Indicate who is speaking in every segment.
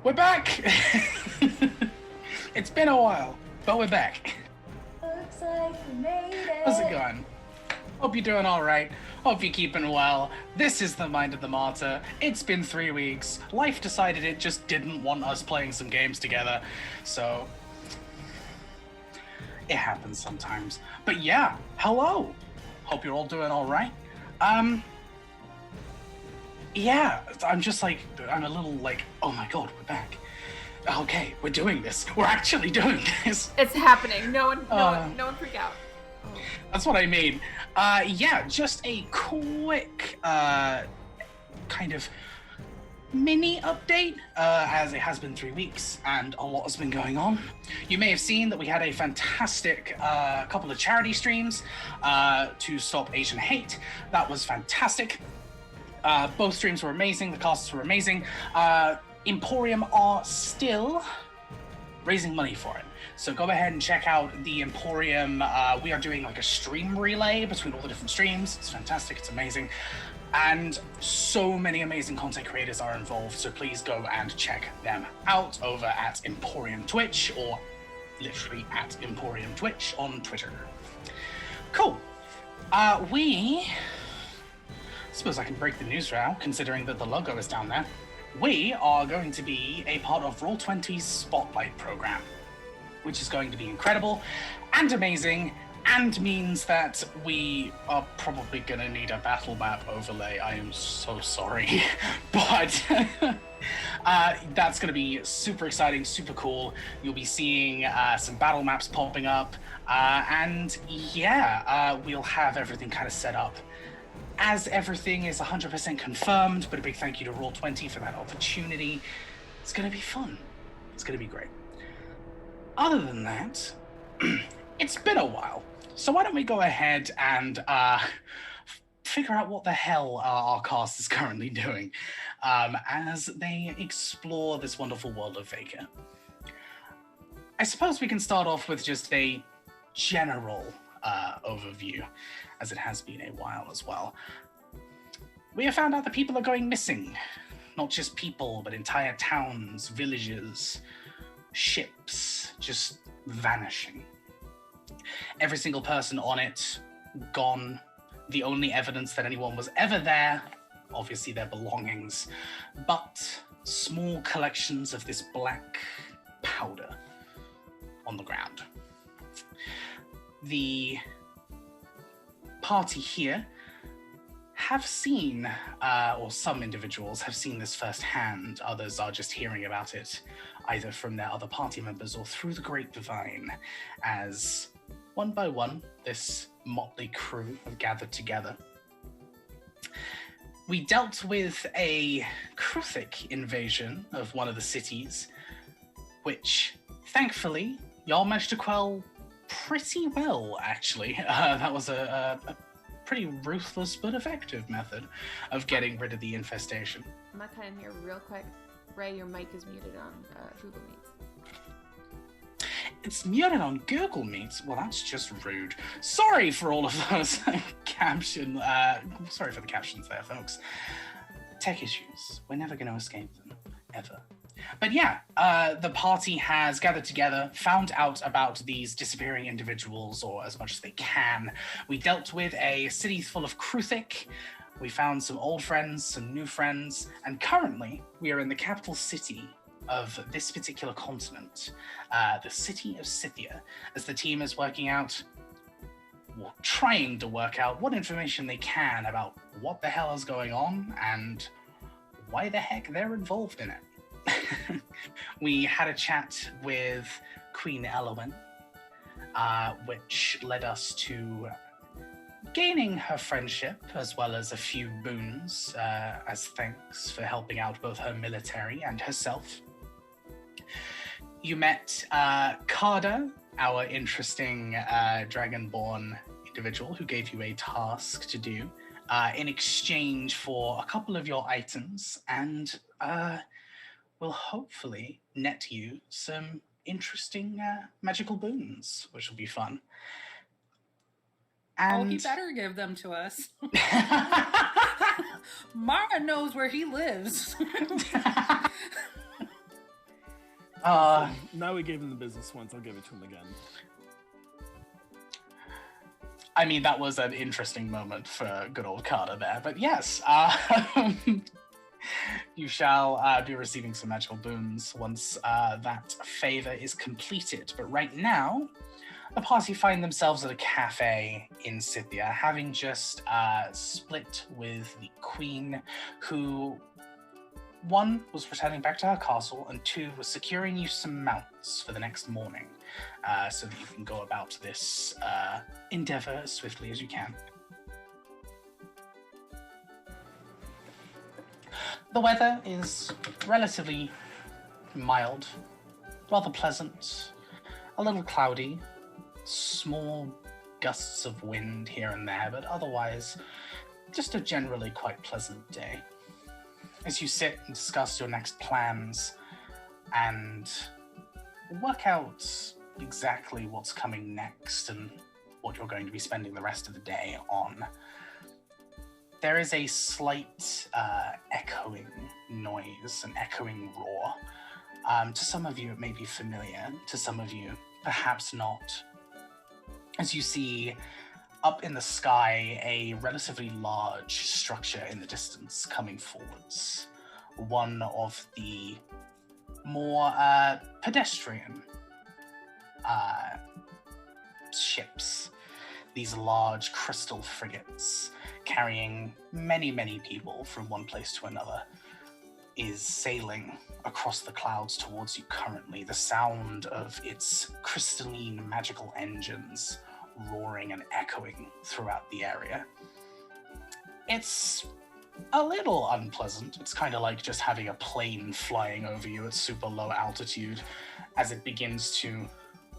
Speaker 1: We're back! It's been a while, but we're back.
Speaker 2: Looks like we made it.
Speaker 1: How's it going? Hope you're doing alright. Hope you're keeping well. This is the Mind of the Martyr. It's been 3 weeks. Life decided it just didn't want us playing some games together. So, it happens sometimes. But yeah, hello. Hope you're all doing alright. Yeah, I'm just like, I'm a little like, oh my god, we're back. Okay, we're doing this. We're actually doing this.
Speaker 3: It's happening. No one freak out.
Speaker 1: That's what I mean. Yeah, just a quick kind of mini update, as it has been 3 weeks and a lot has been going on. You may have seen that we had a fantastic couple of charity streams to stop Asian hate. That was fantastic. Both streams were amazing. The casts were amazing. Emporium are still raising money for it. So go ahead and check out the Emporium. We are doing like a stream relay between all the different streams. It's fantastic. It's amazing. And so many amazing content creators are involved. So please go and check them out over at Emporium Twitch, or literally at Emporium Twitch on Twitter. Cool. I suppose I can break the news now, considering that the logo is down there. We are going to be a part of Roll20's Spotlight program, which is going to be incredible and amazing, and means that we are probably going to need a battle map overlay. I am so sorry, but that's going to be super exciting, super cool. You'll be seeing some battle maps popping up, and yeah, we'll have everything kind of set up as everything is 100% confirmed, but a big thank you to Roll20 for that opportunity. It's going to be fun. It's going to be great. Other than that, it's been a while. So why don't we go ahead and figure out what the hell our cast is currently doing as they explore this wonderful world of Vega. I suppose we can start off with just a general overview, as it has been a while as well. We have found out that people are going missing. Not just people, but entire towns, villages, ships, just vanishing. Every single person on it, gone. The only evidence that anyone was ever there, obviously their belongings, but small collections of this black powder on the ground. The party here have seen, or some individuals have seen this firsthand. Others are just hearing about it, either from their other party members or through the grapevine, as one by one, this motley crew have gathered together. We dealt with a Kruthic invasion of one of the cities, which, thankfully, y'all managed to quell pretty well, actually. That was a pretty ruthless but effective method of getting rid of the infestation.
Speaker 3: I'm gonna cut in here real quick. Ray, your mic is muted on Google Meets.
Speaker 1: It's muted on Google Meets? Well, that's just rude. Sorry for all of those caption. Sorry for the captions there, folks. Tech issues. We're never going to escape them. Ever. But yeah, the party has gathered together, found out about these disappearing individuals, or as much as they can. We dealt with a city full of Kruthic. We found some old friends, some new friends, and currently we are in the capital city of this particular continent, the city of Scythia, as the team is working out, or trying to work out, what information they can about what the hell is going on and why the heck they're involved in it. We had a chat with Queen Elowin, which led us to gaining her friendship, as well as a few boons as thanks for helping out both her military and herself. You met Karda, our interesting dragonborn individual, who gave you a task to do in exchange for a couple of your items, and will hopefully net you some interesting magical boons, which will be fun.
Speaker 4: And... Oh, he better give them to us. Mara knows where he lives.
Speaker 5: Now we gave him the business once, I'll give it to him again.
Speaker 1: I mean, that was an interesting moment for good old Carter there, but yes, you shall be receiving some magical boons once that favor is completed. But right now, the party find themselves at a cafe in Scythia, having just split with the queen, who, one, was returning back to her castle, and two, was securing you some mounts for the next morning, so that you can go about this endeavor as swiftly as you can. The weather is relatively mild, rather pleasant, a little cloudy, small gusts of wind here and there, but otherwise just a generally quite pleasant day. As you sit and discuss your next plans and work out exactly what's coming next and what you're going to be spending the rest of the day on, there is a slight echoing noise, an echoing roar. To some of you it may be familiar, to some of you perhaps not. As you see up in the sky a relatively large structure in the distance coming forwards. One of the more pedestrian ships. These large crystal frigates carrying many, many people from one place to another is sailing across the clouds towards you currently, the sound of its crystalline magical engines roaring and echoing throughout the area. It's a little unpleasant. It's kind of like just having a plane flying over you at super low altitude as it begins to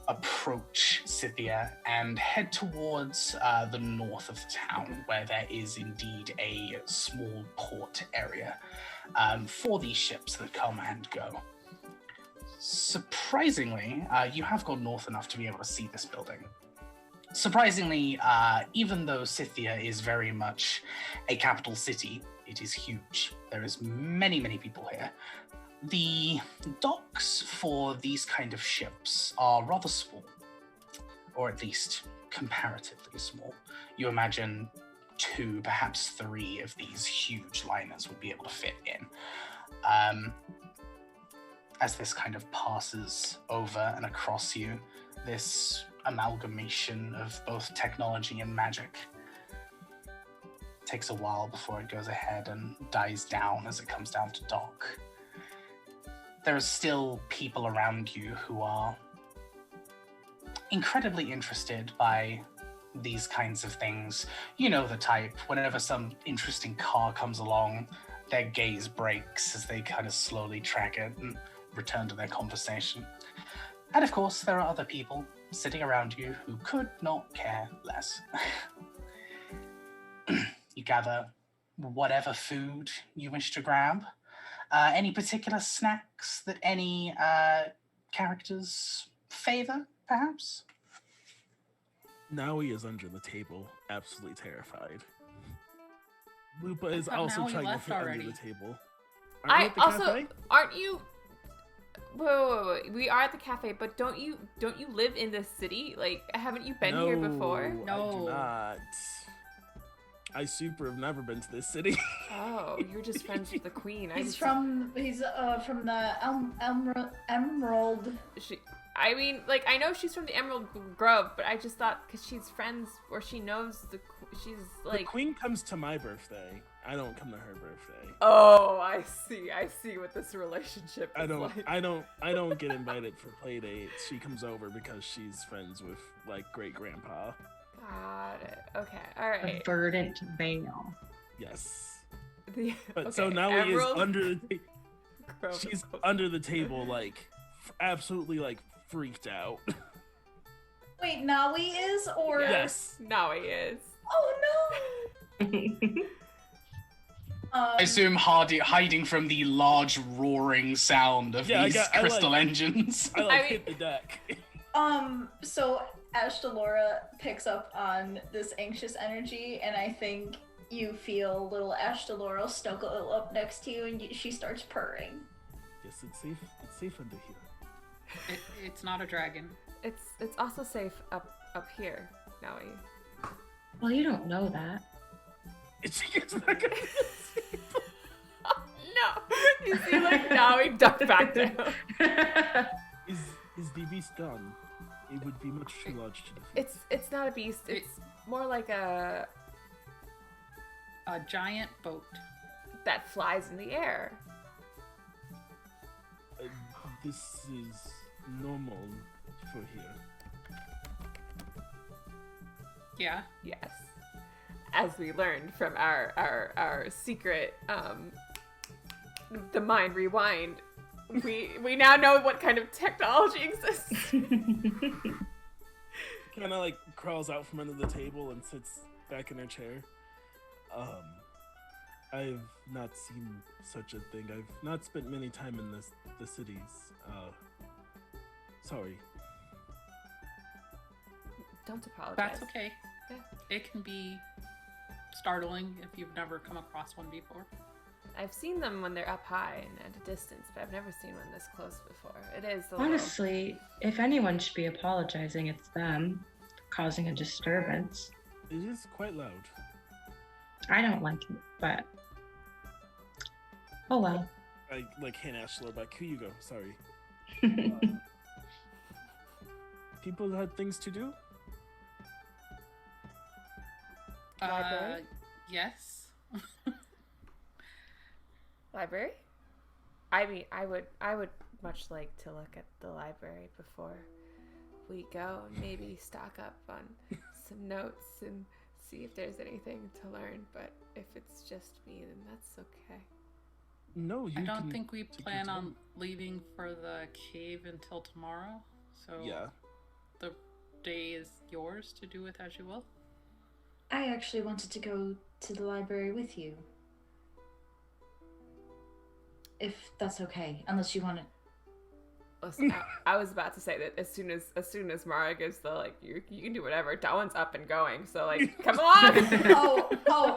Speaker 1: approach Scythia and head towards the north of the town, where there is indeed a small port area for these ships that come and go. Surprisingly, you have gone north enough to be able to see this building. Surprisingly, even though Scythia is very much a capital city, it is huge. There is many, many people here. The docks for these kind of ships are rather small, or at least comparatively small. You imagine 2, perhaps 3 of these huge liners would be able to fit in. As this kind of passes over and across you, this amalgamation of both technology and magic takes a while before it goes ahead and dies down as it comes down to dock. There are still people around you who are incredibly interested by these kinds of things. You know the type. Whenever some interesting car comes along, their gaze breaks as they kind of slowly track it and return to their conversation. And of course, there are other people sitting around you who could not care less. You gather whatever food you wish to grab. Any particular snacks that any characters favor, perhaps?
Speaker 5: Naui is under the table, absolutely terrified. Lupa is
Speaker 4: thought
Speaker 5: also
Speaker 4: Naui
Speaker 5: trying to
Speaker 4: left
Speaker 5: fit
Speaker 4: already.
Speaker 5: under the table. Aren't we at the cafe?
Speaker 3: Aren't you? Wait. We are at the cafe, but don't you live in this city? Like, haven't you been here before?
Speaker 5: No, I do not. I super have never been to this city.
Speaker 3: Oh, you're just friends with the queen.
Speaker 2: He's from the Emerald.
Speaker 3: I mean, like, I know she's from the Emerald Grove, but I just thought because she's friends or she knows she's like.
Speaker 5: The queen comes to my birthday. I don't come to her birthday.
Speaker 3: Oh, I see what this relationship is like.
Speaker 5: I don't get invited for play dates. She comes over because she's friends with like great grandpa.
Speaker 3: Got it. Okay. All right.
Speaker 6: The verdant veil.
Speaker 5: Yes.
Speaker 3: But
Speaker 5: so now he is under the
Speaker 3: Grove.
Speaker 5: she's under the table like absolutely like freaked out.
Speaker 2: Wait, Naui is, or
Speaker 5: Yes.
Speaker 3: Now he is.
Speaker 2: Oh no!
Speaker 1: I assume hiding from the large roaring sound of these crystal engines.
Speaker 5: I hit the deck.
Speaker 2: So Ashtalora picks up on this anxious energy, and I think you feel little Ashtalora snuggle up next to you, and she starts purring.
Speaker 5: Yes, it's safe. It's safe under here.
Speaker 4: It's not a dragon.
Speaker 3: It's also safe up here, Noe.
Speaker 6: Well, you don't know that.
Speaker 5: It's not gonna be safe.
Speaker 3: No, you see, like now he ducked back down.
Speaker 5: Is the beast gone? It would be much too large to defeat.
Speaker 3: It's not a beast. It's more like a
Speaker 4: giant boat.
Speaker 3: that flies in the air.
Speaker 5: This is normal for here.
Speaker 4: Yeah.
Speaker 3: Yes, as we learned from our secret the mind rewind, we now know what kind of technology exists.
Speaker 5: Kind of like crawls out from under the table and sits back in her chair. I've not seen such a thing. I've not spent many time in the cities. Sorry.
Speaker 3: Don't apologize.
Speaker 4: That's okay.
Speaker 3: Yeah.
Speaker 4: It can be startling if you've never come across one before.
Speaker 3: I've seen them when they're up high and at a distance, but I've never seen one this close before. It is a little...
Speaker 6: Honestly, if anyone should be apologizing, it's them, causing a disturbance.
Speaker 5: It is quite loud.
Speaker 6: I don't like it, but oh well.
Speaker 5: I like hand Ashlar back. Here you go. Sorry. People had things to do?
Speaker 3: Library?
Speaker 4: Yes.
Speaker 3: Library? I mean, I would much like to look at the library before we go and maybe stock up on some notes and see if there's anything to learn. But if it's just me, then that's okay.
Speaker 5: No, you
Speaker 4: I don't
Speaker 5: can
Speaker 4: think we
Speaker 5: take your
Speaker 4: plan on
Speaker 5: time.
Speaker 4: leaving for the cave until tomorrow. So
Speaker 5: Yeah.
Speaker 4: the day is yours to do with as you will.
Speaker 2: I actually wanted to go to the library with you. If that's okay, unless you want to.
Speaker 3: Listen, I was about to say that as soon as Mara gives the like, you can do whatever. Dawan's up and going, so like, come along.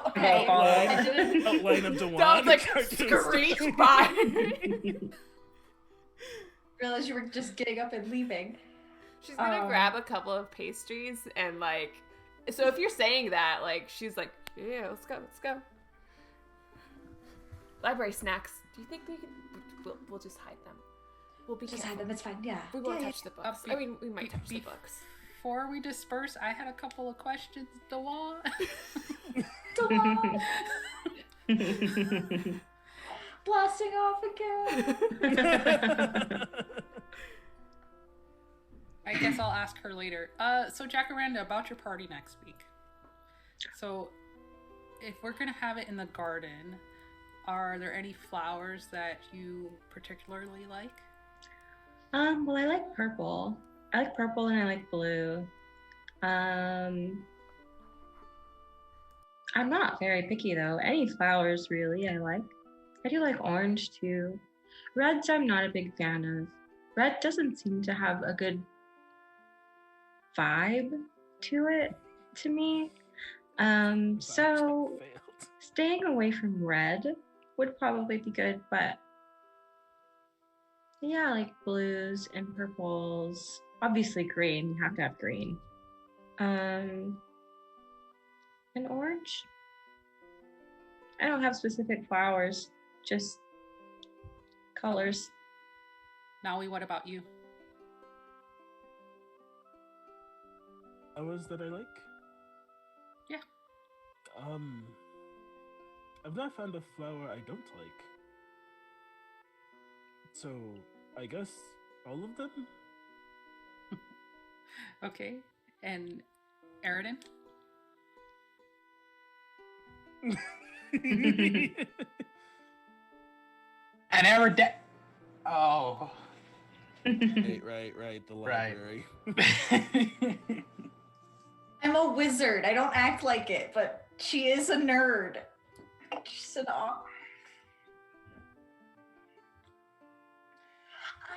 Speaker 2: Okay. I didn't.
Speaker 5: Outline of Dewan.
Speaker 3: Dawan's like screech by.
Speaker 2: Realize you were just getting up and leaving.
Speaker 3: She's gonna grab a couple of pastries and like. So if you're saying that, like, she's like, yeah, let's go. Library snacks. Do you think we can? We'll just hide them. We'll be
Speaker 2: Just
Speaker 3: careful.
Speaker 2: hide them. It's fine. Yeah.
Speaker 3: We won't
Speaker 2: Yeah,
Speaker 3: touch the books. I mean, we might touch the books.
Speaker 4: Before we disperse, I had a couple of questions, Dewan.
Speaker 2: Dawn! Blasting off again.
Speaker 4: I guess I'll ask her later. So Jacaranda, about your party next week. So, if we're gonna have it in the garden, are there any flowers that you particularly like?
Speaker 6: Well, I like purple. I like purple and I like blue. I'm not very picky though. Any flowers really I like. I do like orange too. Reds I'm not a big fan of. Red doesn't seem to have a good vibe to it to me. So staying away from red would probably be good, but yeah, like blues and purples. Obviously green, you have to have green. And orange. I don't have specific flowers, just colors.
Speaker 4: Naui, what about you?
Speaker 5: Flowers that I like?
Speaker 4: Yeah.
Speaker 5: I've not found a flower I don't like. So, I guess all of them?
Speaker 4: Okay. And Eridan?
Speaker 1: And ever Oh.
Speaker 5: Right. The library.
Speaker 2: I'm a wizard. I don't act like it, but she is a nerd. She's an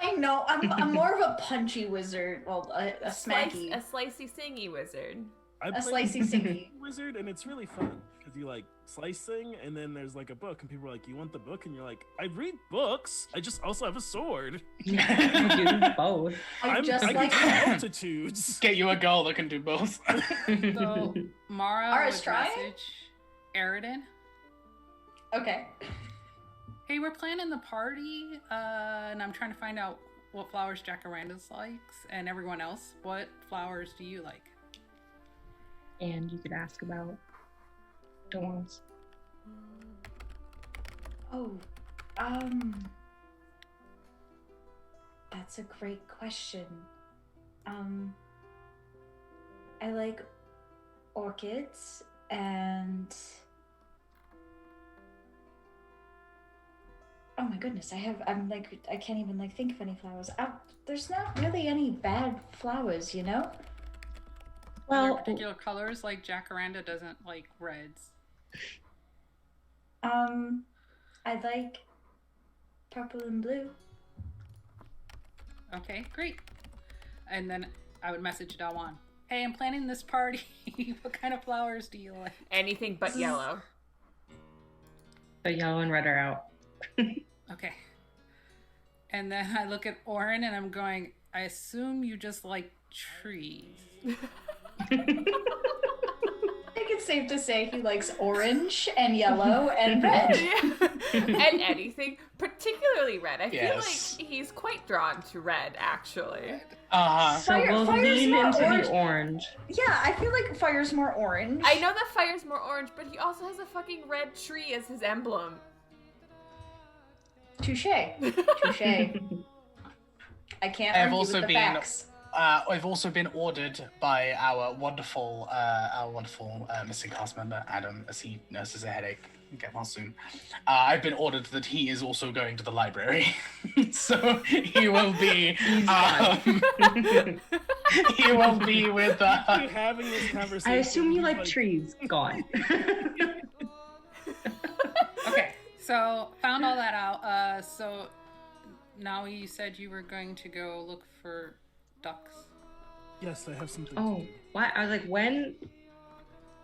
Speaker 2: I know. I'm more of a punchy wizard. Well, a smacky.
Speaker 3: A slicey singy wizard.
Speaker 5: I
Speaker 2: A
Speaker 5: play
Speaker 2: slicey singy.
Speaker 5: wizard, and it's really fun because you like slicing, and then there's like a book, and people are like, "You want the book?" And you're like, "I read books. I just also have a sword.
Speaker 6: I do both.
Speaker 2: I just
Speaker 5: I
Speaker 2: like
Speaker 5: can do multitudes."
Speaker 1: Get you a girl that can do both.
Speaker 4: So Mara
Speaker 2: Ara's
Speaker 4: would
Speaker 2: trying?
Speaker 4: message Aridin.
Speaker 2: Okay.
Speaker 4: Hey, we're planning the party, and I'm trying to find out what flowers Jacaranda's likes, and everyone else. What flowers do you like?
Speaker 6: And you could ask about Dawn's.
Speaker 2: Oh, that's a great question. I like orchids and oh my goodness, I can't even like think of any flowers. There's not really any bad flowers, you know?
Speaker 4: Are there
Speaker 6: Well,
Speaker 4: particular colors, like Jacaranda doesn't like reds.
Speaker 2: I like purple and blue.
Speaker 4: Okay, great. And then I would message Dawan. Hey, I'm planning this party. What kind of flowers do you like?
Speaker 3: Anything but yellow.
Speaker 6: the yellow and red are out.
Speaker 4: Okay. And then I look at Oren and I'm going, I assume you just like trees.
Speaker 2: I think it's safe to say he likes orange and yellow and red.
Speaker 3: And anything, particularly red. I
Speaker 1: Yes.
Speaker 3: feel like he's quite drawn to red, actually.
Speaker 1: Uh-huh.
Speaker 6: So
Speaker 2: Fire-
Speaker 6: we'll
Speaker 2: fire's
Speaker 6: lean
Speaker 2: more
Speaker 6: into
Speaker 2: orange.
Speaker 6: the orange.
Speaker 2: Yeah, I feel like fire's more orange.
Speaker 3: I know that fire's more orange, but he also has a fucking red tree as his emblem.
Speaker 2: Touche. Touche. I can't
Speaker 1: I've
Speaker 2: argue
Speaker 1: also
Speaker 2: with the
Speaker 1: been-
Speaker 2: facts.
Speaker 1: I've also been ordered by our wonderful missing cast member, Adam, as he nurses a headache. Get well soon. I've been ordered that he is also going to the library, so he will be. He will be with.
Speaker 5: We're having this conversation.
Speaker 6: I assume you
Speaker 5: he's
Speaker 6: like trees. Gone.
Speaker 4: Okay, so found all that out. So now you said you were going to go look for ducks.
Speaker 5: Yes, I have something.
Speaker 6: Oh, what? I was like, when?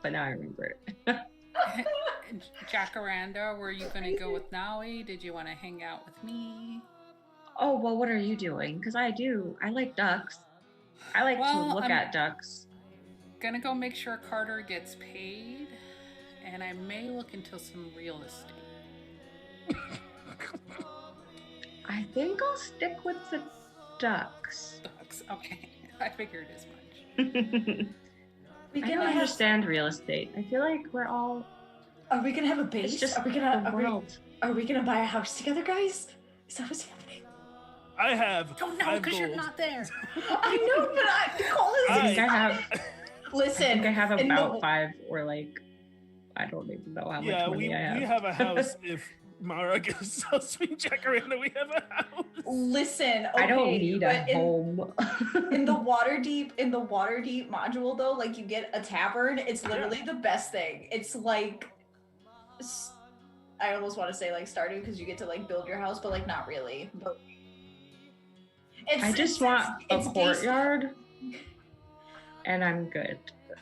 Speaker 6: But now I remember it.
Speaker 4: Jacaranda, were you going to go with Naui? Did you want to hang out with me?
Speaker 6: Oh, well, what are you doing? Because I like ducks. I like
Speaker 4: Well,
Speaker 6: to look
Speaker 4: I'm-
Speaker 6: at ducks.
Speaker 4: Gonna go make sure Carter gets paid, and I may look into some real estate.
Speaker 6: I think I'll stick with the ducks.
Speaker 4: Ducks, okay. I figured as much.
Speaker 2: We
Speaker 6: I
Speaker 2: gonna
Speaker 6: don't
Speaker 2: have,
Speaker 6: understand real estate. I feel like we're all.
Speaker 2: are we gonna have a base?
Speaker 6: It's just
Speaker 2: are we gonna
Speaker 6: the world.
Speaker 2: are we gonna buy a house together, guys? Is that what's happening?
Speaker 5: I have.
Speaker 4: Don't know,
Speaker 5: 5
Speaker 4: because you're
Speaker 5: gold.
Speaker 4: not there.
Speaker 2: I know, but Cole is
Speaker 6: I think I have.
Speaker 2: excited.
Speaker 6: I
Speaker 2: Listen,
Speaker 6: think I have
Speaker 2: in
Speaker 6: about
Speaker 2: the-
Speaker 6: 5 or like. I don't even know how much
Speaker 5: Yeah,
Speaker 6: money
Speaker 5: we
Speaker 6: I have.
Speaker 5: have a house. If Mara gives us Sweet Jacaranda, we have a house.
Speaker 2: Listen, okay,
Speaker 6: I don't need a
Speaker 2: but
Speaker 6: home.
Speaker 2: in the Waterdeep module though, like you get a tavern. It's literally the best thing. It's like I almost want to say like Stardew because you get to like build your house, but like not really. But
Speaker 6: I just want a
Speaker 2: it's decent.
Speaker 6: courtyard, and I'm good.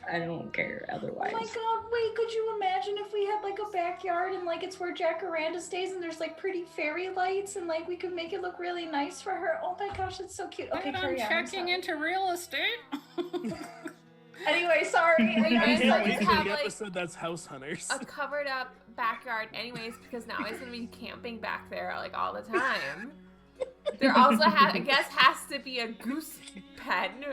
Speaker 6: I don't care otherwise.
Speaker 2: Oh my god, wait, could you imagine if we had like a backyard and like it's where Jacaranda stays and there's like pretty fairy lights and like we could make it look really nice for her? Oh my gosh, it's so cute. Okay,
Speaker 4: And I'm
Speaker 2: carry on. I'm
Speaker 4: checking
Speaker 2: sorry.
Speaker 4: into real estate.
Speaker 2: Anyway, sorry.
Speaker 3: You
Speaker 5: I
Speaker 3: guys
Speaker 5: can't
Speaker 3: like
Speaker 5: wait
Speaker 3: to
Speaker 5: for
Speaker 3: have,
Speaker 5: the
Speaker 3: like,
Speaker 5: episode that's House Hunters.
Speaker 3: A covered up backyard anyways, because now he's gonna be camping back there like all the time. There also I guess has to be a goose pen.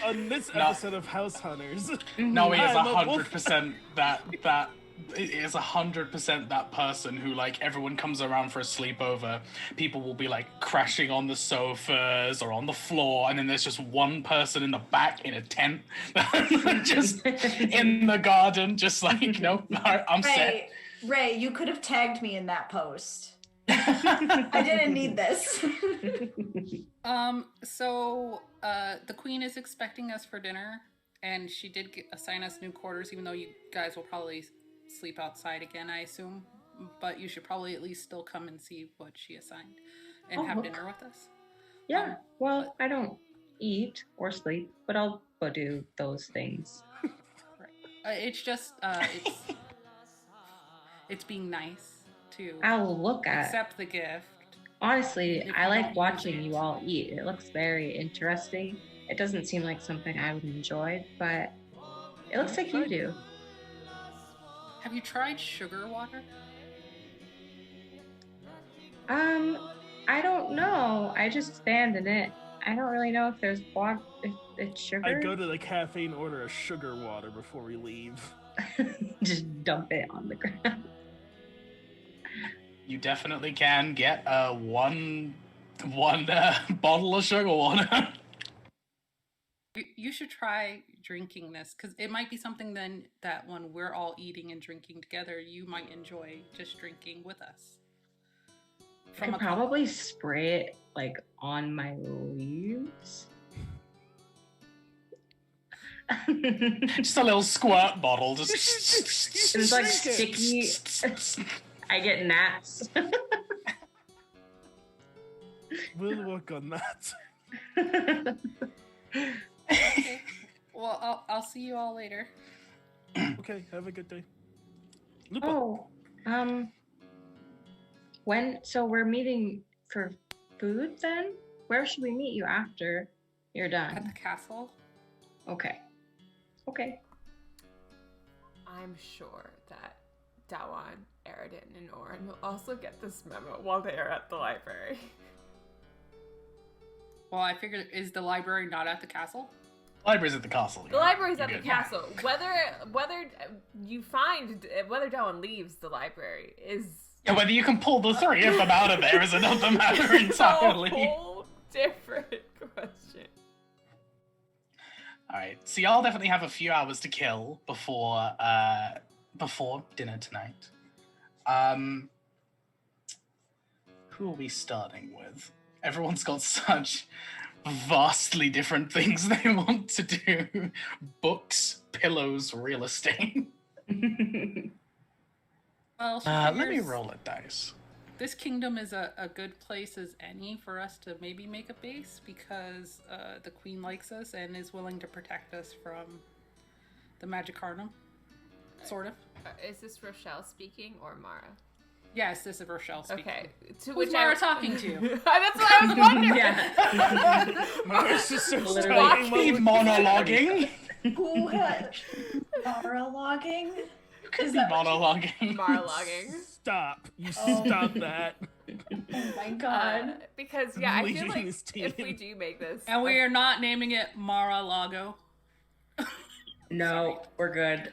Speaker 5: On this
Speaker 1: No.
Speaker 5: episode of House Hunters.
Speaker 1: No, he is
Speaker 5: I'm a wolf.
Speaker 1: 100% that. It is 100% that person who, like, everyone comes around for a sleepover. People will be like crashing on the sofas or on the floor, and then there's just one person in the back in a tent, just in the garden, just like, nope, I'm set.
Speaker 2: Ray, you could have tagged me in that post. I didn't need this.
Speaker 4: So the queen is expecting us for dinner, and she did assign us new quarters, even though you guys will probably sleep outside again, I assume. But you should probably at least still come and see what she assigned and
Speaker 6: Oh,
Speaker 4: have
Speaker 6: okay.
Speaker 4: dinner with us.
Speaker 6: Yeah, well, I don't eat or sleep, but I'll go do those things.
Speaker 4: It's just it's being nice to
Speaker 6: I'll look at.
Speaker 4: accept the gift.
Speaker 6: Honestly,
Speaker 4: If
Speaker 6: I
Speaker 4: you
Speaker 6: like
Speaker 4: don't
Speaker 6: watching
Speaker 4: use it.
Speaker 6: you all eat. It looks very interesting. It doesn't seem like something I would enjoy, but it looks like you do.
Speaker 4: Have you tried sugar water?
Speaker 6: I don't know. I just stand in it. I don't really know if there's water, if it's sugar.
Speaker 5: I go to the cafe and order a sugar water before we leave.
Speaker 6: Just dump it on the ground.
Speaker 1: You definitely can get one bottle of sugar water.
Speaker 4: You should try drinking this, because it might be something then that when we're all eating and drinking together, you might enjoy just drinking with us.
Speaker 6: I could probably spray it like on my leaves.
Speaker 1: Just a little squirt bottle. Just
Speaker 6: It's like sticky. I get gnats.
Speaker 5: We'll work on that.
Speaker 4: Okay. Well, I'll see you all later.
Speaker 5: Okay, have a good day. Lupa.
Speaker 6: Oh, so we're meeting for food then? Where should we meet you after you're
Speaker 4: At the
Speaker 6: done?
Speaker 4: castle.
Speaker 6: Okay.
Speaker 3: I'm sure that Dawan, Eridan, and Orin will also get this memo while they are at the library.
Speaker 4: Well, I figured, is the library not at the castle?
Speaker 1: Library's at the castle.
Speaker 3: The library's
Speaker 1: You're
Speaker 3: at the
Speaker 1: good.
Speaker 3: castle. Whether whether Dawan leaves the library is
Speaker 1: Yeah, whether you can pull the three of them out of there is another matter entirely.
Speaker 3: a whole different question.
Speaker 1: All right, so y'all definitely have a few hours to kill before dinner tonight. Who are we starting with? Everyone's got such vastly different things they want to do. Books, pillows, real estate.
Speaker 4: Well, she
Speaker 1: Let me
Speaker 4: figures
Speaker 1: roll a dice.
Speaker 4: this kingdom is a good place as any for us to maybe make a base, because the queen likes us and is willing to protect us from the Magicarnum, sort of.
Speaker 3: Is this Rochelle speaking or Mara?
Speaker 4: Yes, this is Rochelle speaking.
Speaker 3: Okay. To
Speaker 4: Who's
Speaker 3: which
Speaker 4: Mara talking to?
Speaker 3: That's what I was wondering.
Speaker 6: Yeah.
Speaker 5: Mara's just so
Speaker 6: Literally.
Speaker 1: Keep monologuing.
Speaker 2: Who had monologuing?
Speaker 1: You could
Speaker 2: Is
Speaker 1: be
Speaker 2: that what
Speaker 1: monologuing.
Speaker 3: Marlogging.
Speaker 5: Stop. You
Speaker 2: Oh.
Speaker 5: stop that.
Speaker 2: Oh my god.
Speaker 3: Because yeah, I feel
Speaker 5: Leaving
Speaker 3: like
Speaker 5: his team.
Speaker 3: if we do make this,
Speaker 4: And we are not naming it Mar-a-Lago.
Speaker 6: No, we're good.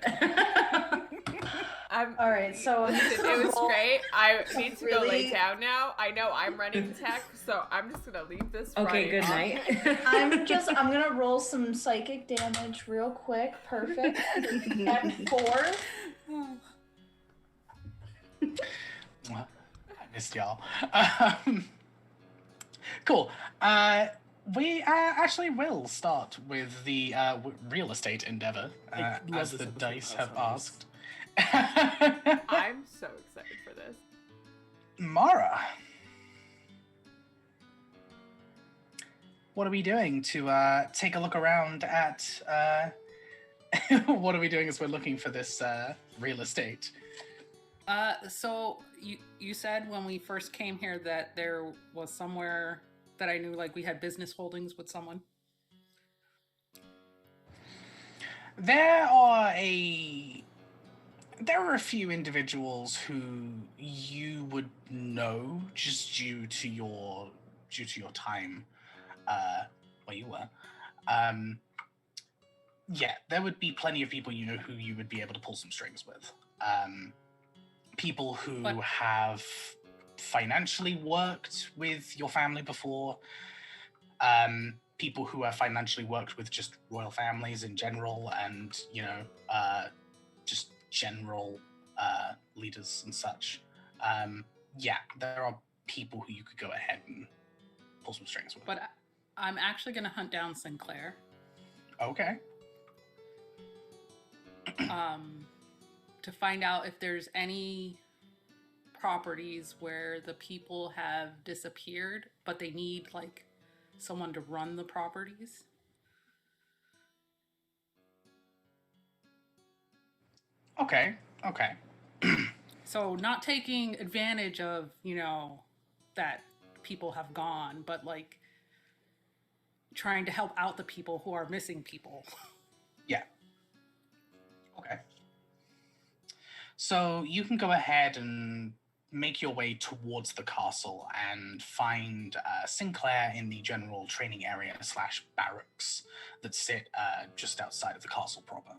Speaker 2: All right, so
Speaker 3: Listen, it was great. I need to go lay
Speaker 2: Really?
Speaker 3: down now. I know I'm running tech, so I'm just gonna leave this.
Speaker 6: Okay,
Speaker 3: running
Speaker 6: good
Speaker 3: on.
Speaker 6: night.
Speaker 2: I'm gonna roll some psychic damage real quick. Perfect. At 4.
Speaker 1: I missed y'all. Cool. We actually will start with the real estate endeavor,
Speaker 5: I love
Speaker 1: as
Speaker 5: this
Speaker 1: the
Speaker 5: episode
Speaker 1: dice
Speaker 5: of
Speaker 1: have
Speaker 5: House
Speaker 1: asked.
Speaker 3: I'm so excited for this.
Speaker 1: Mara, what are we doing to take a look around at? What are we doing as we're looking for this real estate?
Speaker 4: So you said when we first came here that there was somewhere that I knew, like, we had business holdings with someone.
Speaker 1: There are a few individuals who you would know just due to your time where you were. Yeah, there would be plenty of people you know who you would be able to pull some strings with. People who
Speaker 4: But-
Speaker 1: have financially worked with your family before. People who have financially worked with just royal families in general, and just general leaders and such. Yeah, there are people who you could go ahead and pull some strings with.
Speaker 4: But I'm actually going to hunt down Sinclair.
Speaker 1: Okay.
Speaker 4: To find out if there's any properties where the people have disappeared, but they need, like, someone to run the properties.
Speaker 1: Okay.
Speaker 4: So not taking advantage of, that people have gone, but like trying to help out the people who are missing people.
Speaker 1: Yeah. Okay. So you can go ahead and make your way towards the castle and find Sinclair in the general training area / barracks that sit just outside of the castle proper.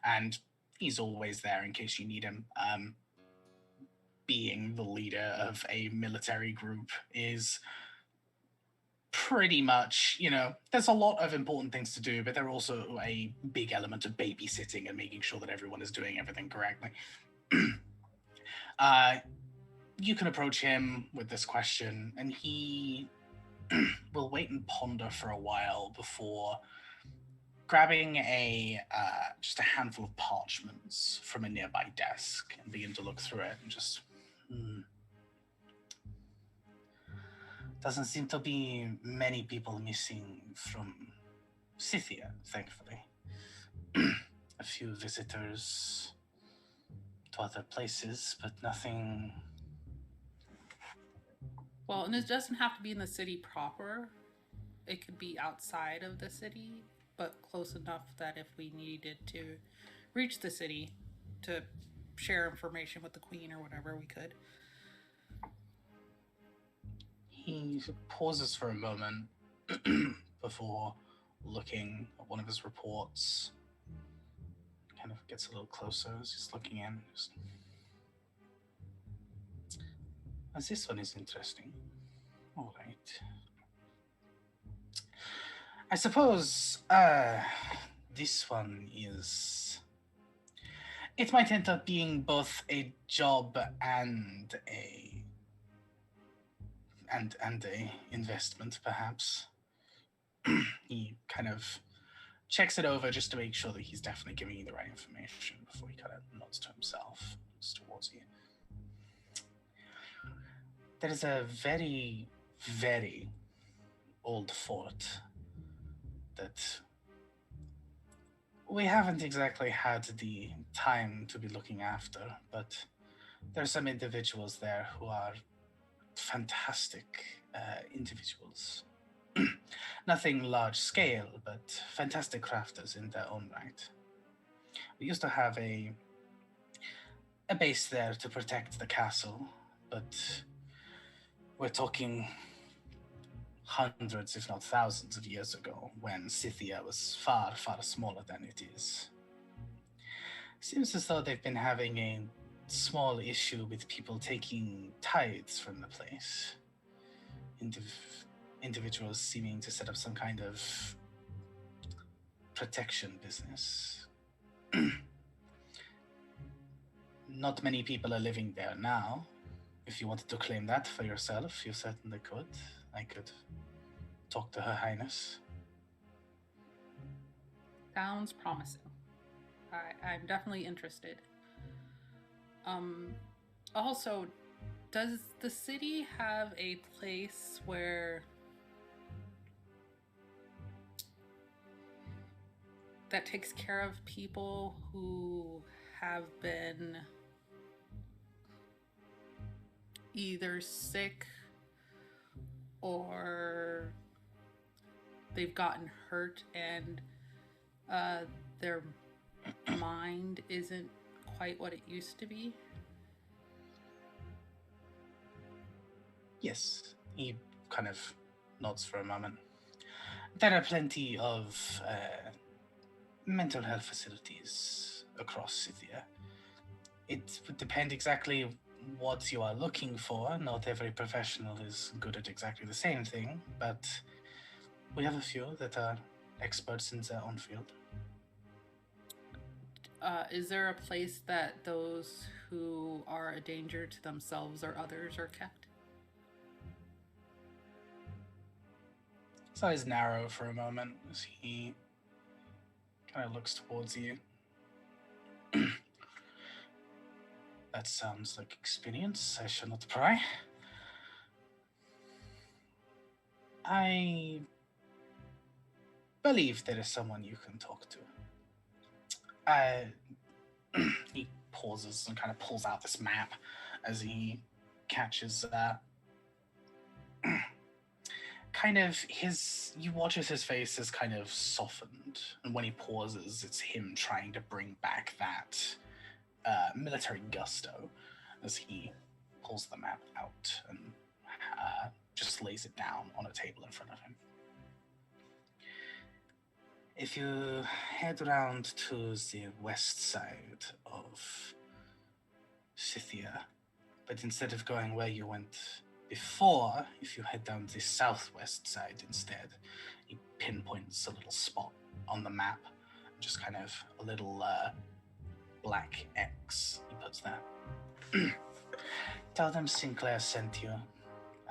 Speaker 1: And he's always there in case you need him. Being the leader of a military group is pretty much, there's a lot of important things to do, but there's also a big element of babysitting and making sure that everyone is doing everything correctly. You can approach him with this question, and he will wait and ponder for a while before grabbing just a handful of parchments from a nearby desk and begin to look through it and just... Doesn't seem to be many people missing from Scythia, thankfully. A few visitors to other places, but nothing...
Speaker 4: Well, and it doesn't have to be in the city proper. It could be outside of the city, but close enough that if we needed to reach the city to share information with the queen or whatever, we could.
Speaker 1: He pauses for a moment before looking at one of his reports. Kind of gets a little closer as he's looking in. This one is interesting. All right. I suppose this one is... It might end up being both a job and a investment, perhaps. He kind of checks it over just to make sure that he's definitely giving you the right information before he kind of nods to himself, nods towards you. There is a very, very old fort that we haven't exactly had the time to be looking after, but there are some individuals there who are fantastic individuals. Nothing large scale, but fantastic crafters in their own right. We used to have a base there to protect the castle, but we're talking hundreds, if not thousands of years ago, when Scythia was far, far smaller than it is. Seems as though they've been having a small issue with people taking tithes from the place. Individuals seeming to set up some kind of protection business. Not many people are living there now. If you wanted to claim that for yourself, you certainly could. I could talk to Her Highness.
Speaker 4: Sounds promising. I'm definitely interested. Also, does the city have a place where that takes care of people who have been either sick or they've gotten hurt and their mind isn't quite what it used to be?
Speaker 1: Yes, he kind of nods for a moment. There are plenty of mental health facilities across Scythia. It would depend exactly what you are looking for. Not every professional is good at exactly the same thing, but we have a few that are experts in their own field.
Speaker 4: Is there a place that those who are a danger to themselves or others are kept?
Speaker 1: His eyes narrow for a moment as he kind of looks towards you. That sounds like experience. I shall not pry. I believe there is someone you can talk to. He pauses and kind of pulls out this map as he catches kind of you watch as his face is kind of softened, and when he pauses, it's him trying to bring back that military gusto as he pulls the map out and just lays it down on a table in front of him. If you head around to the west side of Scythia, but instead of going where you went before, if you head down the southwest side instead, he pinpoints a little spot on the map, just kind of a little black X he puts there. Tell them Sinclair sent you,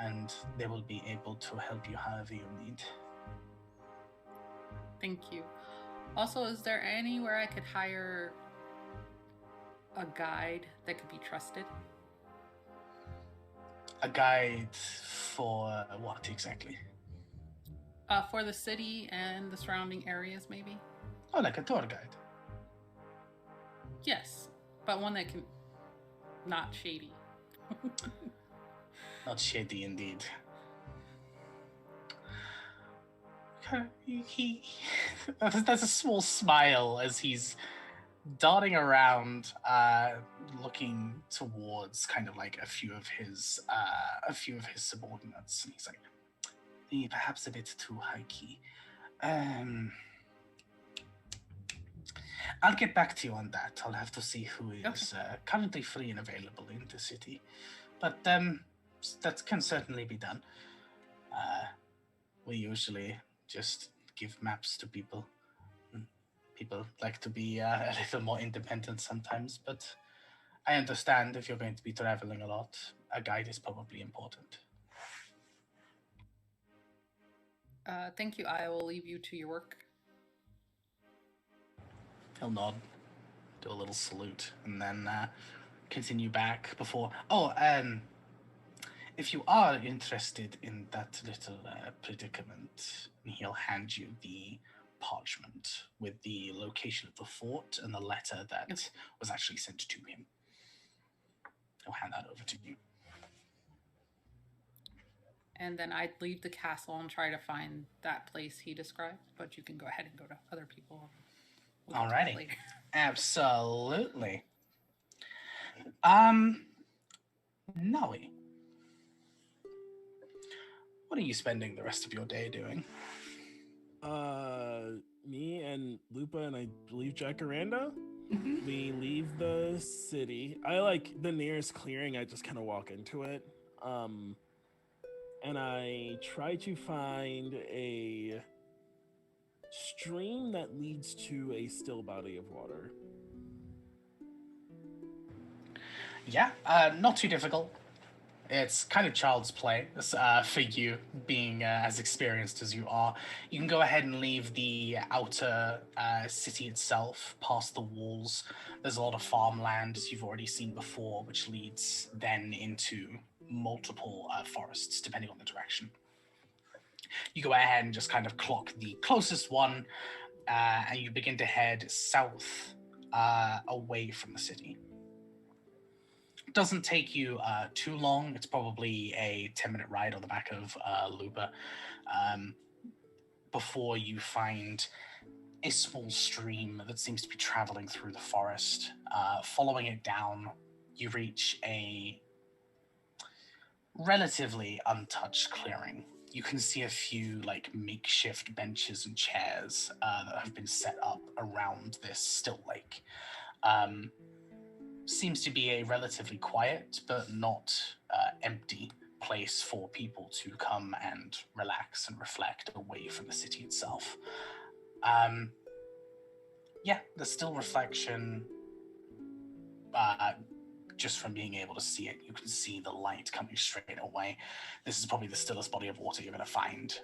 Speaker 1: and they will be able to help you however you need.
Speaker 4: Thank you. Also, is there anywhere I could hire a guide that could be trusted?
Speaker 1: A guide for what exactly?
Speaker 4: For the city and the surrounding areas, maybe?
Speaker 1: Oh, like a tour guide.
Speaker 4: Yes, but one that can... not shady.
Speaker 1: Not shady indeed. He there's a small smile as he's darting around, looking towards kind of like a few of his subordinates, and he's like, perhaps a bit too high key. I'll get back to you on that. I'll have to see who is currently free and available in the city, but that can certainly be done. We usually just give maps to people. People like to be a little more independent sometimes, but I understand if you're going to be traveling a lot, a guide is probably important.
Speaker 4: Thank you. I will leave you to your work.
Speaker 1: He'll nod, do a little salute, and then continue back before... if you are interested in that little predicament, he'll hand you the parchment with the location of the fort and the letter that was actually sent to him. He'll hand that over to you.
Speaker 4: And then I'd leave the castle and try to find that place he described, but you can go ahead and go to other people.
Speaker 1: Alrighty. Absolutely. Noe, what are you spending the rest of your day doing?
Speaker 5: Me and Lupa and I believe Jacaranda, we leave the city. I like the nearest clearing, I just kind of walk into it. And I try to find a stream that leads to a still body of water.
Speaker 1: Yeah, not too difficult. It's kind of child's play for you, being as experienced as you are. You can go ahead and leave the outer city itself, past the walls. There's a lot of farmland, as you've already seen before, which leads then into multiple forests, depending on the direction. You go ahead and just kind of clock the closest one, and you begin to head south away from the city. Doesn't take you too long. It's probably a 10-minute ride on the back of Luba before you find a small stream that seems to be traveling through the forest. Following it down, you reach a relatively untouched clearing. You can see a few makeshift benches and chairs that have been set up around this still lake. Seems to be a relatively quiet but not empty place for people to come and relax and reflect away from the city itself. There's still reflection just from being able to see it. You can see the light coming straight away. This is probably the stillest body of water you're going to find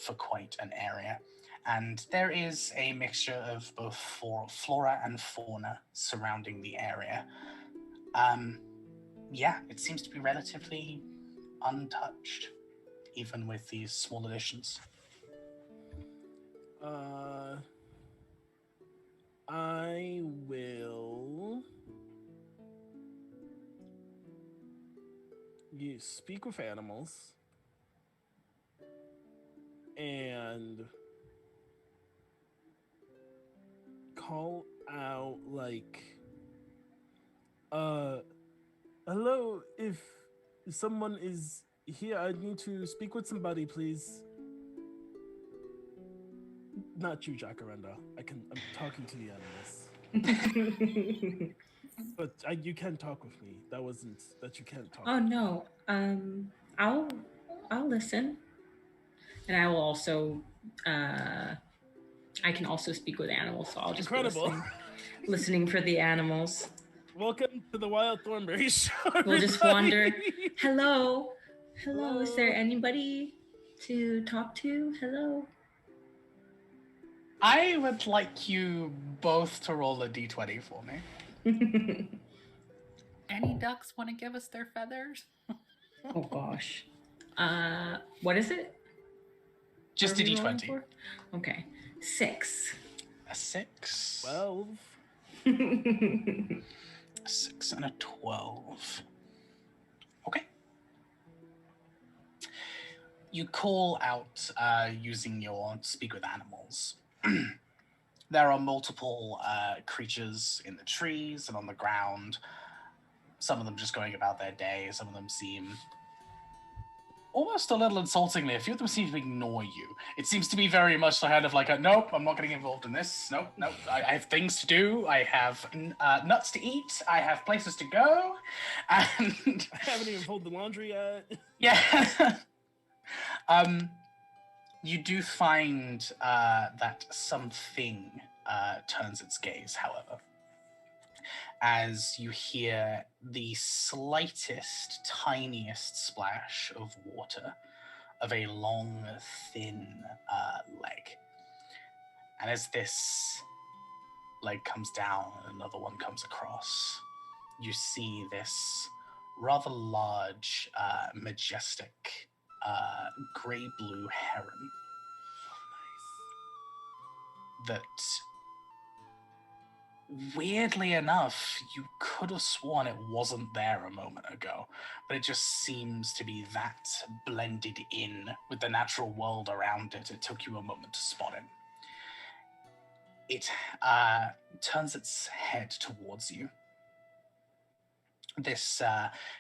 Speaker 1: for quite an area. And there is a mixture of both flora and fauna surrounding the area. It seems to be relatively untouched, even with these small additions.
Speaker 5: I will you speak with animals and call out like, hello, if someone is here, I need to speak with somebody, please. Not you, Jacaranda. I'm talking to the animals. But you can talk with me. That wasn't that you can't talk.
Speaker 6: Oh no. I'll listen. And I will also I can also speak with animals, so I'll just be
Speaker 5: Incredible.
Speaker 6: listening for the animals.
Speaker 5: Welcome to the Wild Thornberry Show.
Speaker 6: We'll just wander. Hello.
Speaker 5: Hello.
Speaker 6: Is there anybody to talk to? Hello.
Speaker 1: I would like you both to roll a d20 for me.
Speaker 4: Any ducks want to give us their feathers?
Speaker 6: Oh gosh. What is it?
Speaker 1: Just a
Speaker 6: What are we rolling
Speaker 1: d20.
Speaker 6: for? Okay. 6.
Speaker 1: A 6.
Speaker 5: 12.
Speaker 1: A 6 and a 12. Okay. You call out using your speak with animals. There are multiple creatures in the trees and on the ground. Some of them just going about their day. Some of them seem almost a little insultingly. A few of them seem to ignore you. It seems to be very much kind of like a, nope, I'm not getting involved in this. Nope. I have things to do. I have nuts to eat. I have places to go. And
Speaker 5: I haven't even folded the laundry yet.
Speaker 1: yeah. You do find that something turns its gaze, however, as you hear the slightest, tiniest splash of water of a long, thin leg. And as this leg comes down and another one comes across, you see this rather large, majestic, gray-blue heron. That, weirdly enough, you could have sworn it wasn't there a moment ago, but it just seems to be that blended in with the natural world around it. It took you a moment to spot it. It turns its head towards you. This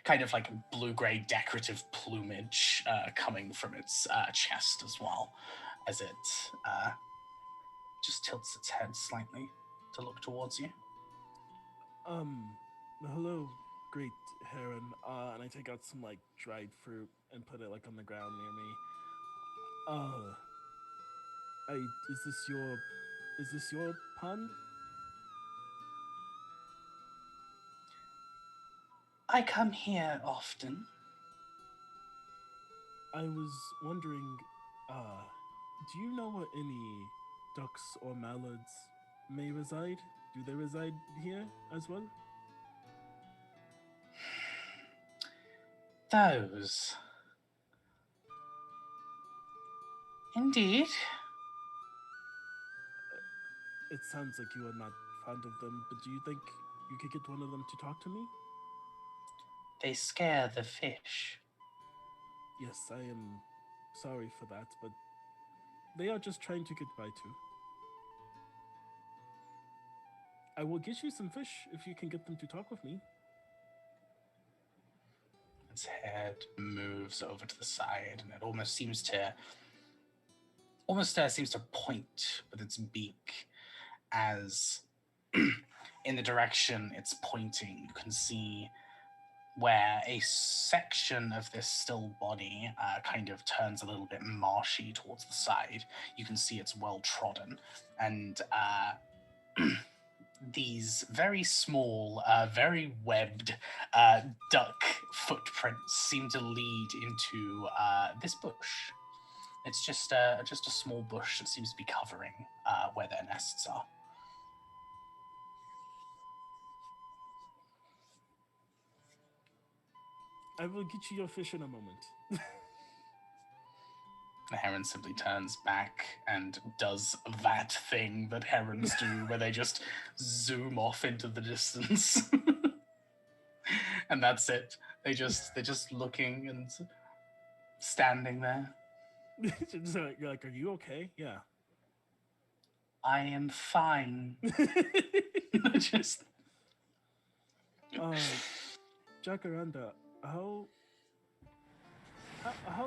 Speaker 1: kind of like blue-gray decorative plumage coming from its chest as well, as it just tilts its head slightly to look towards you.
Speaker 5: Hello, great heron. And I take out some like dried fruit and put it like on the ground near me. Is this your pond?
Speaker 1: I come here often.
Speaker 5: I was wondering, do you know where any ducks or mallards may reside? Do they reside here as well?
Speaker 1: Those. Indeed.
Speaker 5: It sounds like you are not fond of them, but do you think you could get one of them to talk to me?
Speaker 1: They scare the fish.
Speaker 5: Yes, I am sorry for that, but they are just trying to get by too. I will get you some fish if you can get them to talk with me.
Speaker 1: Its head moves over to the side, and it almost seems to point with its beak as in the direction it's pointing. You can see where a section of this still body kind of turns a little bit marshy towards the side. You can see it's well trodden, and these very small, very webbed duck footprints seem to lead into this bush. It's just a small bush that seems to be covering where their nests are.
Speaker 5: I will get you your fish in a moment.
Speaker 1: The heron simply turns back and does that thing that herons do, where they just zoom off into the distance. And that's it. They're just looking and standing there.
Speaker 5: So you're like, are you okay? Yeah.
Speaker 1: I am fine. Just
Speaker 5: Jacaranda, how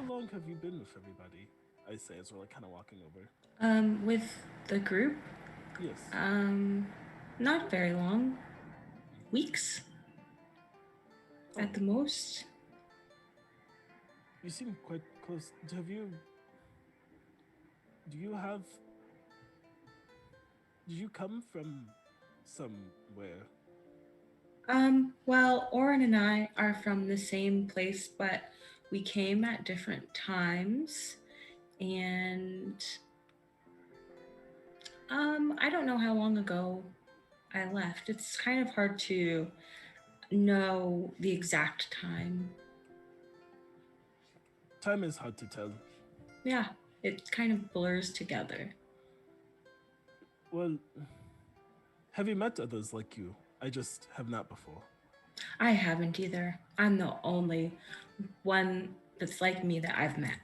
Speaker 5: long have you been with everybody? I say as we're like kind of walking over.
Speaker 6: With the group,
Speaker 5: Yes.
Speaker 6: not very long. Weeks at the most.
Speaker 5: You seem quite close. Do you come from somewhere?
Speaker 6: Well, Oren and I are from the same place, but we came at different times, and I don't know how long ago I left. It's kind of hard to know the exact time.
Speaker 5: Time is hard to tell.
Speaker 6: Yeah, it kind of blurs together.
Speaker 5: Well, have you met others like you? I just have not before.
Speaker 6: I haven't either. I'm the only one that's like me that I've met.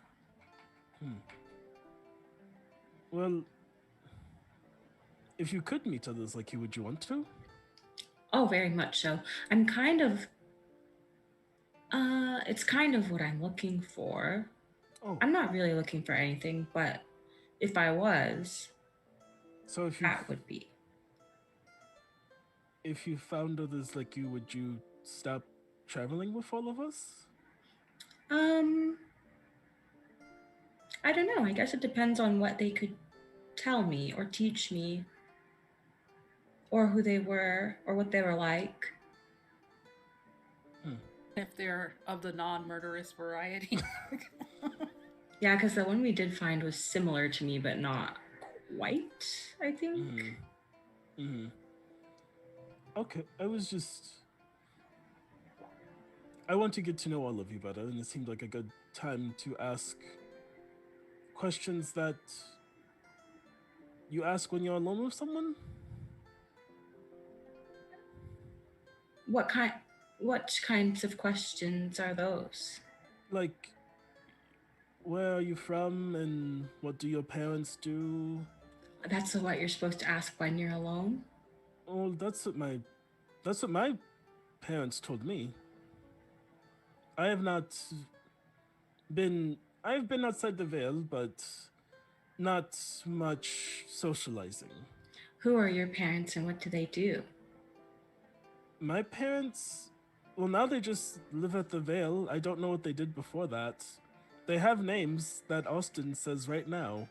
Speaker 5: Well, if you could meet others like you, would you want to?
Speaker 6: Oh, very much so. I'm kind of, it's kind of what I'm looking for.
Speaker 5: Oh,
Speaker 6: I'm not really looking for anything, but if I was,
Speaker 5: so
Speaker 6: that would be.
Speaker 5: If you found others like you, would you stop traveling with all of us?
Speaker 6: I don't know. I guess it depends on what they could tell me or teach me, or who they were, or what they were like.
Speaker 4: If they're of the non-murderous variety.
Speaker 6: Yeah, because the one we did find was similar to me, but not quite, I think.
Speaker 5: Okay, I want to get to know all of you better, and it seemed like a good time to ask questions that you ask when you're alone with someone.
Speaker 6: What kinds of questions are those?
Speaker 5: Like, where are you from, and what do your parents do?
Speaker 6: That's what you're supposed to ask when you're alone?
Speaker 5: Oh, that's what my parents told me. I've been outside the Vale, but not much socializing.
Speaker 6: Who are your parents and what do they do?
Speaker 5: My parents, well, now they just live at the Vale. I don't know what they did before that. They have names that Austin says right now.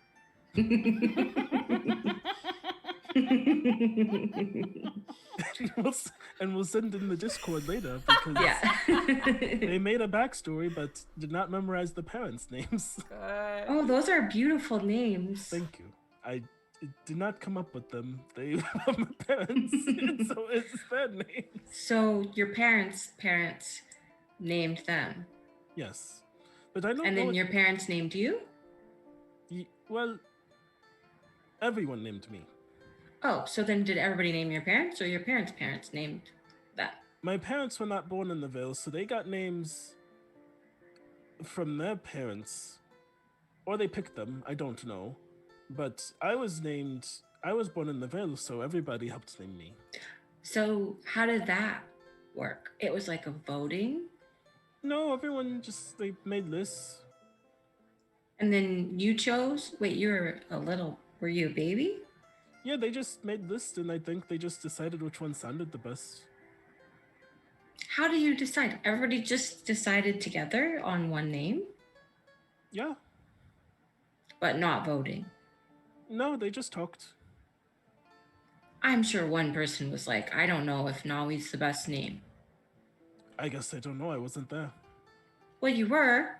Speaker 5: And we'll send in the Discord later because they made a backstory but did not memorize the parents' names.
Speaker 6: Oh, those are beautiful names.
Speaker 5: Thank you. I did not come up with them. They are my parents, so it's their names.
Speaker 6: So your parents' named them?
Speaker 5: Yes. But I don't know.
Speaker 6: And then your parents named you?
Speaker 5: Well, everyone named me.
Speaker 6: Oh, so then did everybody name your parents, or your parents' parents named that?
Speaker 5: My parents were not born in the Vale, so they got names from their parents. Or they picked them, I don't know. But I was born in the Vale, so everybody helped name me.
Speaker 6: So how did that work? It was like a voting?
Speaker 5: No, everyone they made lists.
Speaker 6: And then you chose? Wait, were you a baby?
Speaker 5: Yeah, they just made lists, and I think they just decided which one sounded the best.
Speaker 6: How do you decide? Everybody just decided together on one name?
Speaker 5: Yeah.
Speaker 6: But not voting?
Speaker 5: No, they just talked.
Speaker 6: I'm sure one person was like, I don't know if Nawi's the best name.
Speaker 5: I guess I don't know, I wasn't there.
Speaker 6: Well, you were.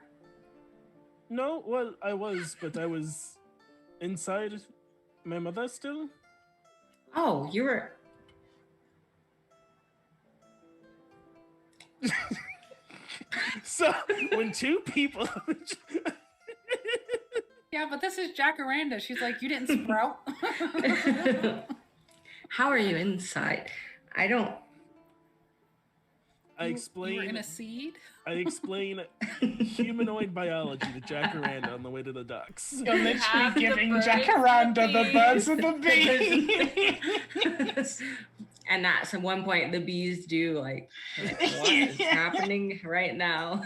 Speaker 5: No, well, I was, but I was inside my mother still.
Speaker 6: Oh, you were.
Speaker 5: So, when two people...
Speaker 4: Yeah, but this is Jacaranda. She's like, you didn't sprout.
Speaker 6: How are you inside? I
Speaker 5: I
Speaker 4: You were
Speaker 5: explain.
Speaker 4: in a seed?
Speaker 5: I explain humanoid biology to Jacaranda on the way to the ducks.
Speaker 1: You're literally
Speaker 3: have the
Speaker 1: giving
Speaker 3: birds
Speaker 1: Jacaranda
Speaker 3: and the
Speaker 1: the birds and the
Speaker 6: bees.
Speaker 1: bees.
Speaker 6: And at some one point, the bees do like what is happening right now?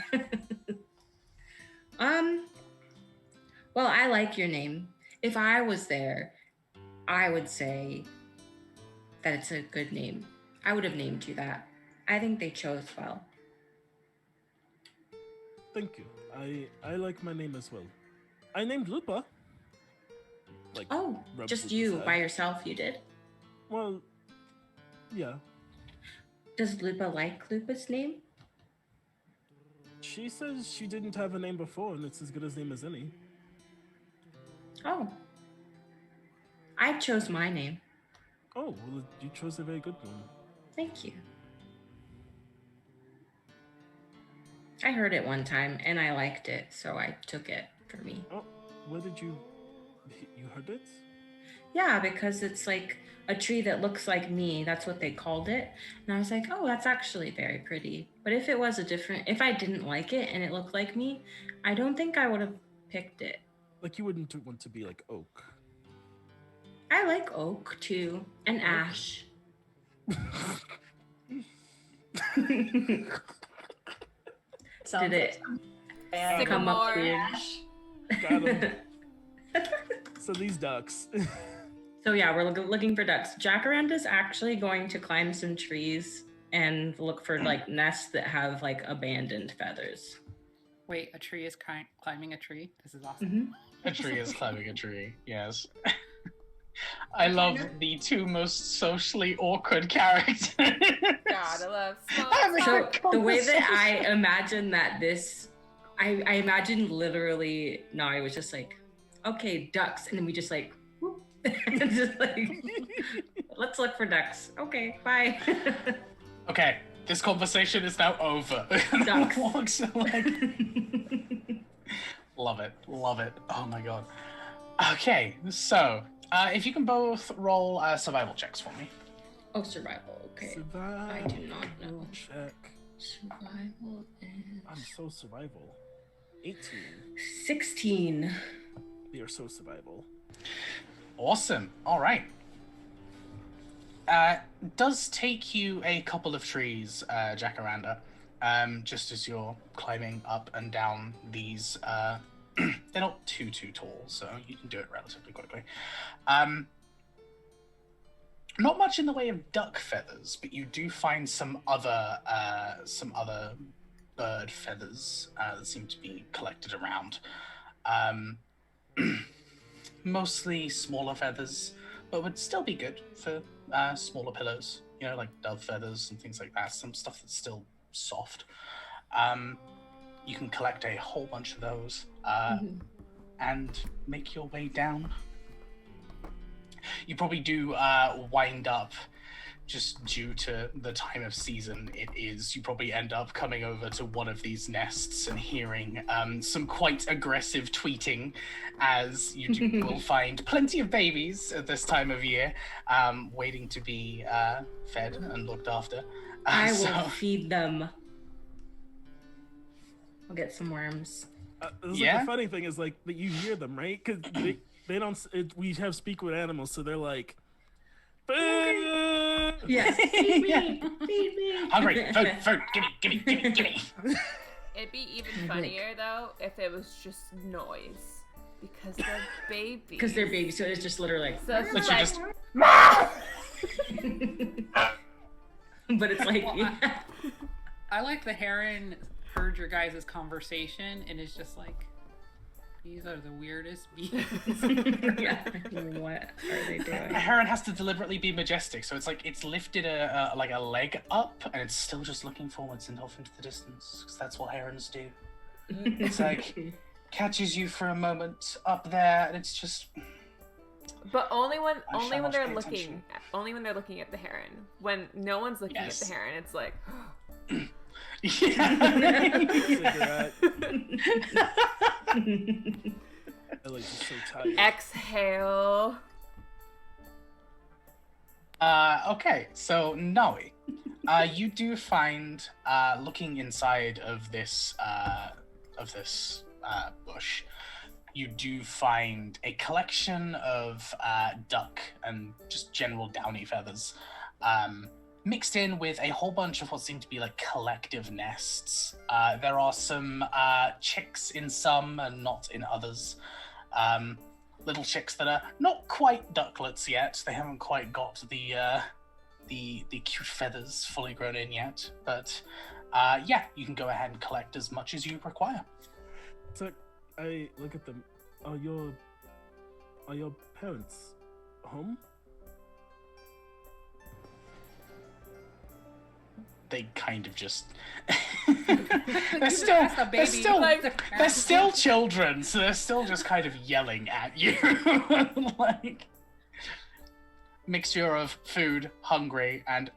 Speaker 6: Well, I like your name. If I was there, I would say that it's a good name. I would have named you that. I think they chose well.
Speaker 5: Thank you. I like my name as well. I named Lupa. Like,
Speaker 6: Oh,
Speaker 5: rub
Speaker 6: just
Speaker 5: Lupa's
Speaker 6: you
Speaker 5: head.
Speaker 6: by yourself, you did?
Speaker 5: Well, yeah.
Speaker 6: Does Lupa like Lupa's name?
Speaker 5: She says she didn't have a name before, and it's as good a name as any.
Speaker 6: Oh. I chose my name.
Speaker 5: Oh, well, you chose a very good one.
Speaker 6: Thank you. I heard it one time and I liked it, so I took it for me.
Speaker 5: Oh, where did you heard it?
Speaker 6: Yeah, because it's like a tree that looks like me. That's what they called it. And I was like, oh, that's actually very pretty. But if it was if I didn't like it and it looked like me, I don't think I would have picked it.
Speaker 5: Like, you wouldn't want to be like oak.
Speaker 6: I like oak too, and ash.
Speaker 2: Sounds
Speaker 6: Did it
Speaker 2: like
Speaker 6: come up
Speaker 3: Sycamore.
Speaker 6: weird?
Speaker 5: Got 'em. So these ducks.
Speaker 6: So yeah, we're looking for ducks. Jacaranda's actually going to climb some trees and look for like nests that have like abandoned feathers.
Speaker 4: Wait, a tree is climbing a tree? This is awesome.
Speaker 6: Mm-hmm.
Speaker 1: A tree is climbing a tree, yes. I love the two most socially awkward characters.
Speaker 3: Gotta love
Speaker 1: Having
Speaker 3: small
Speaker 6: So the way that I
Speaker 1: conversation.
Speaker 6: imagine that this, I imagine literally Nari was just like, okay, ducks, and then we just like, whoop, and just like, let's look for ducks. Okay, bye.
Speaker 1: Okay, this conversation is now over.
Speaker 6: Ducks.
Speaker 1: Walks like, love it, love it. Oh my god. Okay, so if you can both roll survival checks for me.
Speaker 6: Oh, survival. Okay.
Speaker 5: Survival.
Speaker 6: I do not know.
Speaker 5: Check.
Speaker 6: Survival is
Speaker 5: I'm so survival. 18.
Speaker 6: 16.
Speaker 5: They are so survival.
Speaker 1: Awesome. All right. Does take you a couple of trees, Jacaranda, just as you're climbing up and down these. They're not too tall, so you can do it relatively quickly. Not much in the way of duck feathers, but you do find some other bird feathers that seem to be collected around. Mostly smaller feathers, but would still be good for smaller pillows, you know, like dove feathers and things like that. Some stuff that's still soft. You can collect a whole bunch of those and make your way down. You probably do wind up, just due to the time of season it is, you probably end up coming over to one of these nests and hearing some quite aggressive tweeting, as you will find plenty of babies at this time of year waiting to be fed and looked after.
Speaker 6: I will feed them. I'll get some worms.
Speaker 1: Yeah?
Speaker 5: The funny thing is, like, that you hear them, right? Because they don't. We have speak with animals, so they're like, "Food!"
Speaker 6: Yes. Feed me.
Speaker 1: Yeah.
Speaker 6: Feed me.
Speaker 1: Hungry, food, gimme.
Speaker 3: It'd be even funnier though if it was just noise, because they're babies.
Speaker 6: Because they're babies, so it's just literally like.
Speaker 3: So it's
Speaker 1: Literally
Speaker 3: like,
Speaker 1: just,
Speaker 6: But it's like.
Speaker 4: Well, I like the Heron heard your guys' conversation and is just like, these are the weirdest bees.
Speaker 6: Yeah. What are they doing?
Speaker 1: a heron has to deliberately be majestic, so it's like it's lifted a leg up, and it's still just looking forwards and off into the distance, because that's what herons do. It's like catches you for a moment up there, and it's just.
Speaker 3: but only when
Speaker 1: I shall not
Speaker 3: they're
Speaker 1: pay
Speaker 3: looking,
Speaker 1: attention.
Speaker 3: only when they're looking at the heron. When no one's looking
Speaker 1: Yes.
Speaker 3: at the heron, it's like.
Speaker 1: Yeah.
Speaker 5: Cigarette. I like just so tired.
Speaker 3: Exhale.
Speaker 1: Okay, so Naui, You do find, looking inside of this bush, you do find a collection of duck and just general downy feathers, mixed in with a whole bunch of what seem to be like collective nests. There are some chicks in some and not in others. Little chicks that are not quite ducklets yet. They haven't quite got the cute feathers fully grown in yet. But yeah, you can go ahead and collect as much as you require.
Speaker 5: So I look at them. Are your parents home?
Speaker 1: They kind of just
Speaker 4: That's a baby.
Speaker 1: they're still children, so they're still just kind of yelling at you. Like mixture of food, hungry, and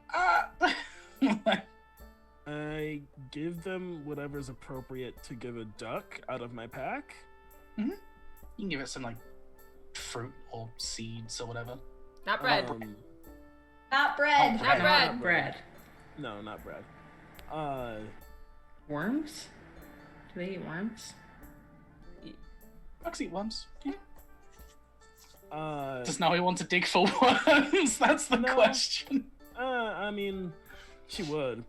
Speaker 5: I give them whatever's appropriate to give a duck out of my pack.
Speaker 1: You can give it some like fruit or seeds or whatever.
Speaker 3: Not bread.
Speaker 2: Not bread.
Speaker 3: Not bread.
Speaker 6: Not bread.
Speaker 5: No, not bread.
Speaker 6: Worms? Do they eat worms?
Speaker 1: Ducks eat worms. Yeah.
Speaker 5: Uh,
Speaker 1: Does Naui want to dig for worms? That's the
Speaker 5: No.
Speaker 1: question.
Speaker 5: I mean, she would.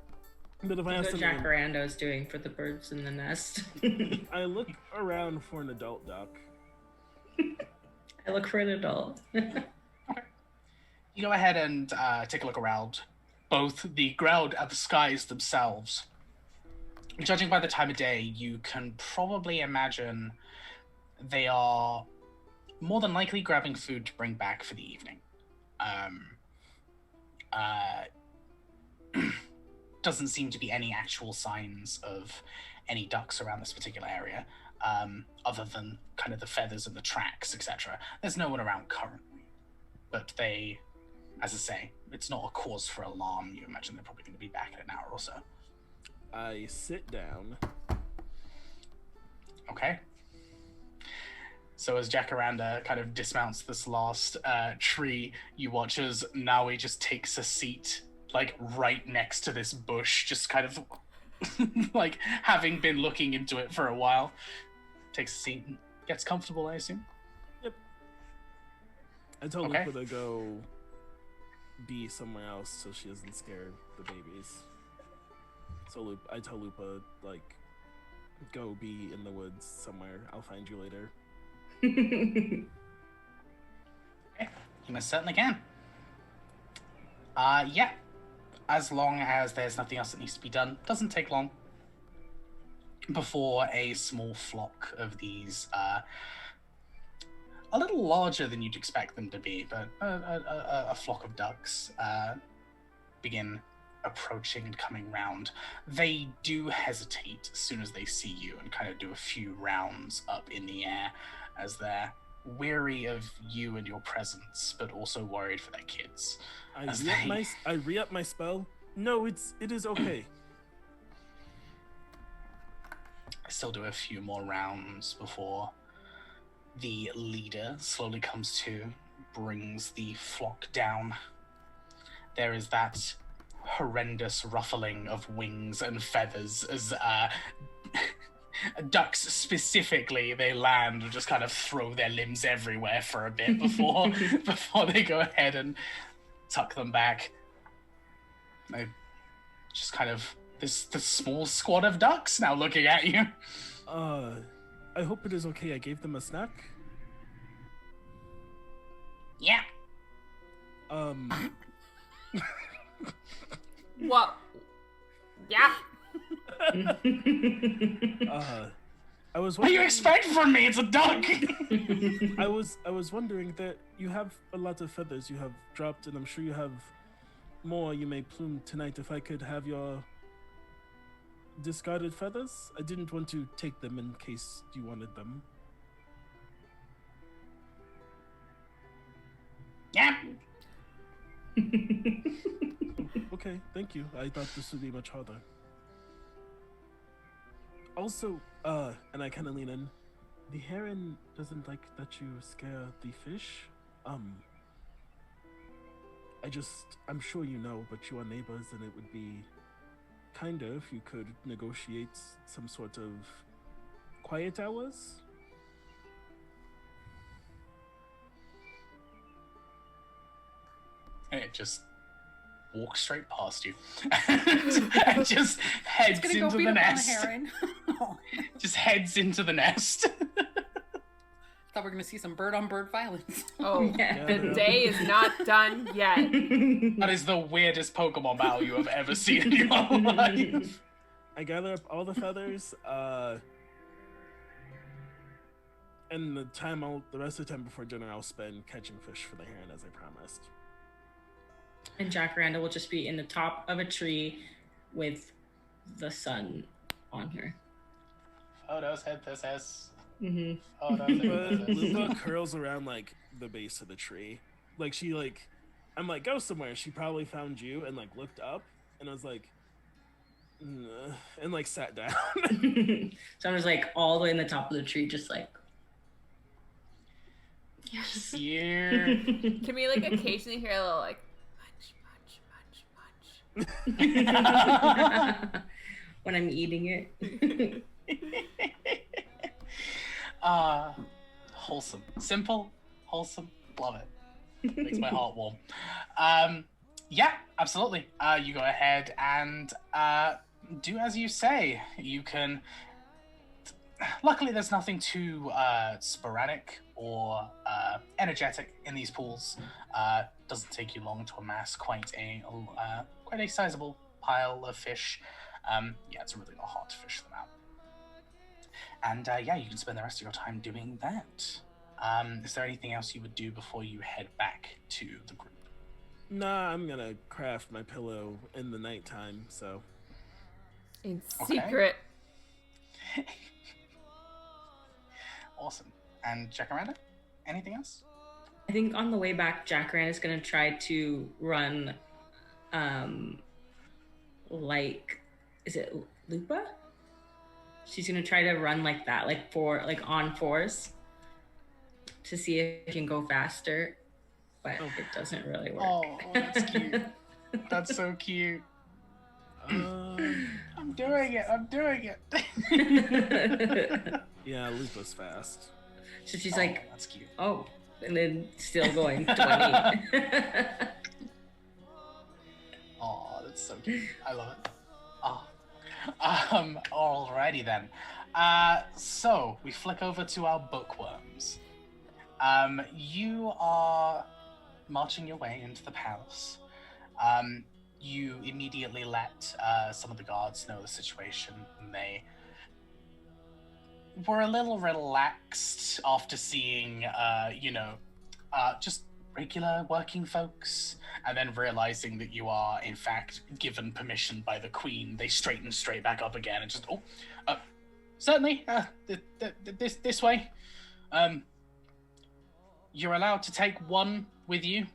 Speaker 5: But if I have
Speaker 6: That's what
Speaker 5: something,
Speaker 6: Jacarando's doing for the birds in the nest.
Speaker 5: I look around for an adult duck.
Speaker 6: I look for an adult.
Speaker 1: You go ahead and take a look around, both the ground and the skies themselves. Judging by the time of day, you can probably imagine they are more than likely grabbing food to bring back for the evening. Doesn't seem to be any actual signs of any ducks around this particular area, other than kind of the feathers and the tracks, etc. There's no one around currently, but they, as I say, it's not a cause for alarm. You imagine they're probably going to be back in an hour or so.
Speaker 5: I sit down.
Speaker 1: Okay. So as Jacaranda kind of dismounts this last tree, you watch as Naui just takes a seat, like right next to this bush, just kind of like having been looking into it for a while. Takes a seat and gets comfortable, I assume.
Speaker 5: I told
Speaker 1: Okay.
Speaker 5: Lupa to go be somewhere else so she doesn't scare the babies. So I tell Lupa, like, go be in the woods somewhere. I'll find you later.
Speaker 1: Okay. You most certainly can. Yeah. As long as there's nothing else that needs to be done, doesn't take long before a small flock of these, a little larger than you'd expect them to be, but a flock of ducks begin approaching and coming round. They do hesitate as soon as they see you and kind of do a few rounds up in the air as they're weary of you and your presence, but also worried for their kids.
Speaker 5: I re-up my spell. No, it is okay.
Speaker 1: I still do a few more rounds before the leader slowly comes to, brings the flock down. There is that horrendous ruffling of wings and feathers as ducks specifically, they land and just kind of throw their limbs everywhere for a bit before they go ahead and tuck them back. They just kind of this small squad of ducks now looking at you.
Speaker 5: I hope it is okay. I gave them a snack.
Speaker 1: Yeah.
Speaker 3: Well, yeah.
Speaker 5: I was
Speaker 1: What do you
Speaker 5: wondering,
Speaker 1: expect from me? It's a duck.
Speaker 5: I was wondering that you have a lot of feathers you have dropped, and I'm sure you have more you may plume tonight. If I could have your discarded feathers, I didn't want to take them in case you wanted them.
Speaker 1: Yeah.
Speaker 5: Okay, thank you. I thought this would be much harder. Also, and I kind of lean in, the heron doesn't like that you scare the fish. I'm sure you know, but you are neighbors, and it would be kinder if you could negotiate some sort of quiet hours.
Speaker 1: And it just walks straight past you and just heads
Speaker 4: It's gonna
Speaker 1: into
Speaker 4: go beat
Speaker 1: the
Speaker 4: up
Speaker 1: nest.
Speaker 4: on the heron.
Speaker 1: Just heads into the nest.
Speaker 4: Thought we were gonna see some bird-on-bird violence.
Speaker 3: Oh,
Speaker 6: Yeah.
Speaker 3: the day is not done yet.
Speaker 1: That is the weirdest Pokemon battle you have ever seen in your life.
Speaker 5: I gather up all the feathers, and the rest of the time before dinner, I'll spend catching fish for the heron, as I promised.
Speaker 6: And Jacaranda will just be in the top of a tree with the sun on her.
Speaker 1: Photosynthesis.
Speaker 6: Mm-hmm.
Speaker 5: But
Speaker 1: Photosynthesis.
Speaker 5: Lupa curls around like the base of the tree, like I'm like, go somewhere. She probably found you and like looked up, and I was like, "Nah," and like sat down.
Speaker 6: So I was like all the way in the top of the tree, just like, yes.
Speaker 1: Yeah.
Speaker 3: Can we like occasionally hear a little like munch, munch, munch, munch?
Speaker 6: When I'm eating it.
Speaker 1: Wholesome. Simple, wholesome, love it. Makes my heart warm. Yeah, absolutely. You go ahead and do as you say. You can... Luckily, there's nothing too sporadic or energetic in these pools. Doesn't take you long to amass quite a sizable pile of fish. Yeah, it's really not hard to fish them out. And yeah, you can spend the rest of your time doing that. Is there anything else you would do before you head back to the group?
Speaker 5: Nah, I'm gonna craft my pillow in the nighttime, so.
Speaker 3: In
Speaker 1: Okay.
Speaker 3: secret.
Speaker 1: Awesome. And Jacaranda, anything else?
Speaker 6: I think on the way back, Jacaranda is going to try to run, like, is it Lupa? She's going to try to run like that, like on fours, to see if it can go faster, but it doesn't really work.
Speaker 1: Oh, that's cute. That's so cute. I'm doing it.
Speaker 5: Yeah, Lupa's fast.
Speaker 6: So she's like,
Speaker 1: that's cute.
Speaker 6: oh, and then still going 20.
Speaker 1: Oh, that's so cute. I love it. Oh. Alrighty then. So we flick over to our bookworms. You are marching your way into the palace. You immediately let some of the guards know the situation, and they were a little relaxed after seeing, just regular working folks, and then realizing that you are, in fact, given permission by the Queen. They straighten straight back up again and just, certainly, this way. You're allowed to take one with you,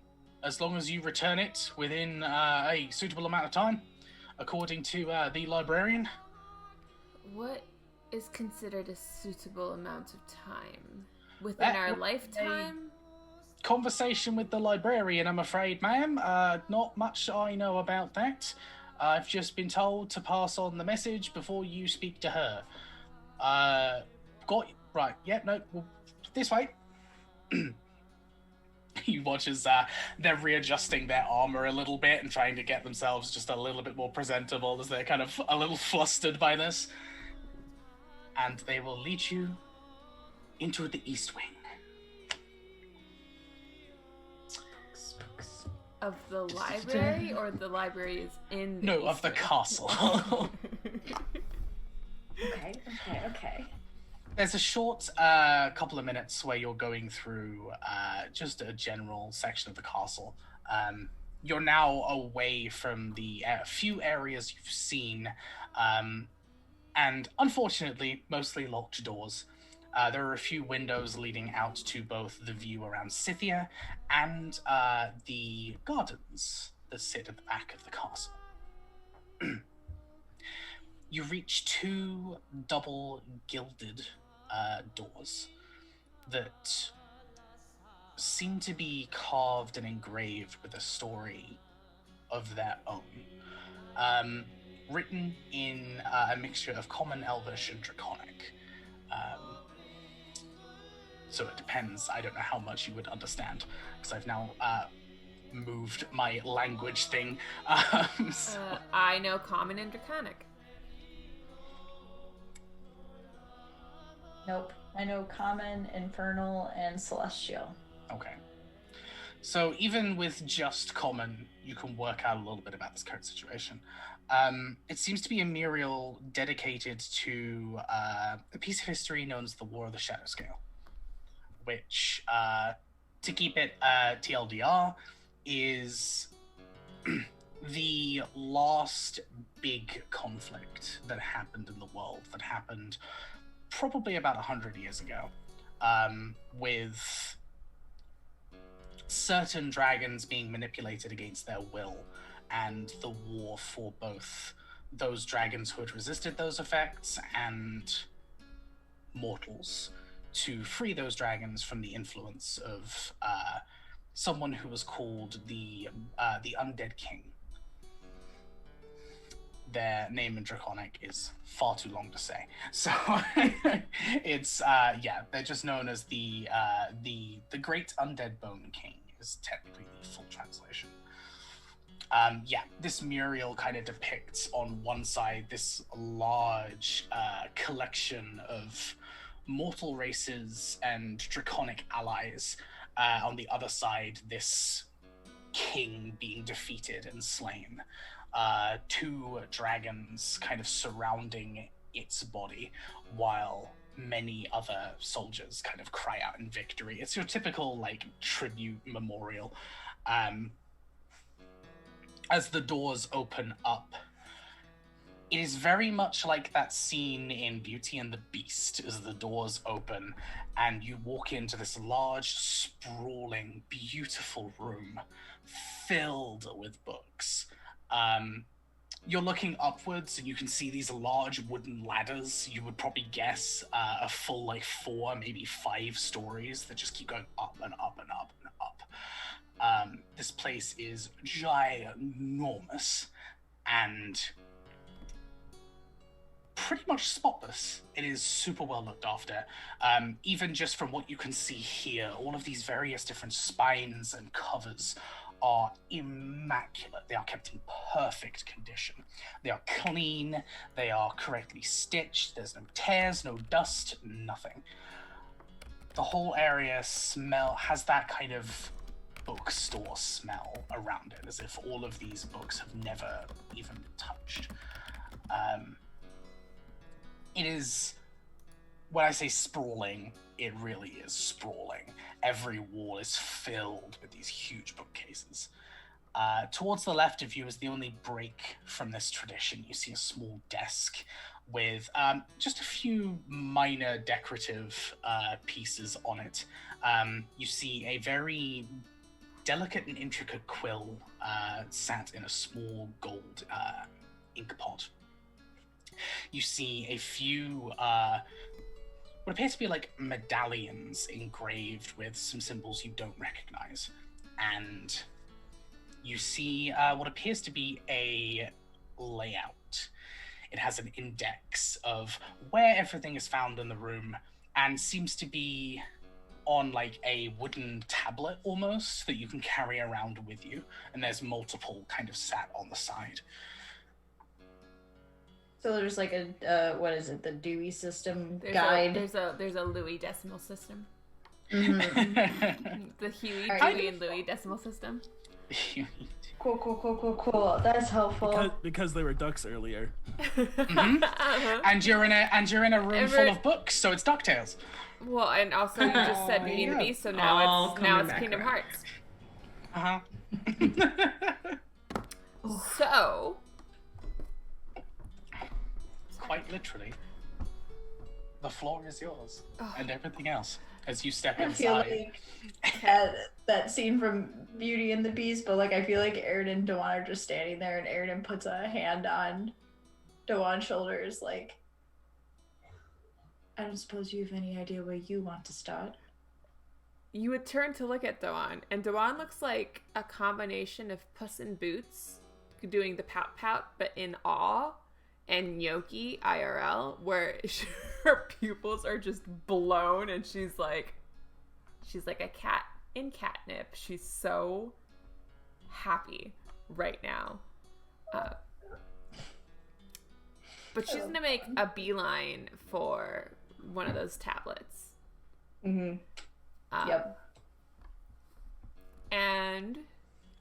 Speaker 1: as long as you return it within a suitable amount of time, according to the librarian.
Speaker 3: What is considered a suitable amount of time? Within
Speaker 1: That
Speaker 3: our
Speaker 1: would be
Speaker 3: lifetime?
Speaker 1: Conversation with the librarian, I'm afraid, ma'am. Not much I know about that. I've just been told to pass on the message before you speak to her. Right, yeah, no, well, this way. You watch as they're readjusting their armor a little bit and trying to get themselves just a little bit more presentable, as they're kind of a little flustered by this. And they will lead you into the East Wing.
Speaker 3: Of the library, or the library is in the
Speaker 1: No,
Speaker 3: East
Speaker 1: of the
Speaker 3: Wing?
Speaker 1: castle.
Speaker 2: Okay.
Speaker 1: There's a short couple of minutes where you're going through just a general section of the castle. You're now away from the few areas you've seen, and unfortunately, mostly locked doors. There are a few windows leading out to both the view around Scythia and the gardens that sit at the back of the castle. You reach two double gilded doors that seem to be carved and engraved with a story of their own. Written in a mixture of Common, Elvish, and Draconic. So it depends. I don't know how much you would understand, because I've now moved my language thing.
Speaker 3: I know Common and Draconic.
Speaker 2: Nope. I know Common, Infernal, and Celestial.
Speaker 1: Okay. So even with just Common, you can work out a little bit about this current situation. It seems to be a Muriel dedicated to a piece of history known as the War of the Shadow Scale, which, to keep it TLDR, is the last big conflict that happened in the world, that happened probably about 100 years ago, with certain dragons being manipulated against their will, and the war for both those dragons who had resisted those effects and mortals to free those dragons from the influence of someone who was called the Undead King. Their name in Draconic is far too long to say, so it's they're just known as the Great Undead Bone King is technically the full translation. This Muriel kind of depicts on one side this large collection of mortal races and draconic allies. On the other side, this king being defeated and slain. Two dragons kind of surrounding its body, while many other soldiers kind of cry out in victory. It's your typical, like, tribute memorial. As the doors open up, it is very much like that scene in Beauty and the Beast, as the doors open and you walk into this large, sprawling, beautiful room filled with books. You're looking upwards and you can see these large wooden ladders. You would probably guess a full, like, 4, maybe 5 stories that just keep going up and up and up and up. This place is ginormous and pretty much spotless. It is super well looked after. Even just from what you can see here, all of these various different spines and covers are immaculate. They are kept in perfect condition. They are clean. They are correctly stitched. There's no tears, no dust, nothing. The whole area has that kind of bookstore smell around it, as if all of these books have never even been touched. It is, when I say sprawling, it really is sprawling. Every wall is filled with these huge bookcases. Towards the left of you is the only break from this tradition. You see a small desk with just a few minor decorative pieces on it. You see a very delicate and intricate quill sat in a small gold ink pot. You see a few what appear to be like medallions engraved with some symbols you don't recognize. And you see what appears to be a layout. It has an index of where everything is found in the room and seems to be on like a wooden tablet almost that you can carry around with you. And there's multiple kind of sat on the side.
Speaker 2: So there's like a what is it? The Dewey System guide.
Speaker 3: There's a Louis decimal system.
Speaker 2: Mm-hmm.
Speaker 3: The Huey,
Speaker 2: All right.
Speaker 3: Dewey, and Louis decimal system.
Speaker 2: Cool. That's helpful.
Speaker 5: Because they were ducks earlier.
Speaker 1: Mm-hmm.
Speaker 3: Uh-huh.
Speaker 1: And you're in a room full of books, so it's DuckTales.
Speaker 3: Well, and also you just said Beauty and the Beast, so now it's Kingdom
Speaker 6: around.
Speaker 3: Hearts. So,
Speaker 1: Quite literally, the floor is yours, and everything else as you step
Speaker 2: I feel
Speaker 1: inside.
Speaker 2: like that scene from Beauty and the Beast, but like I feel like Aaron and Dawan are just standing there, and Aaron puts a hand on Dawan's shoulders, like, I don't suppose you have any idea where you want to start.
Speaker 3: you would turn to look at Dawn, and Dawn looks like a combination of Puss in Boots doing the pout pout, but in awe, and Gnocchi IRL, where her pupils are just blown, and she's like a cat in catnip. She's so happy right now. But she's gonna make a beeline for one of those tablets.
Speaker 2: Mm-hmm. Yep.
Speaker 3: And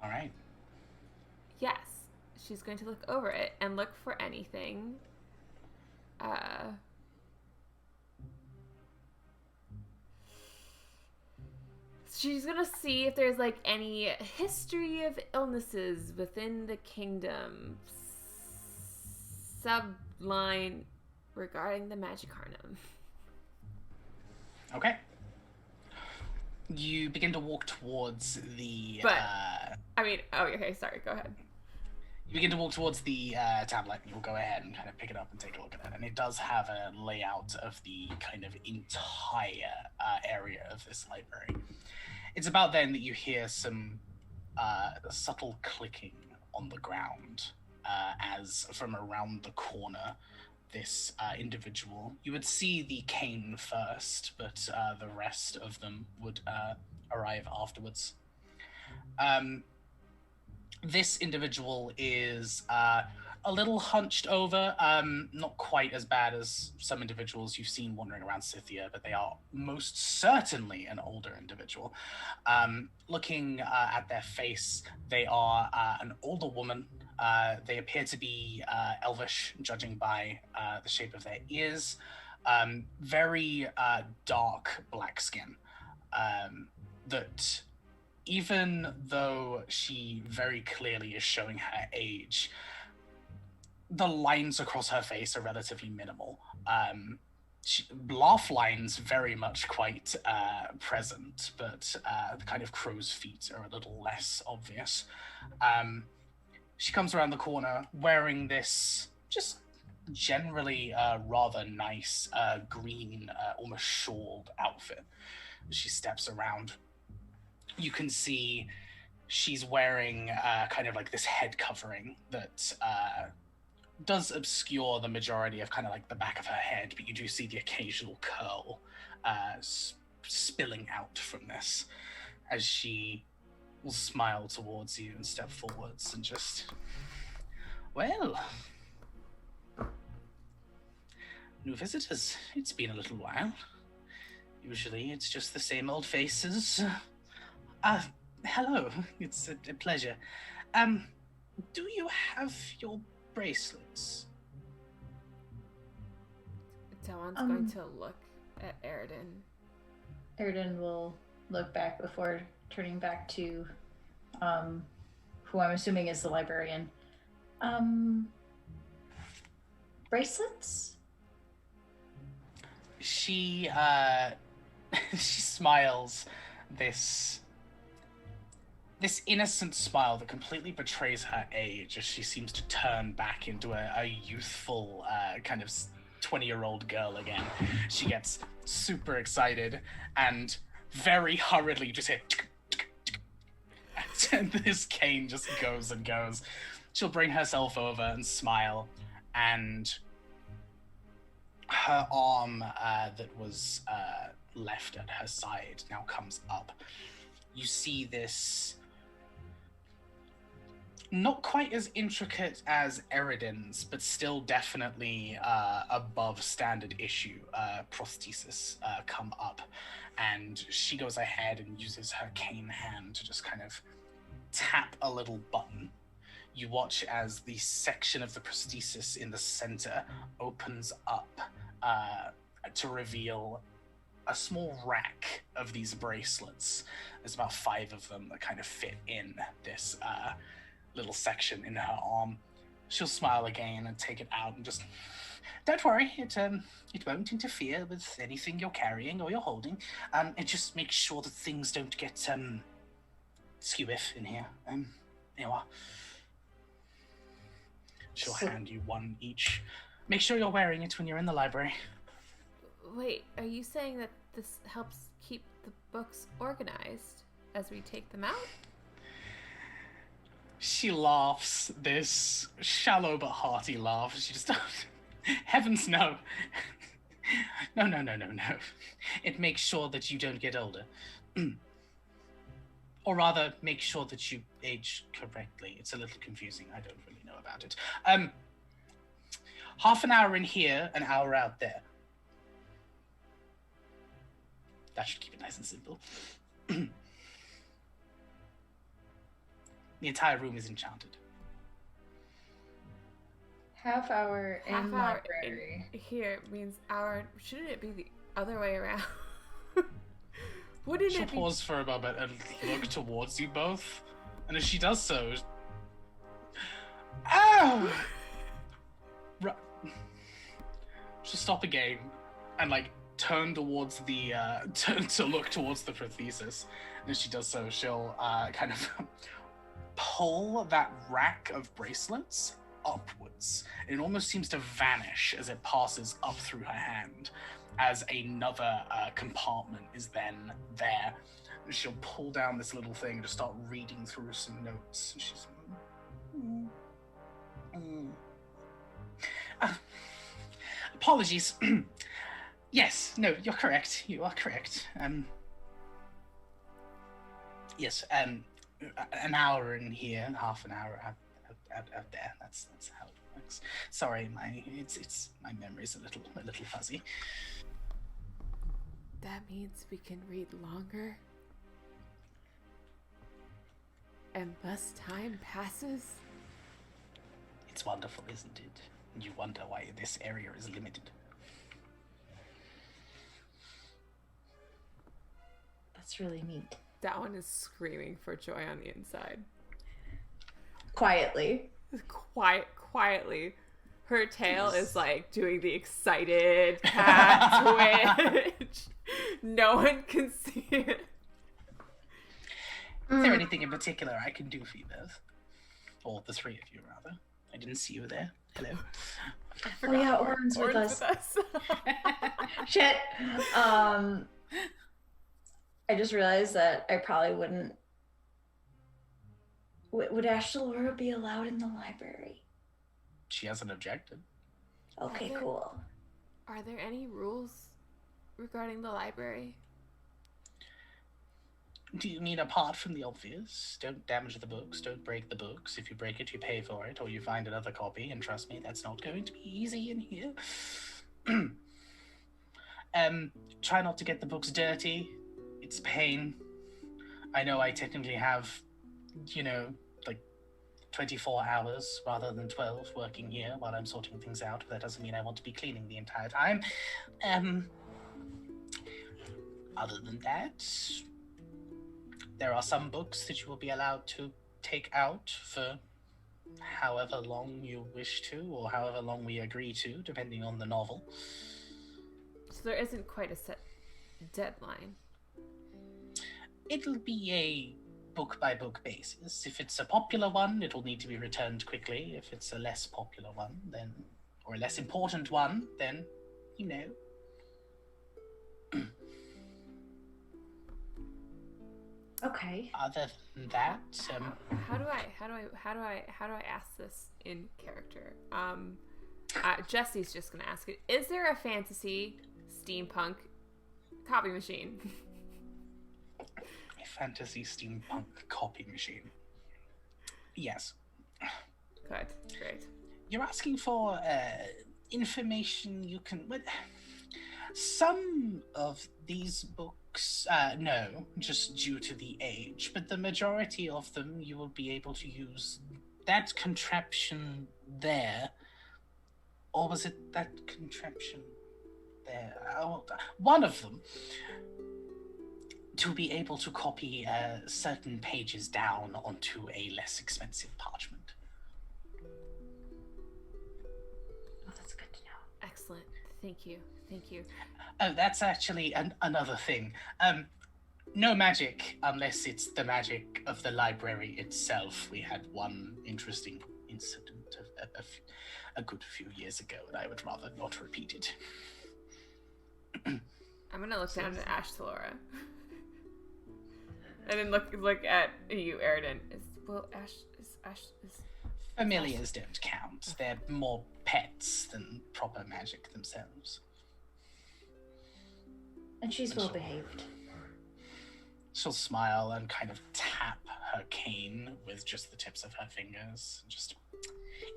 Speaker 1: All right.
Speaker 3: yes, she's going to look over it and look for anything. She's gonna see if there's like any history of illnesses within the kingdom. Subline regarding the Magicarnum.
Speaker 1: Okay. You begin to walk towards the.
Speaker 3: But okay, sorry. Go ahead.
Speaker 1: You begin to walk towards the tablet, and you'll go ahead and kind of pick it up and take a look at it. And it does have a layout of the kind of entire area of this library. It's about then that you hear some subtle clicking on the ground as from around the corner, this individual. You would see the cane first, but the rest of them would arrive afterwards. This individual is a little hunched over, not quite as bad as some individuals you've seen wandering around Scythia, but they are most certainly an older individual. Looking at their face, they are an older woman. They appear to be elvish, judging by the shape of their ears. Very dark black skin. That even though she very clearly is showing her age, the lines across her face are relatively minimal. Laugh lines very much quite present, but the kind of crow's feet are a little less obvious. She comes around the corner wearing this just generally rather nice green, almost shawled outfit. She steps around. You can see she's wearing kind of like this head covering that does obscure the majority of kind of like the back of her head, but you do see the occasional curl spilling out from this as she will smile towards you and step forwards and just, well, new visitors. It's been a little while. Usually it's just the same old faces. Hello. It's a pleasure. Do you have your bracelets?
Speaker 3: Dawn's going to look at Aridin.
Speaker 2: Aridin will look back before turning back to who I'm assuming is the librarian. Bracelets?
Speaker 1: She she smiles this innocent smile that completely betrays her age as she seems to turn back into a youthful kind of 20-year-old girl again. She gets super excited and very hurriedly just hit and this cane just goes and goes. She'll bring herself over and smile, and her arm that was left at her side now comes up. You see this not quite as intricate as Eridin's, but still definitely above standard issue prosthesis come up, and she goes ahead and uses her cane hand to just kind of tap a little button. You watch as the section of the prosthesis in the center opens up to reveal a small rack of these bracelets. There's about 5 of them that kind of fit in this little section in her arm. She'll smile again and take it out and just, don't worry, it won't interfere with anything you're carrying or you're holding. It just makes sure that things don't get skew-if in here. There you are. She'll hand you one each. Make sure you're wearing it when you're in the library.
Speaker 3: Wait, are you saying that this helps keep the books organized as we take them out?
Speaker 1: She laughs this shallow but hearty laugh. She just, heavens no. No. It makes sure that you don't get older. Or rather, make sure that you age correctly. It's a little confusing. I don't really know about it. Half an hour in here, an hour out there. That should keep it nice and simple. The entire room is enchanted.
Speaker 2: Half hour in
Speaker 3: Half hour
Speaker 2: library.
Speaker 3: here means hour. Shouldn't it be the other way around? Wouldn't
Speaker 1: She'll
Speaker 3: it be?
Speaker 1: pause for a moment and look towards you both. And as she does so... Ow! She'll stop again and, like, turn towards the... turn to look towards the prosthesis. And as she does so, she'll kind of pull that rack of bracelets upwards. It almost seems to vanish as it passes up through her hand, as another compartment is then there. And she'll pull down this little thing and just start reading through some notes. And she's apologies. Yes, no, you're correct. You are correct. Yes, an hour in here, half an hour out there. That's how it works. Sorry, my memory's a little fuzzy.
Speaker 3: That means we can read longer, and less time passes.
Speaker 1: It's wonderful, isn't it? You wonder why this area is limited.
Speaker 2: That's really neat.
Speaker 3: That one is screaming for joy on the inside.
Speaker 2: Quietly.
Speaker 3: Quietly. Her tail is like doing the excited cat twitch. No one can see it.
Speaker 1: Is there anything in particular I can do for you both? Or the three of you, rather. I didn't see you there. Hello.
Speaker 2: Oh yeah, Orin's with us. Shit. I just realized that I probably wouldn't. Would Ashlora be allowed in the library?
Speaker 1: She hasn't objected.
Speaker 2: Okay, cool.
Speaker 3: Are there any rules regarding the library?
Speaker 1: Do you mean apart from the obvious? Don't damage the books, don't break the books. If you break it, you pay for it, or you find another copy, and trust me, that's not going to be easy in here. Try not to get the books dirty. It's a pain. I know I technically have, 24 hours rather than 12 working here while I'm sorting things out, but that doesn't mean I want to be cleaning the entire time. Other than that, there are some books that you will be allowed to take out for however long you wish to, or however long we agree to, depending on the novel.
Speaker 3: So there isn't quite a set deadline.
Speaker 1: It'll be a book-by-book basis. If it's a popular one, it'll need to be returned quickly. If it's a less popular one, then, or a less important one, then,
Speaker 2: Okay.
Speaker 1: Other than that,
Speaker 3: How do I ask this in character? Jesse's just gonna ask it. Is there a fantasy steampunk copy machine?
Speaker 1: A fantasy steampunk copy machine. Yes.
Speaker 3: Good, great.
Speaker 1: You're asking for information you can... Some of these books, no, just due to the age, but the majority of them you will be able to use that contraption there. Or was it that contraption there? One of them. To be able to copy certain pages down onto a less expensive parchment.
Speaker 2: Oh, that's good to know.
Speaker 3: Excellent. Thank you.
Speaker 1: Oh, that's actually another thing. No magic unless it's the magic of the library itself. We had one interesting incident a good few years ago, and I would rather not repeat it.
Speaker 3: I'm gonna look down at Ashtalora. And then look at you, Aridin.
Speaker 1: Familiars don't count. They're more pets than proper magic themselves.
Speaker 2: And she's well behaved.
Speaker 1: She'll smile and kind of tap her cane with just the tips of her fingers. Just,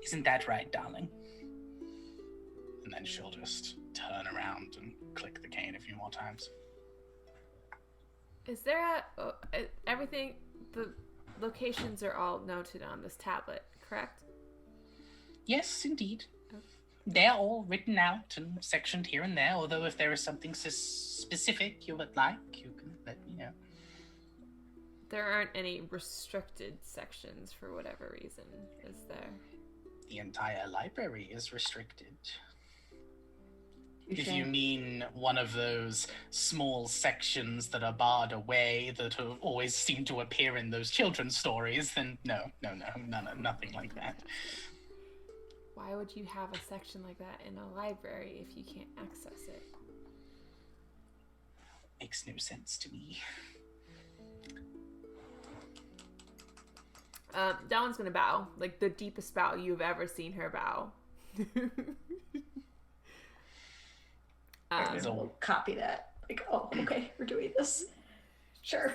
Speaker 1: isn't that right, darling? And then she'll just turn around and click the cane a few more times.
Speaker 3: Is there everything, the locations are all noted on this tablet, correct?
Speaker 1: Yes, indeed. They're all written out and sectioned here and there, although if there is something specific you would like, you can let me know.
Speaker 3: There aren't any restricted sections for whatever reason, is there?
Speaker 1: The entire library is restricted.
Speaker 2: Touché.
Speaker 1: If you mean one of those small sections that are barred away that always seem to appear in those children's stories, then no, nothing like that.
Speaker 3: Why would you have a section like that in a library if you can't access it?
Speaker 1: Makes no sense to me.
Speaker 3: Dallin's gonna bow, like the deepest bow you've ever seen her bow.
Speaker 2: We'll copy that. Like, oh, okay, we're doing this. Sure.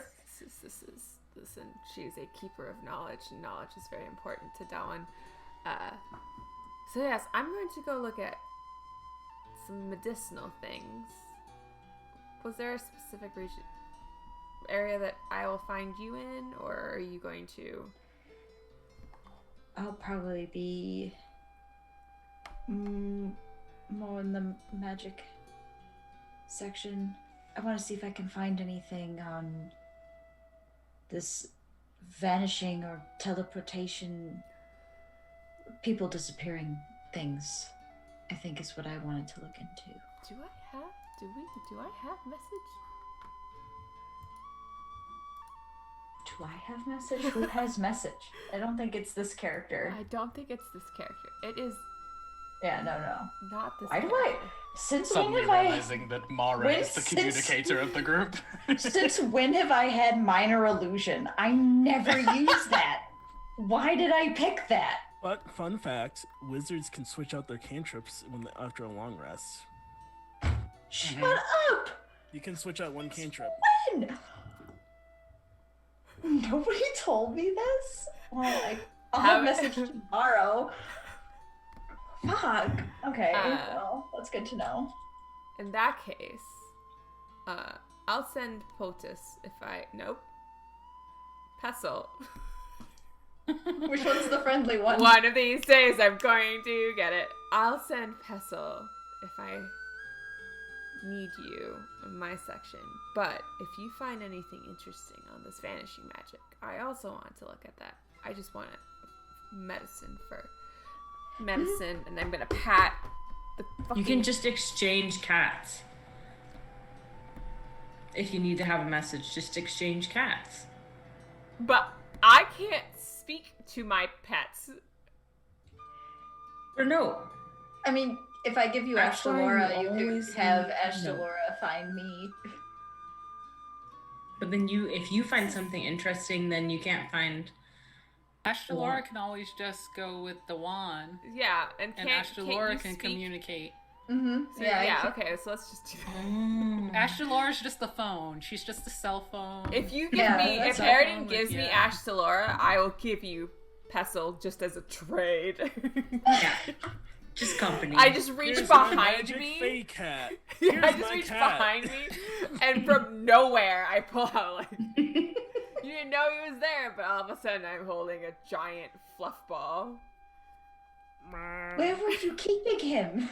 Speaker 3: Listen, she's a keeper of knowledge, and knowledge is very important to Dallin. So yes, I'm going to go look at some medicinal things. Was there a specific area that I will find you in, or are you going to?
Speaker 2: I'll probably be more in the magic section. I want to see if I can find anything on this vanishing or teleportation, people disappearing things, I think is what I wanted to look into.
Speaker 3: Do I have message?
Speaker 2: Do I have message? Who has message? I don't think it's this character.
Speaker 3: I don't think it's this character. It is
Speaker 2: Yeah, no.
Speaker 3: not this
Speaker 2: Why do
Speaker 3: character.
Speaker 2: Since
Speaker 1: Suddenly
Speaker 2: when have
Speaker 1: realizing that Mara is the communicator of the group.
Speaker 2: Since when have I had minor illusion? I never used that. Why did I pick that?
Speaker 5: But fun fact: wizards can switch out their cantrips after a long rest.
Speaker 2: Shut up!
Speaker 5: You can switch out one cantrip.
Speaker 2: When? Nobody told me this. Well, I'll have a message tomorrow. Fuck. Okay. Well, that's good to know.
Speaker 3: In that case, I'll send POTUS nope. Pestle.
Speaker 2: Which one's the friendly one?
Speaker 3: One of these days I'm going to get it. I'll send Pestle if I need you in my section. But if you find anything interesting on this vanishing magic, I also want to look at that. I just want medicine, and I'm gonna pat the fucking...
Speaker 6: You can just exchange cats. If you need to have a message, just exchange cats.
Speaker 3: But I can't speak to my pets.
Speaker 6: Or no.
Speaker 2: I mean, if I give you
Speaker 6: That's why
Speaker 2: Ashtalora,
Speaker 6: you
Speaker 2: you could
Speaker 6: always
Speaker 2: have
Speaker 6: need to know.
Speaker 2: Ashtalora find me.
Speaker 6: But then if you find something interesting, then you can't find...
Speaker 4: Ashtalora can always just go with the wand,
Speaker 3: Yeah, and
Speaker 4: Ashtalora can communicate.
Speaker 2: Mm-hmm.
Speaker 3: So,
Speaker 2: Yeah.
Speaker 3: yeah, okay, so let's just do that.
Speaker 4: Ashtalora's just the phone. She's just a cell phone.
Speaker 3: If you
Speaker 2: that's
Speaker 3: if
Speaker 2: all
Speaker 3: Aridin gives me
Speaker 4: yeah.
Speaker 3: Ashtalora, I will give you Pestle just as a trade.
Speaker 6: Yeah. Just company.
Speaker 3: I just reach
Speaker 5: Here's my
Speaker 3: behind
Speaker 5: magic
Speaker 3: me.
Speaker 5: fey cat.
Speaker 3: Yeah, I
Speaker 5: Here's
Speaker 3: just
Speaker 5: my
Speaker 3: reach
Speaker 5: cat.
Speaker 3: behind me, and from nowhere I pull out like you didn't know he was there, but all of a sudden I'm holding a giant fluff ball.
Speaker 2: Where were you keeping him?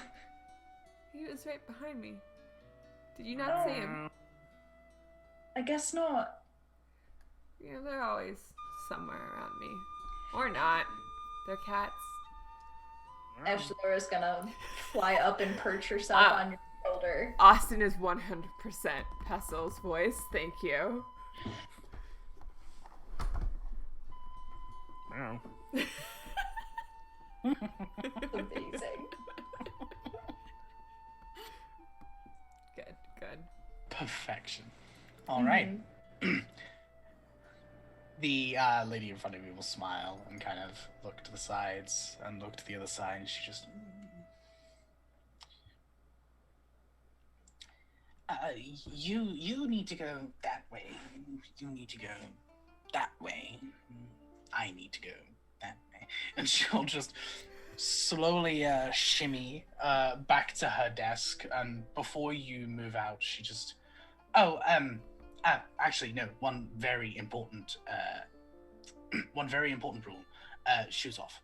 Speaker 3: He was right behind me. Did you not see him?
Speaker 2: I guess not.
Speaker 3: Yeah, they're always somewhere around me, or not. They're cats.
Speaker 2: Ashtalora's gonna fly up and perch herself on your shoulder.
Speaker 3: Austin is 100% Pestle's voice. Thank you.
Speaker 5: Wow.
Speaker 2: Amazing.
Speaker 3: Good.
Speaker 1: Perfection. All right. The lady in front of you will smile and kind of look to the sides and look to the other side, and she just... you need to go that way. You need to go that way. I need to go that way. And she'll just slowly shimmy back to her desk, and before you move out, she just... actually, no. One very important rule. Shoes off.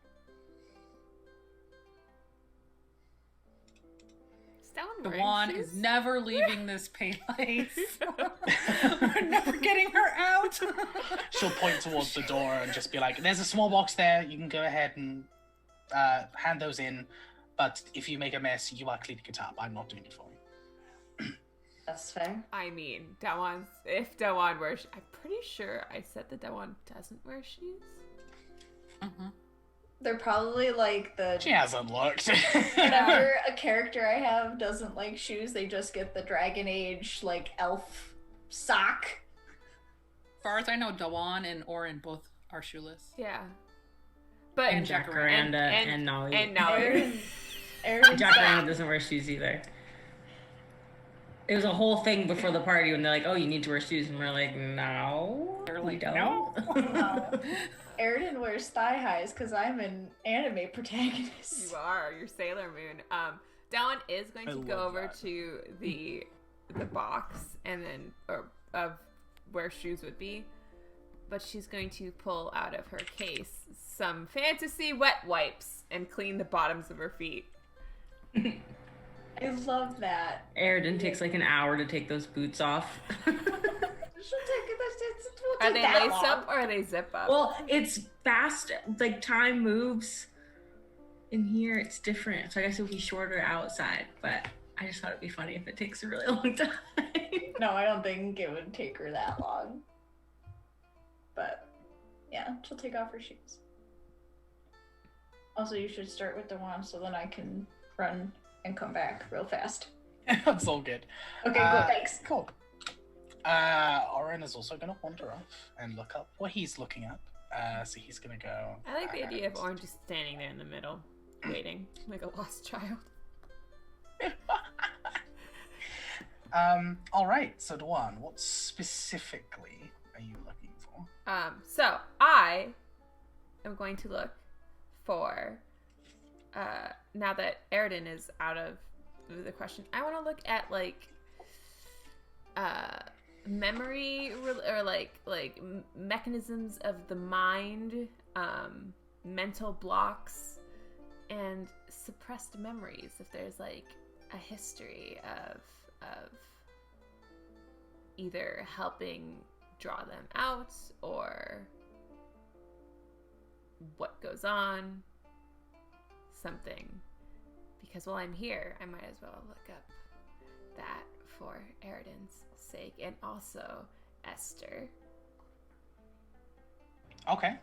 Speaker 4: Dawn is never leaving this place. We're never getting her out.
Speaker 1: She'll point towards the door and just be like, "There's a small box there. You can go ahead and hand those in. But if you make a mess, you are cleaning it up. I'm not doing it for you."
Speaker 2: That's fair.
Speaker 3: I mean, if Dawan wears... I'm pretty sure I said that Dawan doesn't wear shoes.
Speaker 4: Mm-hmm.
Speaker 2: They're probably like the...
Speaker 1: She hasn't looked.
Speaker 2: Whenever a character I have doesn't like shoes, they just get the Dragon Age, like, elf sock.
Speaker 4: As far as I know, Dawan and Orin both are shoeless.
Speaker 3: Yeah. But
Speaker 6: And Jacaranda and Nolly.
Speaker 3: And Nolly.
Speaker 6: Jacaranda doesn't wear shoes either. It was a whole thing before the party when they're like, "Oh, you need to wear shoes," and we're like, "No,
Speaker 4: They're
Speaker 6: we
Speaker 4: like,
Speaker 6: don't."
Speaker 2: No. Airden wears thigh highs because I'm an anime protagonist.
Speaker 3: You are. You're Sailor Moon. Dawan is going
Speaker 5: I
Speaker 3: to go
Speaker 5: love
Speaker 3: over
Speaker 5: that.
Speaker 3: to the box and then of where shoes would be, but she's going to pull out of her case some fantasy wet wipes and clean the bottoms of her feet.
Speaker 2: I love that.
Speaker 6: Airden takes like an hour to take those boots off.
Speaker 3: Are they lace up or are they zip up?
Speaker 6: Well, it's fast. Like time moves. In here, it's different. So I guess it would be shorter outside. But I just thought it'd be funny if it takes a really long time.
Speaker 2: No, I don't think it would take her that long. But yeah, she'll take off her shoes. Also, you should start with the one so then I can run and come back real fast.
Speaker 1: That's all good.
Speaker 2: Okay, cool. Thanks.
Speaker 1: Cool. Oren is also going to wander off and look up what he's looking up. So he's going to go...
Speaker 3: I like the idea of Orange just standing there in the middle, waiting, like a lost child.
Speaker 1: All right, so Dwan, what specifically are you looking for?
Speaker 3: So I am going to look for, now that Airden is out of the question, I want to look at like memory or like mechanisms of the mind, mental blocks, and suppressed memories. If there's like a history of either helping draw them out or what goes on, something. Because while I'm here, I might as well look up that for Airden's sake, and also Esther.
Speaker 1: Okay.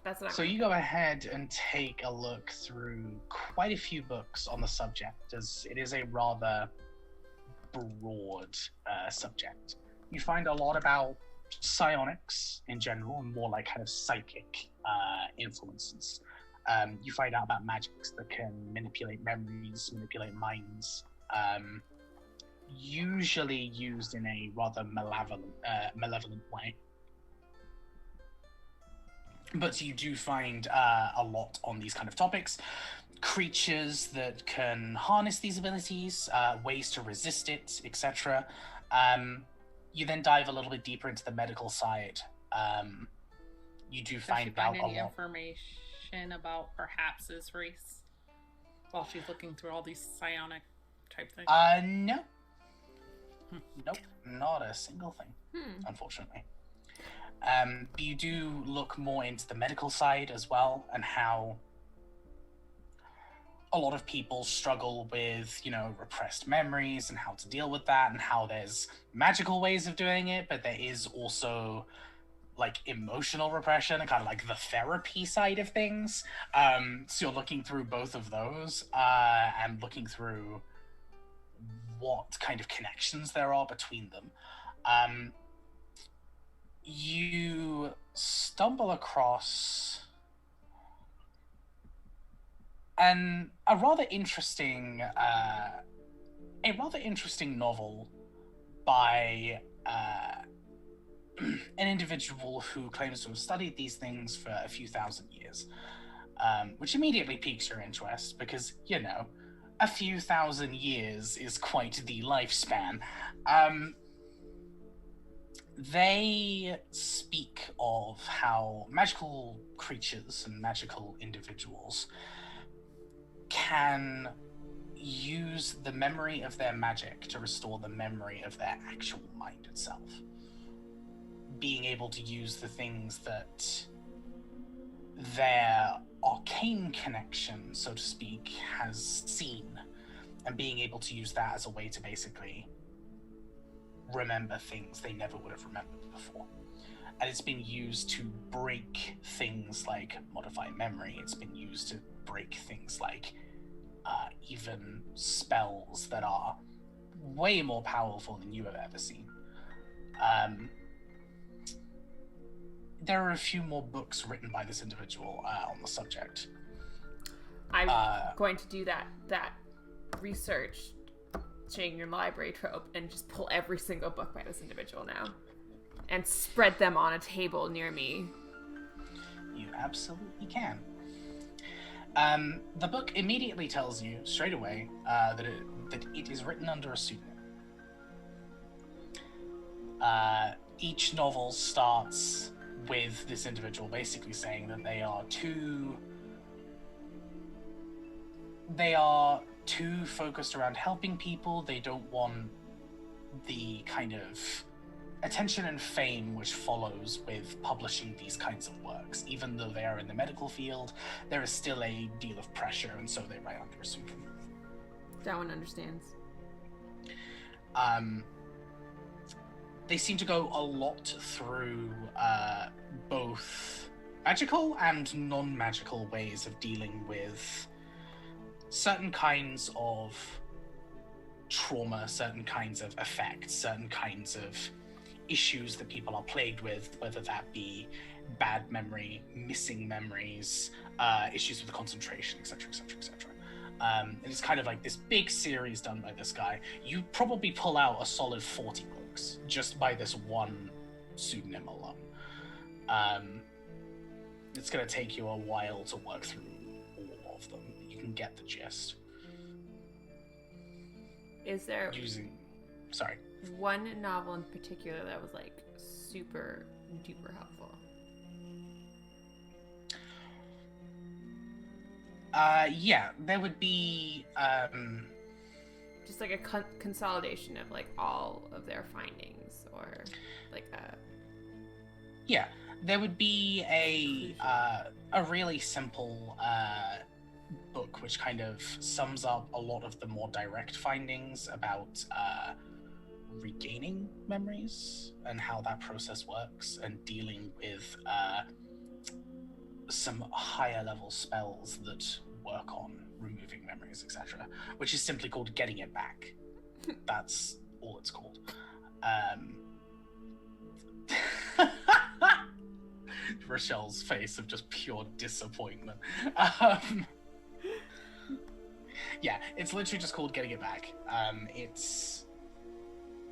Speaker 3: That's what I'm
Speaker 1: So you go ahead and take a look through quite a few books on the subject, as it is a rather broad subject. You find a lot about psionics in general, and more like kind of psychic influences. You find out about magics that can manipulate memories, manipulate minds, usually used in a rather malevolent way. But you do find a lot on these kind of topics. Creatures that can harness these abilities, ways to resist it, etc. You then dive a little bit deeper into the medical side. You do
Speaker 4: Does
Speaker 1: find
Speaker 4: she
Speaker 1: out
Speaker 4: find
Speaker 1: a
Speaker 4: any
Speaker 1: lot.
Speaker 4: information about perhaps his race while she's looking through all these psionic type things?
Speaker 1: No. Nope, not a single thing, unfortunately. But you do look more into the medical side as well, and how a lot of people struggle with, repressed memories and how to deal with that, and how there's magical ways of doing it, but there is also like emotional repression and kind of like the therapy side of things. So you're looking through both of those, and looking through what kind of connections there are between them, you stumble across a rather interesting novel by an individual who claims to have studied these things for a few thousand years, which immediately piques your interest because, a few thousand years is quite the lifespan. They speak of how magical creatures and magical individuals can use the memory of their magic to restore the memory of their actual mind itself. Being able to use the things that their arcane connection, so to speak, has seen, and being able to use that as a way to basically remember things they never would have remembered before. And it's been used to break things like modify memory. It's been used to break things like even spells that are way more powerful than you have ever seen. There are a few more books written by this individual on the subject.
Speaker 3: I'm going to do that research, chain your library trope, and just pull every single book by this individual now, and spread them on a table near me.
Speaker 1: You absolutely can. The book immediately tells you straight away that it is written under a pseudonym. Each novel starts with this individual basically saying that they are too focused around helping people. They don't want the kind of attention and fame which follows with publishing these kinds of works. Even though they are in the medical field, there is still a deal of pressure, and so they write under a pseudonym.
Speaker 3: That one understands.
Speaker 1: They seem to go a lot through both magical and non-magical ways of dealing with certain kinds of trauma, certain kinds of effects, certain kinds of issues that people are plagued with, whether that be bad memory, missing memories, issues with concentration, etc., etc., etc. And it's kind of like this big series done by this guy. You probably pull out a solid 40 books just by this one pseudonym alone. It's going to take you a while to work through all of them. You can get the gist.
Speaker 3: Is there
Speaker 1: Sorry.
Speaker 3: one novel in particular that was like super duper helpful?
Speaker 1: Yeah, there would be
Speaker 3: just like a consolidation of like all of their findings, or like a
Speaker 1: yeah, there would be a really simple book which kind of sums up a lot of the more direct findings about regaining memories and how that process works, and dealing with some higher level spells that work on removing memories, etc., which is simply called Getting It Back. That's all it's called. Rochelle's face of just pure disappointment. Yeah, it's literally just called Getting It Back. It's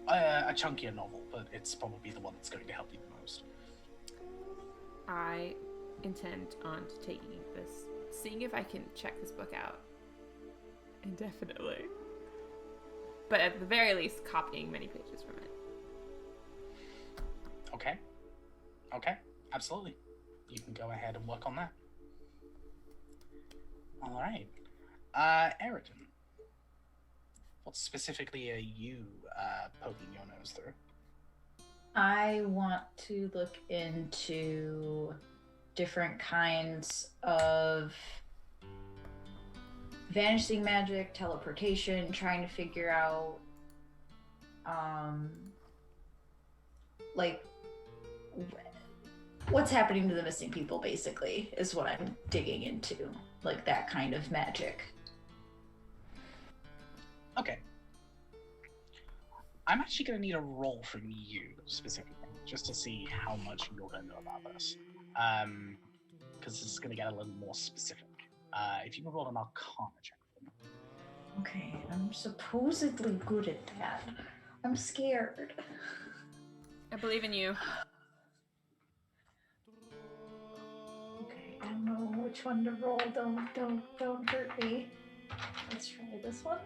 Speaker 1: a chunkier novel, but it's probably the one that's going to help you the most.
Speaker 3: I intend on taking this, seeing if I can check this book out indefinitely, but at the very least copying many pages from it.
Speaker 1: Okay, absolutely. You can go ahead and work on that. All right. Eridan, what specifically are you poking your nose through?
Speaker 2: I want to look into different kinds of vanishing magic, teleportation, trying to figure out like what's happening to the missing people, basically, is what I'm digging into. Like that kind of magic.
Speaker 1: Okay. I'm actually going to need a roll from you specifically, just to see how much you're going to know about this. Because it's going to get a little more specific. If you can roll an Arcana check.
Speaker 2: Okay, I'm supposedly good at that. I'm scared.
Speaker 3: I believe in you.
Speaker 2: Okay, I don't know which one to roll. Don't hurt me. Let's try this one.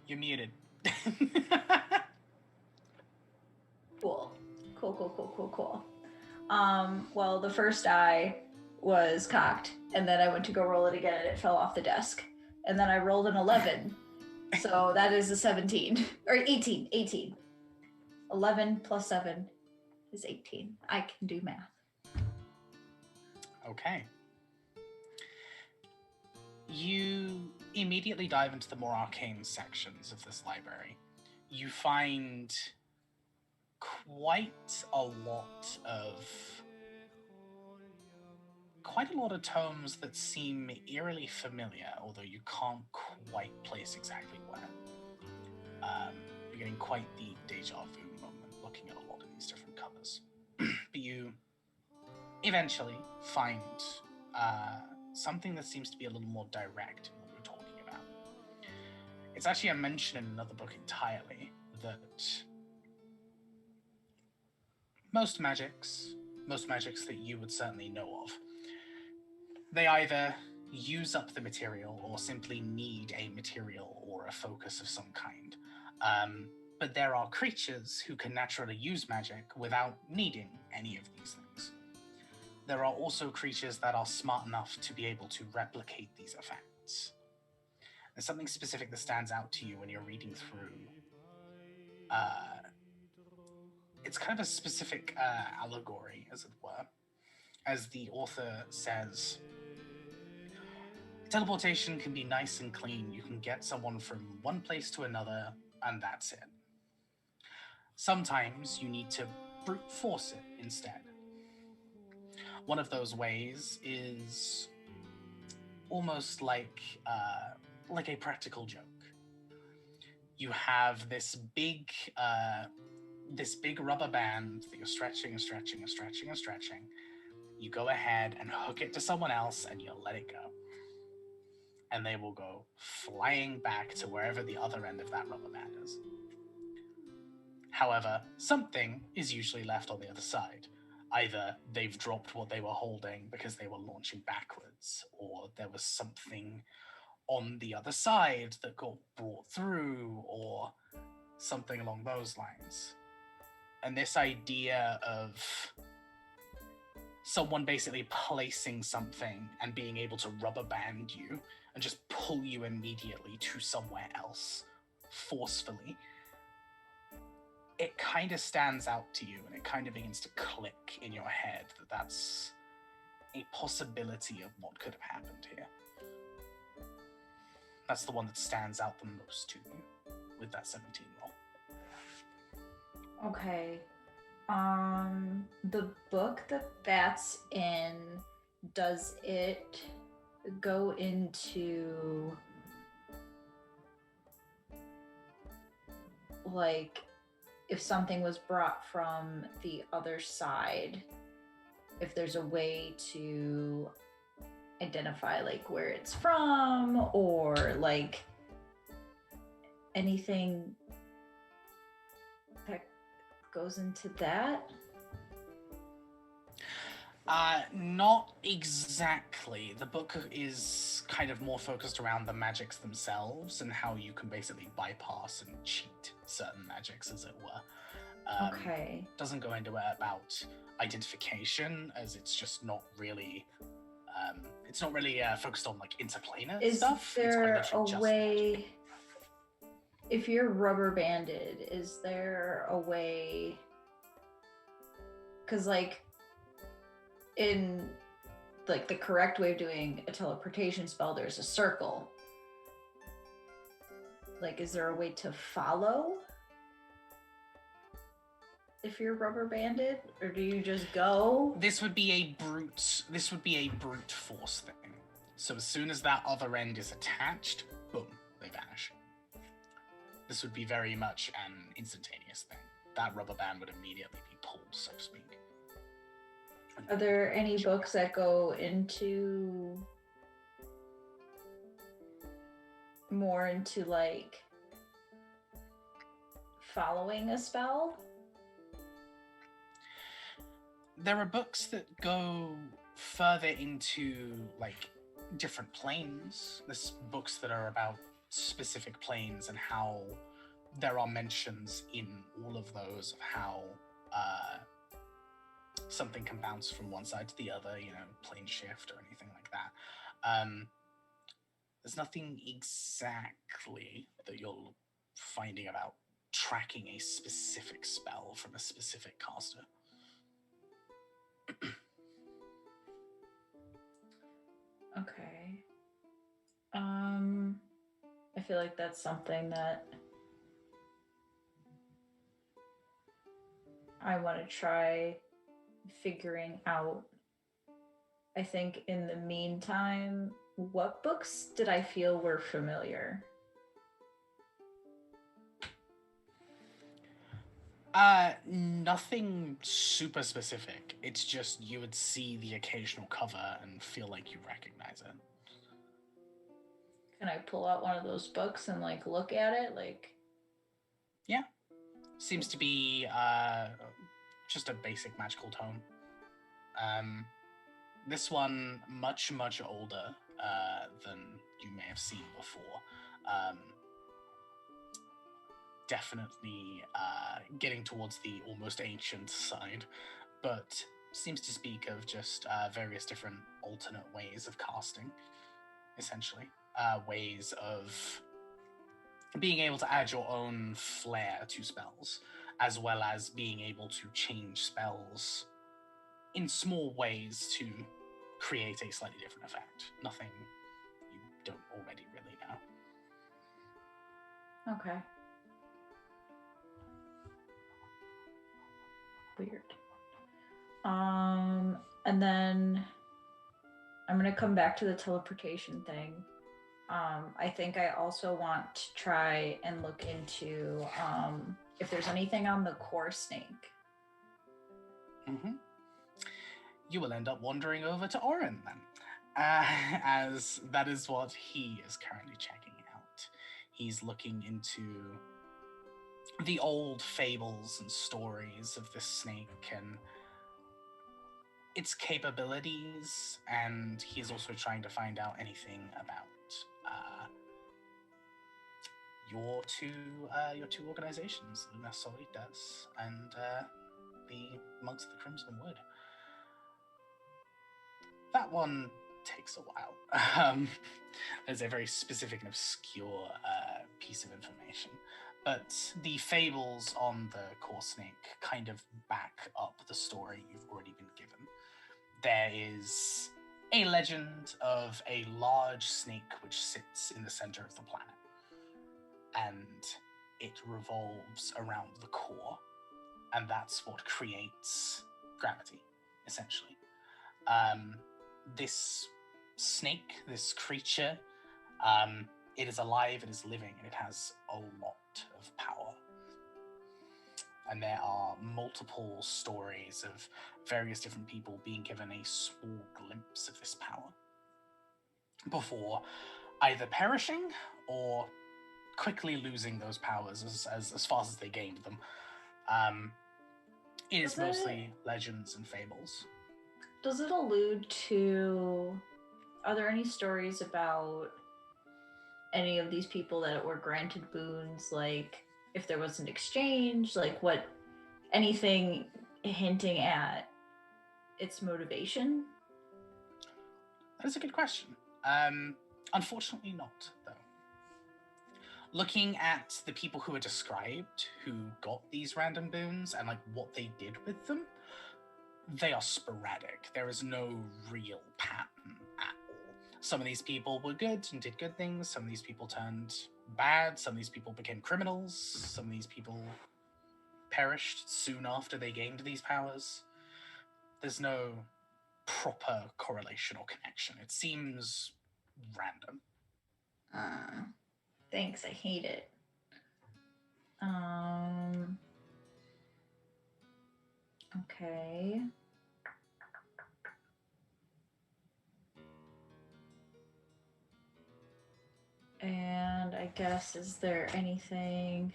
Speaker 1: You're muted.
Speaker 2: Cool. Well, the first die was cocked, and then I went to go roll it again, and it fell off the desk. And then I rolled an 11, so that is a 17. Or 18. 11 plus 7 is 18. I can do math.
Speaker 1: Okay. You immediately dive into the more arcane sections of this library. You find quite a lot of tomes that seem eerily familiar, although you can't quite place exactly where. You're getting quite the deja vu moment looking at a lot of these different covers. But you eventually find something that seems to be a little more direct in what you're talking about. It's actually a mention in another book entirely that most magics that you would certainly know of, they either use up the material or simply need a material or a focus of some kind. But there are creatures who can naturally use magic without needing any of these things. There are also creatures that are smart enough to be able to replicate these effects. There's something specific that stands out to you when you're reading through. It's kind of a specific allegory, as it were. As the author says, teleportation can be nice and clean. You can get someone from one place to another, and that's it. Sometimes you need to brute force it instead. One of those ways is almost like a practical joke. You have this big rubber band that you're stretching. You go ahead and hook it to someone else, and you let it go. And they will go flying back to wherever the other end of that rubber band is. However, something is usually left on the other side. Either they've dropped what they were holding because they were launching backwards, or there was something on the other side that got brought through, or something along those lines. And this idea of someone basically placing something and being able to rubber band you and just pull you immediately to somewhere else forcefully, it kind of stands out to you, and it kind of begins to click in your head that that's a possibility of what could have happened here. That's the one that stands out the most to you with that 17 roll.
Speaker 2: Okay. The book that that's in, does it go into like if something was brought from the other side, if there's a way to identify like where it's from, or like anything that goes into that?
Speaker 1: Not exactly. The book is kind of more focused around the magics themselves and how you can basically bypass and cheat certain magics, as it were.
Speaker 2: Okay.
Speaker 1: Doesn't go into it about identification, as it's just not really. It's not really focused on like interplanar stuff.
Speaker 2: Is there
Speaker 1: it's quite
Speaker 2: a
Speaker 1: just
Speaker 2: way?
Speaker 1: magic.
Speaker 2: If you're rubber banded, is there a way? Because like in like the correct way of doing a teleportation spell, there's a circle. Like, is there a way to follow if you're rubber banded, or do you just go?
Speaker 1: This would be a brute force thing. So as soon as that other end is attached, boom, they vanish. This would be very much an instantaneous thing. That rubber band would immediately be pulled, so to speak.
Speaker 2: Are there any books that go into more into like following a spell?
Speaker 1: There are books that go further into like different planes. There's books that are about specific planes and how there are mentions in all of those of how something can bounce from one side to the other, plane shift or anything like that. There's nothing exactly that you're finding about tracking a specific spell from a specific caster.
Speaker 2: Okay. I feel like that's something that I want to try figuring out. I think in the meantime, what books did I feel were familiar?
Speaker 1: Nothing super specific. It's just you would see the occasional cover and feel like you recognize it.
Speaker 2: Can I pull out one of those books and like look at it?
Speaker 1: Yeah. Seems to be just a basic magical tome. This one much older than you may have seen before. Definitely getting towards the almost ancient side, but seems to speak of just various different alternate ways of casting, essentially. Ways of being able to add your own flair to spells, as well as being able to change spells in small ways to create a slightly different effect. Nothing you don't already really know.
Speaker 2: Okay. Weird. And then I'm gonna come back to the teleportation thing. I think I also want to try and look into if there's anything on the core snake.
Speaker 1: Mm-hmm. You will end up wandering over to Oren then, as that is what he is currently checking out. He's looking into the old fables and stories of this snake and its capabilities, and he's also trying to find out anything about your two organizations, Luna Solitas and the Monks of the Crimson Wood. That one takes a while. There's a very specific and obscure piece of information. But the fables on the core snake kind of back up the story you've already been given. There is a legend of a large snake which sits in the center of the planet. And it revolves around the core. And that's what creates gravity, essentially. This snake, this creature, it is alive, it is living, and it has a lot of power. And there are multiple stories of various different people being given a small glimpse of this power before either perishing or quickly losing those powers as fast as they gained them. It is mostly legends and fables.
Speaker 2: Does it allude to... Are there any stories about any of these people that were granted boons, like if there was an exchange, like what, anything hinting at its motivation?
Speaker 1: That is a good question. Unfortunately not, though. Looking at the people who are described, who got these random boons, and like what they did with them, they are sporadic. There is no real pattern at all. Some of these people were good and did good things. Some of these people turned bad. Some of these people became criminals. Some of these people perished soon after they gained these powers. There's no proper correlation or connection. It seems random.
Speaker 2: Thanks, I hate it. Okay. And I guess, is there anything...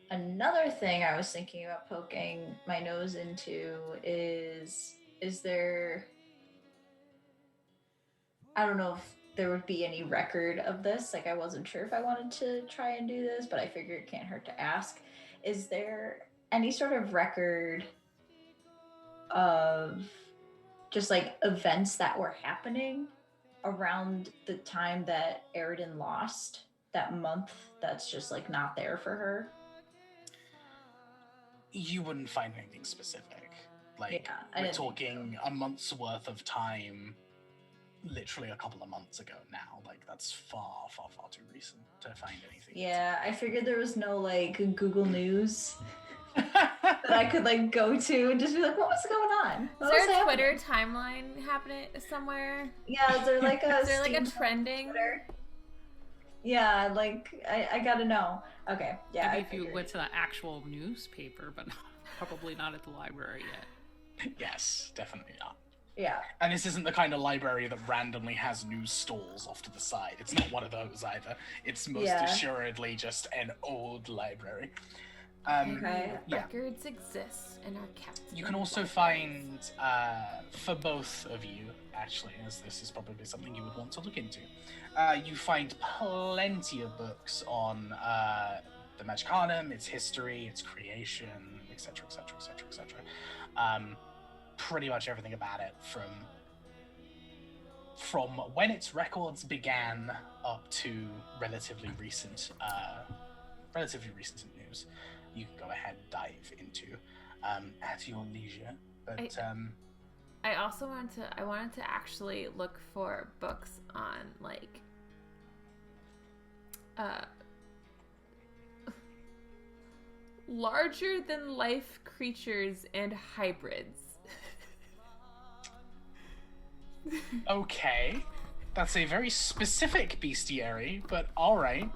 Speaker 2: Another thing I was thinking about poking my nose into is there... I don't know if there would be any record of this. Like, I wasn't sure if I wanted to try and do this, but I figured it can't hurt to ask. Is there any sort of record of just like events that were happening around the time that Eridan lost, that month that's just like not there for her?
Speaker 1: You wouldn't find anything specific. Like,
Speaker 2: Yeah,
Speaker 1: we're talking a month's worth of time, literally a couple of months ago now. Like, that's far, far, far too recent to find anything.
Speaker 2: Yeah, I figured there was no like Google News that I could like go to and just be like, what was going on?
Speaker 3: Is there a Twitter timeline happening somewhere?
Speaker 2: Yeah, is there like a
Speaker 3: Is there like a
Speaker 2: Steam
Speaker 3: trending?
Speaker 2: Twitter? Yeah, like I gotta know. Okay, yeah.
Speaker 4: Maybe if you went to the actual newspaper, but probably not at the library yet.
Speaker 1: Yes, definitely not.
Speaker 2: Yeah.
Speaker 1: And this isn't the kind of library that randomly has news stalls off to the side. It's not one of those either. It's most assuredly just an old library.
Speaker 2: Okay.
Speaker 1: Yeah.
Speaker 3: Records exist and are kept.
Speaker 1: You can also find, for both of you, actually, as this is probably something you would want to look into, you find plenty of books on the Magicanum, its history, its creation, etc., etc., etc., etc. Pretty much everything about it from when its records began up to relatively recent news. You can go ahead and dive into at your leisure. But
Speaker 3: I also wanted to actually look for books on like larger than life creatures and hybrids.
Speaker 1: Okay, that's a very specific bestiary, but all right.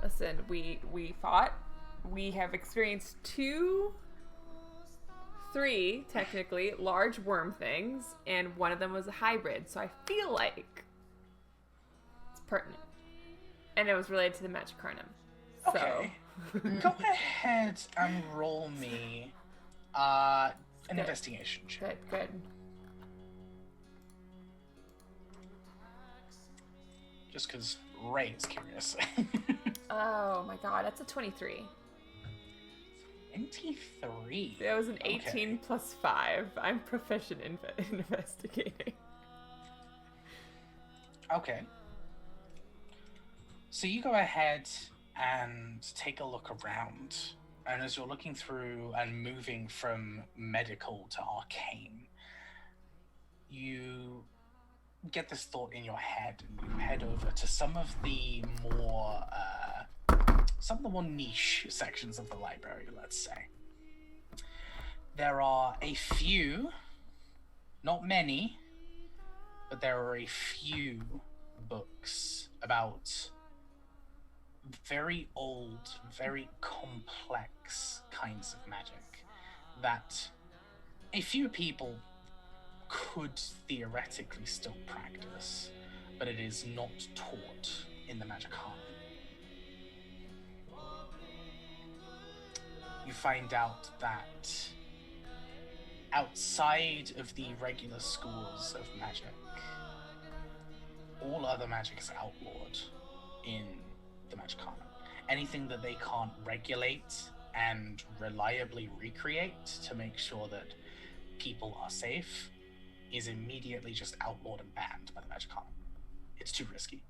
Speaker 3: Listen, we fought. We have experienced 3 technically large worm things, and one of them was a hybrid. So I feel like it's pertinent, and it was related to the Magicarnum.
Speaker 1: Okay, go ahead and roll me an investigation check.
Speaker 3: Good.
Speaker 1: Just because Ray is curious.
Speaker 3: Oh my god, that's a 23.
Speaker 1: 23?
Speaker 3: That was an 18 plus 5. I'm proficient in investigating.
Speaker 1: Okay. So you go ahead and take a look around. And as you're looking through and moving from medical to arcane, you get this thought in your head, and you head over to some of the more niche sections of the library, let's say. There are a few, not many, but there are a few books about very old, very complex kinds of magic that a few people could theoretically still practice, but it is not taught in the Magicanum. You find out that outside of the regular schools of magic, all other magic is outlawed in the Magicanum. Anything that they can't regulate and reliably recreate to make sure that people are safe is immediately just outlawed and banned by the Magicanum. It's too risky.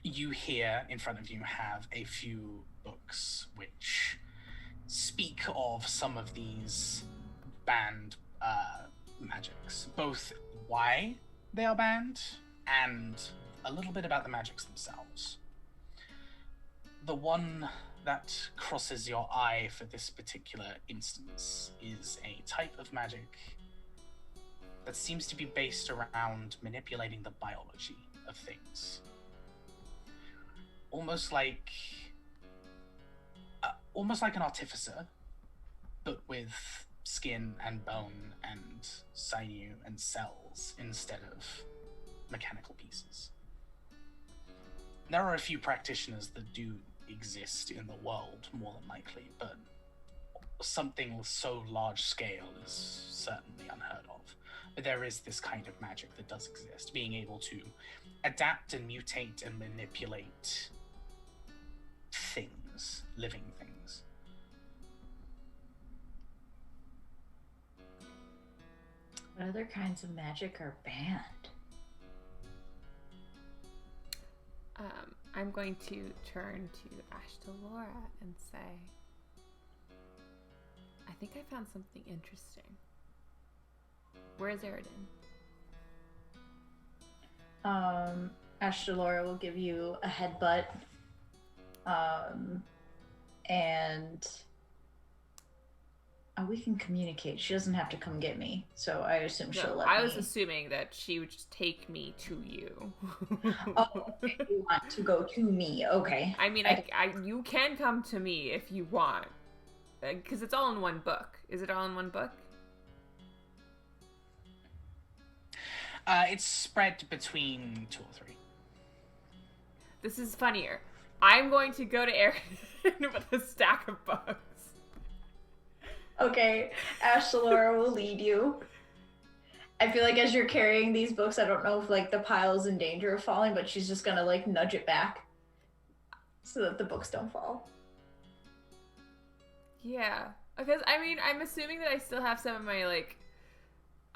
Speaker 1: You here in front of you have a few books which speak of some of these banned magics, both why they are banned and a little bit about the magics themselves. The one that crosses your eye for this particular instance is a type of magic that seems to be based around manipulating the biology of things. Almost like an artificer, but with skin and bone and sinew and cells instead of mechanical pieces. There are a few practitioners that do exist in the world, more than likely, but something so large scale is certainly unheard of. But there is this kind of magic that does exist, being able to adapt and mutate and manipulate things, living things.
Speaker 2: What other kinds of magic are banned?
Speaker 3: I'm going to turn to Ashtalora and say, I think I found something interesting. Where is Eridan?
Speaker 2: Ashtalora will give you a headbutt. And we can communicate. She doesn't have to come get me, so I assume she'll let me.
Speaker 3: I was assuming that she would just take me to you.
Speaker 2: Oh, okay. You want to go to me? Okay.
Speaker 3: I mean, you can come to me if you want, because it's all in one book. Is it all in one book?
Speaker 1: It's spread between 2 or 3.
Speaker 3: This is funnier. I'm going to go to Eridan with a stack of books.
Speaker 2: Okay, Ashtalora will lead you. I feel like as you're carrying these books, I don't know if like the pile's in danger of falling, but she's just gonna like nudge it back so that the books don't fall.
Speaker 3: Yeah, because I mean, I'm assuming that I still have some of my like.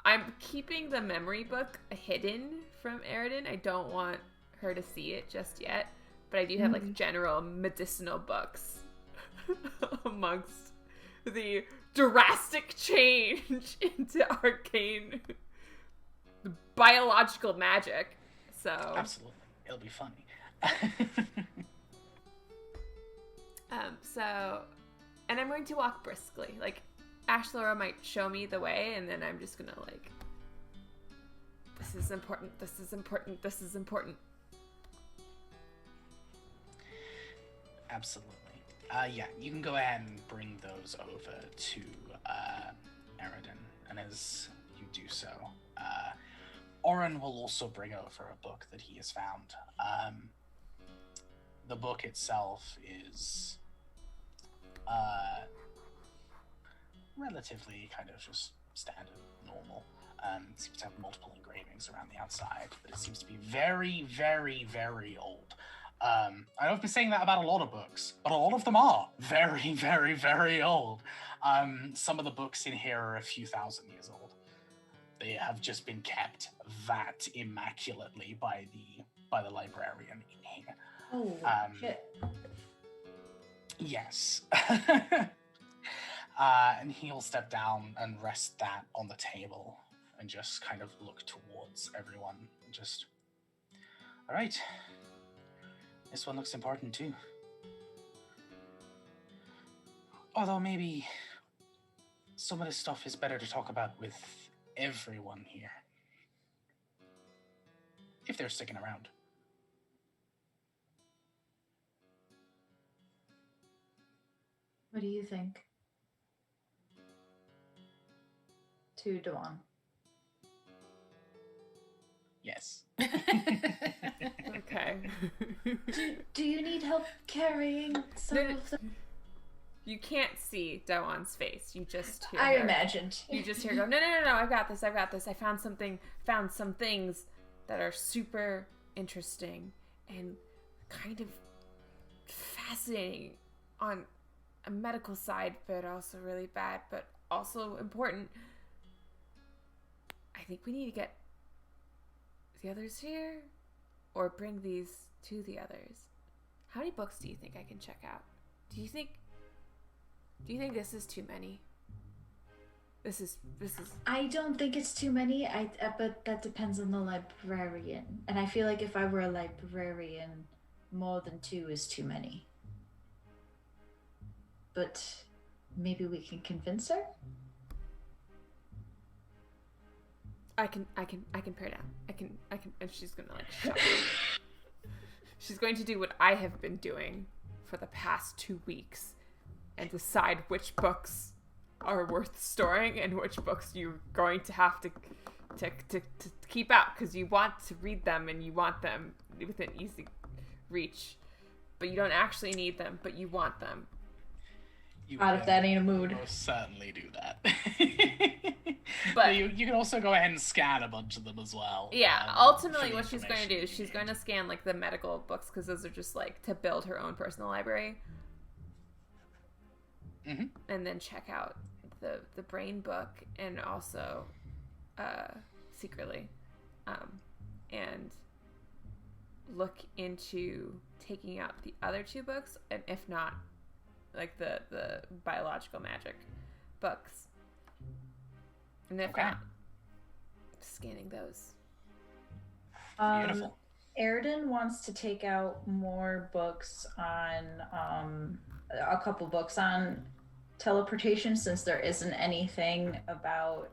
Speaker 3: I'm keeping the memory book hidden from Eridan. I don't want her to see it just yet, but I do have like general medicinal books amongst the drastic change into arcane biological magic. So
Speaker 1: absolutely, it'll be funny.
Speaker 3: And I'm going to walk briskly. Like Ashtalora might show me the way, and then I'm just gonna like, this is important, this is important, this is important.
Speaker 1: Absolutely. Yeah, you can go ahead and bring those over to Eridan, and as you do so, Oren will also bring over a book that he has found. The book itself is relatively kind of just standard, normal. It seems to have multiple engravings around the outside, but it seems to be very, very, very old. I know I've been saying that about a lot of books, but a lot of them are very, very, very old. Some of the books in here are a few thousand years old. They have just been kept that immaculately by the librarian in here.
Speaker 2: Oh, shit.
Speaker 1: Yes. And he'll step down and rest that on the table and just kind of look towards everyone and just, all right. This one looks important too. Although maybe some of this stuff is better to talk about with everyone here. If they're sticking around.
Speaker 2: What do you think? To Dawn.
Speaker 1: Yes.
Speaker 3: Okay.
Speaker 2: Do you need help carrying some of the...
Speaker 3: You can't see Dawan's face. You just hear
Speaker 2: I
Speaker 3: her.
Speaker 2: imagined.
Speaker 3: You just hear her go, no, I've got this. I found some things that are super interesting and kind of fascinating on a medical side, but also really bad, but also important. I think we need to get the others here, or bring these to the others. How many books do you think I can check out? Do you think this is too many? This is.
Speaker 2: I don't think it's too many. But that depends on the librarian. And I feel like if I were a librarian, more than 2 is too many. But maybe we can convince her?
Speaker 3: I can pare down. I can, and she's gonna like shut up. She's going to do what I have been doing for the past 2 weeks and decide which books are worth storing and which books you're going to have to keep out because you want to read them and you want them within easy reach, but you don't actually need them, but you want them.
Speaker 2: If that ain't a mood.
Speaker 1: Most certainly do that.
Speaker 3: But
Speaker 1: you can also go ahead and scan a bunch of them as well.
Speaker 3: Yeah, ultimately what she's going to do is she's going to scan like the medical books because those are just like to build her own personal library.
Speaker 1: Mm-hmm.
Speaker 3: And then check out the brain book and also secretly and look into taking out the other 2 books, and if not, like the biological magic books. And if not, scanning those.
Speaker 1: Beautiful.
Speaker 2: Airden wants to take out more books on a couple books on teleportation, since there isn't anything about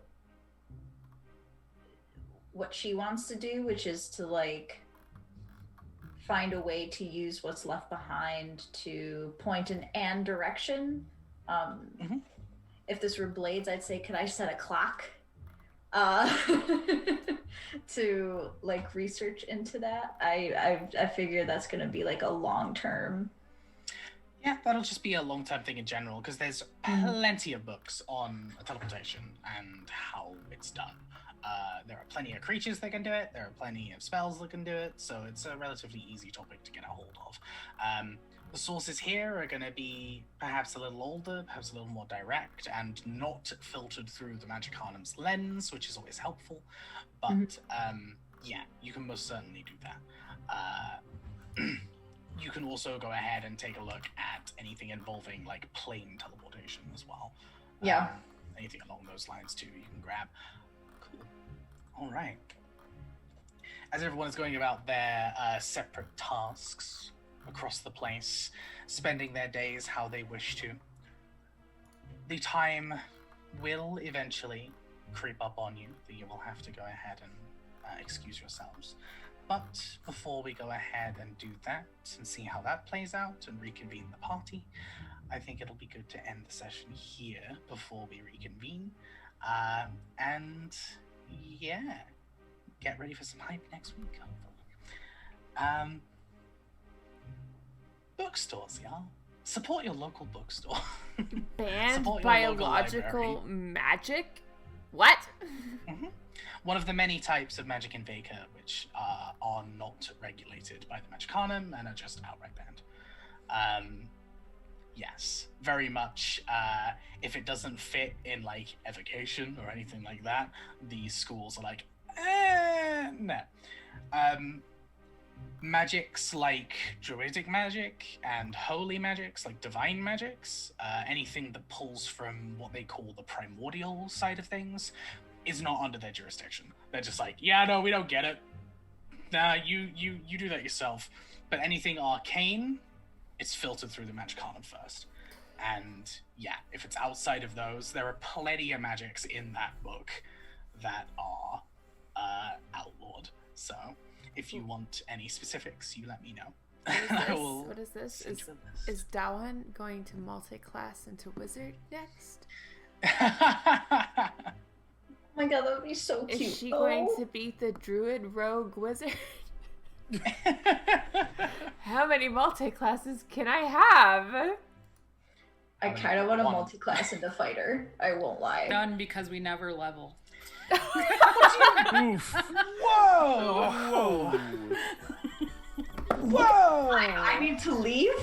Speaker 2: what she wants to do, which is to like find a way to use what's left behind to point in and direction. If this were Blades, I'd say, could I set a clock to like research into that? I figure that's going to be like a long-term.
Speaker 1: Yeah, that'll just be a long-term thing in general, because there's plenty of books on teleportation and how it's done. There are plenty of creatures that can do it, there are plenty of spells that can do it, so it's a relatively easy topic to get a hold of. The sources here are going to be perhaps a little older, perhaps a little more direct, and not filtered through the Magicanum's lens, which is always helpful. But yeah, you can most certainly do that. You can also go ahead and take a look at anything involving like plane teleportation as well.
Speaker 2: Yeah.
Speaker 1: Anything along those lines too, you can grab. Cool. All right. As everyone is going about their separate tasks across the place, spending their days how they wish to, the time will eventually creep up on you that you will have to go ahead and excuse yourselves. But before we go ahead and do that and see how that plays out and reconvene the party, I think it'll be good to end the session here before we reconvene. And yeah, get ready for some hype next week, hopefully. Bookstores, y'all. Support your local bookstore.
Speaker 3: Banned
Speaker 1: Support your
Speaker 3: biological
Speaker 1: local
Speaker 3: magic? What?
Speaker 1: Mm-hmm. One of the many types of magic in Vacre which are not regulated by the Magicanum and are just outright banned. Yes, very much. If it doesn't fit in like evocation or anything like that, these schools are like, no. Magics like druidic magic and holy magics like divine magics, anything that pulls from what they call the primordial side of things, is not under their jurisdiction. They're just like, yeah, no, we don't get it. Nah, you do that yourself. But anything arcane, it's filtered through the Magicanum first. And yeah, if it's outside of those, there are plenty of magics in that book that are outlawed. So if you want any specifics, you let me know.
Speaker 3: What is this? Is Dawan going to multi-class into wizard next?
Speaker 2: Oh my god, that would be so cute.
Speaker 3: Is she going to beat the druid rogue wizard? How many multi-classes can I have?
Speaker 2: I kind of want to multi-class into fighter. I won't lie.
Speaker 4: None, because we never level.
Speaker 5: Oof.
Speaker 1: Whoa!
Speaker 5: Whoa!
Speaker 1: Whoa!
Speaker 2: I need to leave?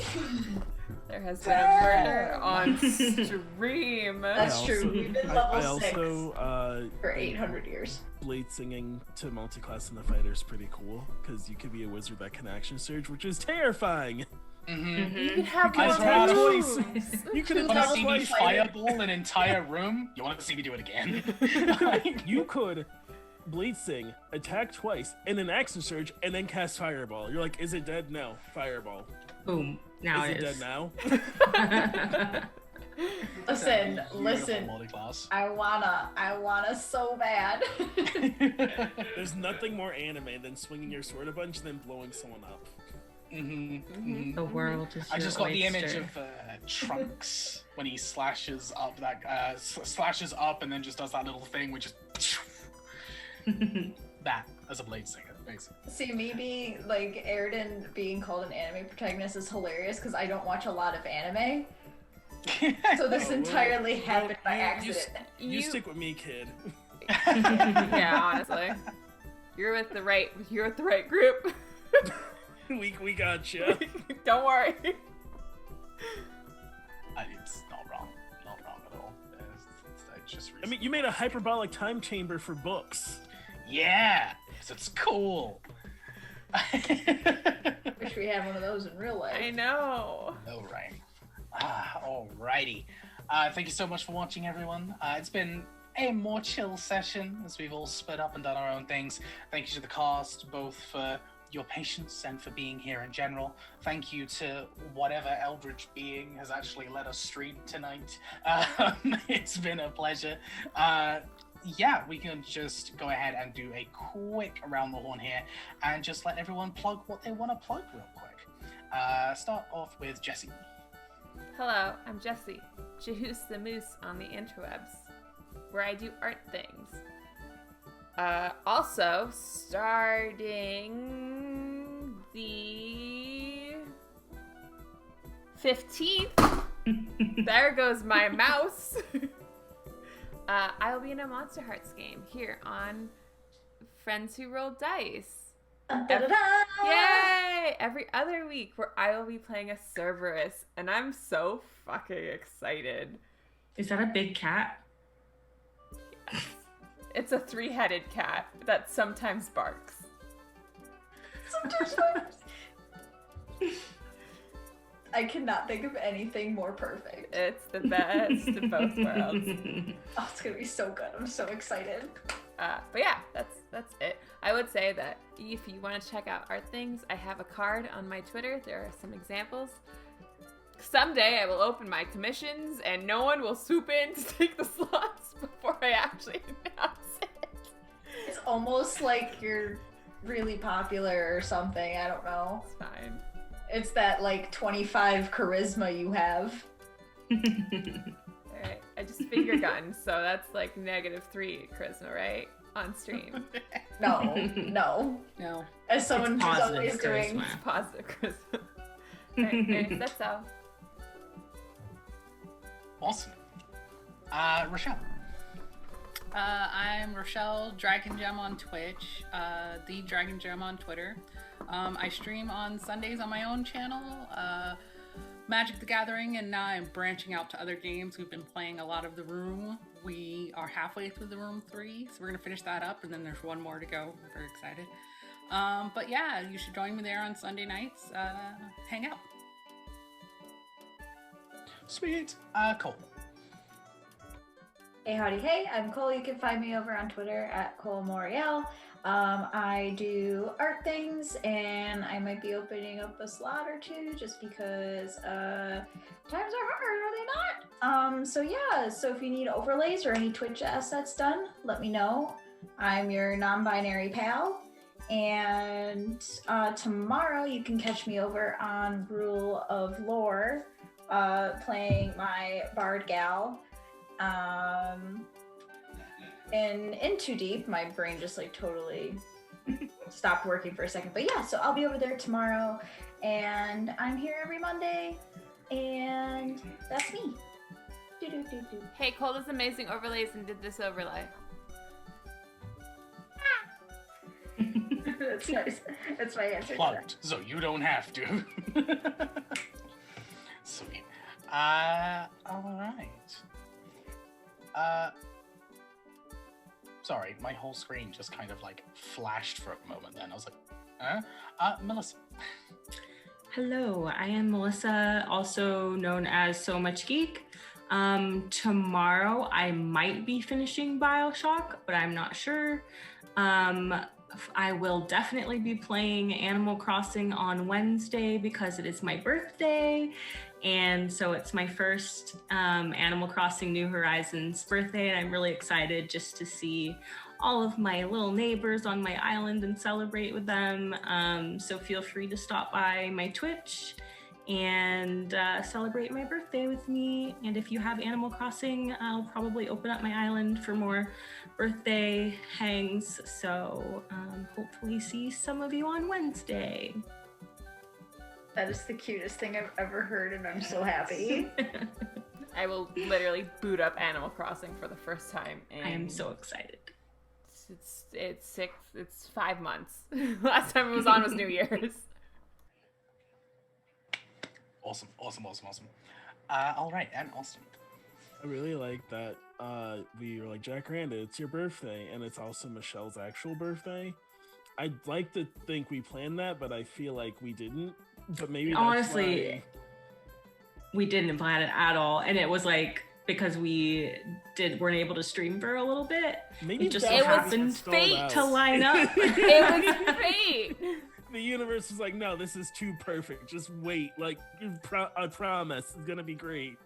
Speaker 3: There has been a murder on stream.
Speaker 2: That's true. We've been level 6 for 800 years.
Speaker 5: Blade singing to multi-class in the fighter is pretty cool, because you could be a wizard that can action surge, which is terrifying.
Speaker 1: Mm-hmm.
Speaker 3: You can have
Speaker 1: I
Speaker 3: more
Speaker 1: swear I
Speaker 3: moves.
Speaker 5: You could have
Speaker 1: Want to
Speaker 5: done
Speaker 1: see me
Speaker 5: twice.
Speaker 1: fireball an entire room? You want to see me do it again? Like,
Speaker 5: You could Bleed Sing, attack twice, and then action surge, and then cast Fireball. You're like, is it dead? No. Fireball.
Speaker 6: Boom. Now
Speaker 5: Is
Speaker 6: it
Speaker 5: it
Speaker 6: is.
Speaker 5: dead now?
Speaker 2: Listen,
Speaker 1: beautiful
Speaker 2: listen.
Speaker 1: multi-class.
Speaker 2: I wanna so bad.
Speaker 5: There's nothing more anime than swinging your sword a bunch and then blowing someone up.
Speaker 6: The world is
Speaker 1: I
Speaker 6: your
Speaker 1: just got the image
Speaker 6: oyster.
Speaker 1: of Trunks when he slashes up that slashes up and then just does that little thing, which is that as a blade singer, basically.
Speaker 2: See, me being like Airden being called an anime protagonist is hilarious because I don't watch a lot of anime. So this
Speaker 5: Oh,
Speaker 2: entirely
Speaker 5: well,
Speaker 2: happened by
Speaker 5: you
Speaker 2: accident.
Speaker 5: You stick with me, kid.
Speaker 3: Yeah, honestly. You're with the right group.
Speaker 5: we got you.
Speaker 3: Don't worry.
Speaker 1: It's not wrong at all. It's just
Speaker 5: I mean, you made a hyperbolic time chamber for books.
Speaker 1: yeah, 'cause it's cool.
Speaker 2: Wish we had one of those in real life.
Speaker 3: I know.
Speaker 1: All right. Alrighty. Thank you so much for watching, everyone. It's been a more chill session as we've all split up and done our own things. Thank you to the cast, both for your patience and for being here in general. Thank you to whatever eldritch being has actually let us stream tonight. It's been a pleasure. Yeah, we can just go ahead and do a quick around the horn here and just let everyone plug what they want to plug real quick. Start off with Jesse.
Speaker 3: Hello, I'm Jessie, Jahoos the Moose on the interwebs, where I do art things. Also, starting the 15th, there goes my mouse. I will be in a Monster Hearts game here on Friends Who Roll Dice.
Speaker 2: Da-da-da!
Speaker 3: Yay! Every other week where I will be playing a Cerberus, and I'm so fucking excited.
Speaker 6: Is that a big cat?
Speaker 3: It's a 3-headed cat that sometimes barks.
Speaker 2: I cannot think of anything more perfect.
Speaker 3: It's the best of both worlds.
Speaker 2: Oh, it's gonna be so good. I'm so excited.
Speaker 3: But yeah, that's it. I would say that if you want to check out art things, I have a card on my Twitter. There are some examples. Someday I will open my commissions and no one will swoop in to take the slots before I actually announce it.
Speaker 2: It's almost like you're really popular or something. I don't know.
Speaker 3: It's fine.
Speaker 2: It's that like 25 charisma you have.
Speaker 3: Alright, I just finger gunned, so that's like -3 charisma, right? On stream.
Speaker 2: No.
Speaker 4: No.
Speaker 2: As someone
Speaker 6: It's
Speaker 2: who's
Speaker 6: positive
Speaker 2: always doing.
Speaker 6: charisma.
Speaker 3: It's positive charisma. Alright, anyways, that's all.
Speaker 1: Awesome. Rochelle.
Speaker 4: I'm Rochelle Dragon Gem on Twitch, the Dragon Gem on Twitter. I stream on Sundays on my own channel, Magic the Gathering, and now I'm branching out to other games. We've been playing a lot of The Room. We are halfway through The Room 3, so we're going to finish that up, and then there's one more to go. I'm very excited. But yeah, you should join me there on Sunday nights. Hang out.
Speaker 1: Sweet. Cole.
Speaker 2: Hey, howdy, hey, I'm Cole. You can find me over on Twitter at Cole Moriel. I do art things, and I might be opening up a slot or two just because times are hard, are they not? So yeah, so if you need overlays or any Twitch assets done, let me know. I'm your non-binary pal. And tomorrow you can catch me over on Rule of Lore, playing my Bard Gal. And in Too Deep, my brain just like totally stopped working for a second. But yeah, so I'll be over there tomorrow, and I'm here every Monday, and that's me. Do-do-do-do.
Speaker 3: Hey, Cole does amazing overlays and did this overlay.
Speaker 2: That's nice. That's my answer. to that.
Speaker 1: Plugged, so you don't have to. Sweet. Alright. Sorry, my whole screen just kind of like flashed for a moment then. I was like, huh? Melissa.
Speaker 6: Hello, I am Melissa, also known as So Much Geek. Tomorrow I might be finishing BioShock, but I'm not sure. I will definitely be playing Animal Crossing on Wednesday because it is my birthday. And so it's my first Animal Crossing New Horizons birthday, and I'm really excited just to see all of my little neighbors on my island and celebrate with them. So feel free to stop by my Twitch and celebrate my birthday with me. And if you have Animal Crossing, I'll probably open up my island for more birthday hangs. So hopefully see some of you on Wednesday.
Speaker 2: That is the cutest thing I've ever heard, and I'm so happy.
Speaker 3: I will literally boot up Animal Crossing for the first time. And
Speaker 6: I am so excited.
Speaker 3: It's 5 months. Last time it was on was New Year's.
Speaker 1: Awesome. All right, and Austin.
Speaker 5: I really like that we were like, Jacaranda, it's your birthday, and it's also Michelle's actual birthday. I'd like to think we planned that, but I feel like we didn't. But maybe that's
Speaker 6: Honestly, we didn't plan it at all, and it was like because we weren't able to stream for a little bit.
Speaker 5: Maybe
Speaker 6: it just
Speaker 5: that's
Speaker 6: so
Speaker 5: how
Speaker 6: happened
Speaker 5: it stalled
Speaker 6: fate
Speaker 5: out.
Speaker 6: to line up.
Speaker 3: It was fate.
Speaker 5: The universe was like, no, this is too perfect. Just wait. Like, I promise, it's gonna be great.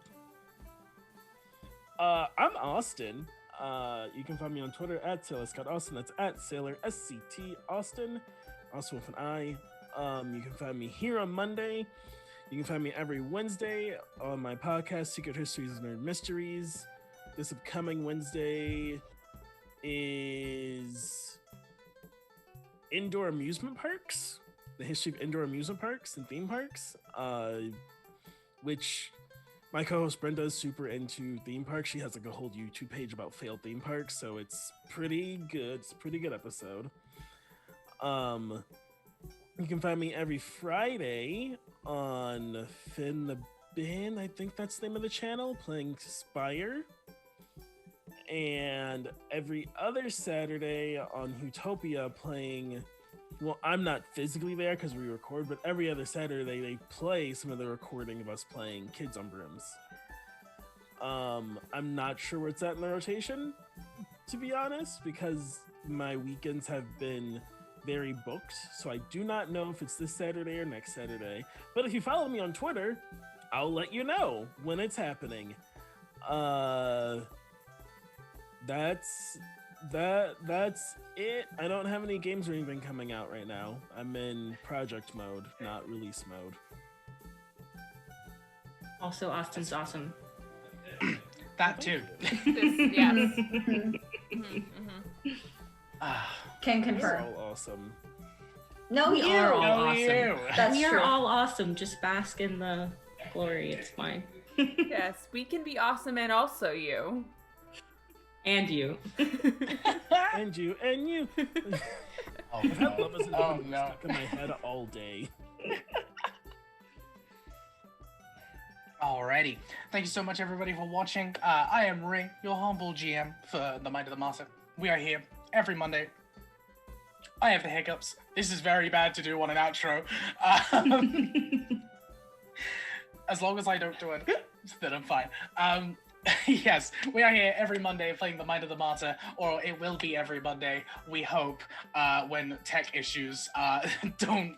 Speaker 5: I'm Austin. You can find me on Twitter at SailorScottAustin. That's at Sailor SCT Austin, also with an I. You can find me here on Monday. You can find me every Wednesday on my podcast, Secret Histories and Nerd Mysteries. This upcoming Wednesday is indoor amusement parks, the history of indoor amusement parks and theme parks, which my co-host Brenda is super into theme parks. She has like a whole YouTube page about failed theme parks, so it's pretty good. It's a pretty good episode. You can find me every Friday on Finn the Bin, I think that's the name of the channel, playing Spire. And every other Saturday on Utopia playing, well, I'm not physically there because we record, but every other Saturday they play some of the recording of us playing Kids on Brooms. I'm not sure where it's at in the rotation, to be honest, because my weekends have been very booked, so I do not know if it's this Saturday or next Saturday. But if you follow me on Twitter, I'll let you know when it's happening. That's it. I don't have any games or anything coming out right now. I'm in project mode, not release mode.
Speaker 6: Also, Austin's awesome.
Speaker 1: That too.
Speaker 3: Yes.
Speaker 2: Can
Speaker 5: You're
Speaker 2: confirm.
Speaker 5: all awesome.
Speaker 2: No,
Speaker 6: We
Speaker 2: you.
Speaker 6: are all
Speaker 1: No,
Speaker 6: awesome.
Speaker 1: you.
Speaker 2: That's
Speaker 6: We are
Speaker 2: true.
Speaker 6: all awesome. Just bask in the glory. It's fine.
Speaker 3: Yes, we can be awesome and also you.
Speaker 6: And you.
Speaker 5: And you, and you.
Speaker 1: Oh,
Speaker 5: I've had Love Is in
Speaker 1: Oh,
Speaker 5: Heaven
Speaker 1: no.
Speaker 5: stuck in my head all day.
Speaker 1: Alrighty. Thank you so much, everybody, for watching. I am Ring, your humble GM for the Mind of the Martyr. We are here every Monday. I have the hiccups. This is very bad to do on an outro. As long as I don't do it, then I'm fine. Yes, we are here every Monday playing the Mind of the Martyr, or it will be every Monday, we hope, when tech issues don't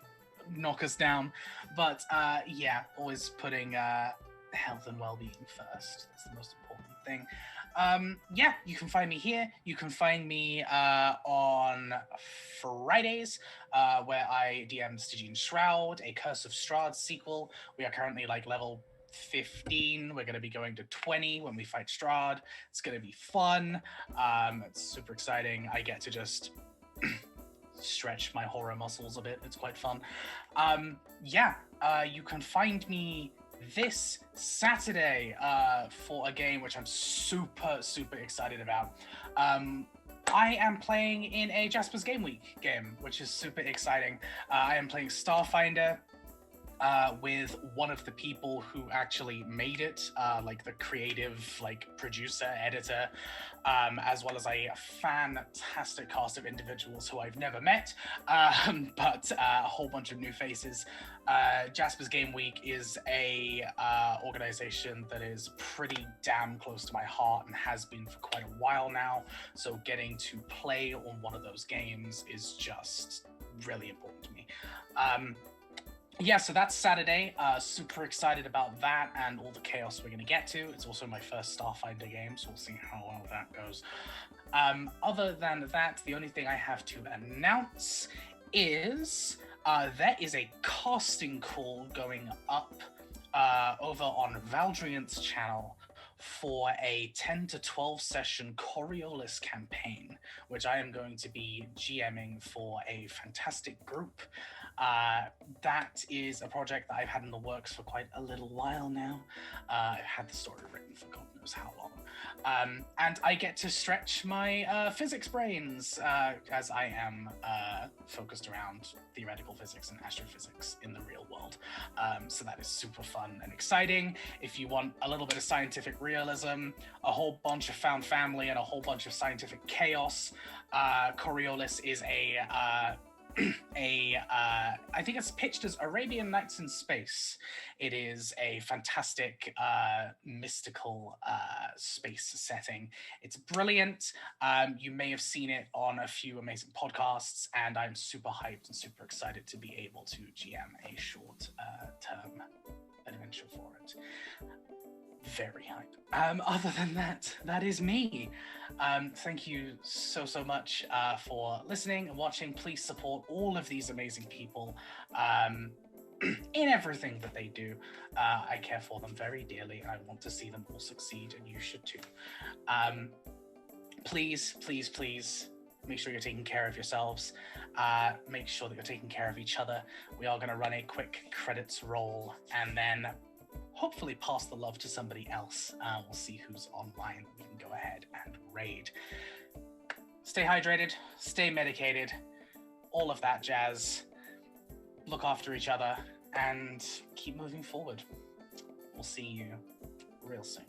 Speaker 1: knock us down. But yeah, always putting health and well-being first. That's the most important thing. Yeah, you can find me here. You can find me on Fridays, where I DM Stygian Shroud, a Curse of Strahd sequel. We are currently like level 15. We're going to be going to 20 when we fight Strahd. It's going to be fun. It's super exciting. I get to just stretch my horror muscles a bit. It's quite fun. Yeah, you can find me this Saturday for a game which I'm super excited about. I am playing in a Jasper's Game Week game, which is super exciting. I am playing Starfinder. with one of the people who actually made it, like the creative, like producer, editor, as well as a fantastic cast of individuals who I've never met, but a whole bunch of new faces. Jasper's Game Week is a organization that is pretty damn close to my heart and has been for quite a while now. So getting to play on one of those games is just really important to me. Yeah, so that's Saturday. Super excited about that and all the chaos we're going to get to. It's also my first Starfinder game, so we'll see how well that goes. Other than that, the only thing I have to announce is there is a casting call going up over on Valdriant's channel for a 10 to 12 session Coriolis campaign, which I am going to be GMing for a fantastic group. That is a project that I've had in the works for quite a little while now. I've had the story written for God knows how long. And I get to stretch my physics brains as I am focused around theoretical physics and astrophysics in the real world. So that is super fun and exciting. If you want a little bit of scientific realism, a whole bunch of found family, and a whole bunch of scientific chaos, Coriolis is I think it's pitched as Arabian Nights in Space. It is a fantastic mystical space setting. It's brilliant. You may have seen it on a few amazing podcasts, and I'm super hyped and super excited to be able to GM a short term adventure for it. Very hyped. Other than that, that is me. Thank you so much for listening and watching. Please support all of these amazing people in everything that they do. I care for them very dearly, and I want to see them all succeed, and you should too. Please make sure you're taking care of yourselves. Make sure that you're taking care of each other. We are going to run a quick credits roll, and then hopefully pass the love to somebody else. We'll see who's online. We can go ahead and raid. Stay hydrated, stay medicated, all of that jazz. Look after each other and keep moving forward. We'll see you real soon.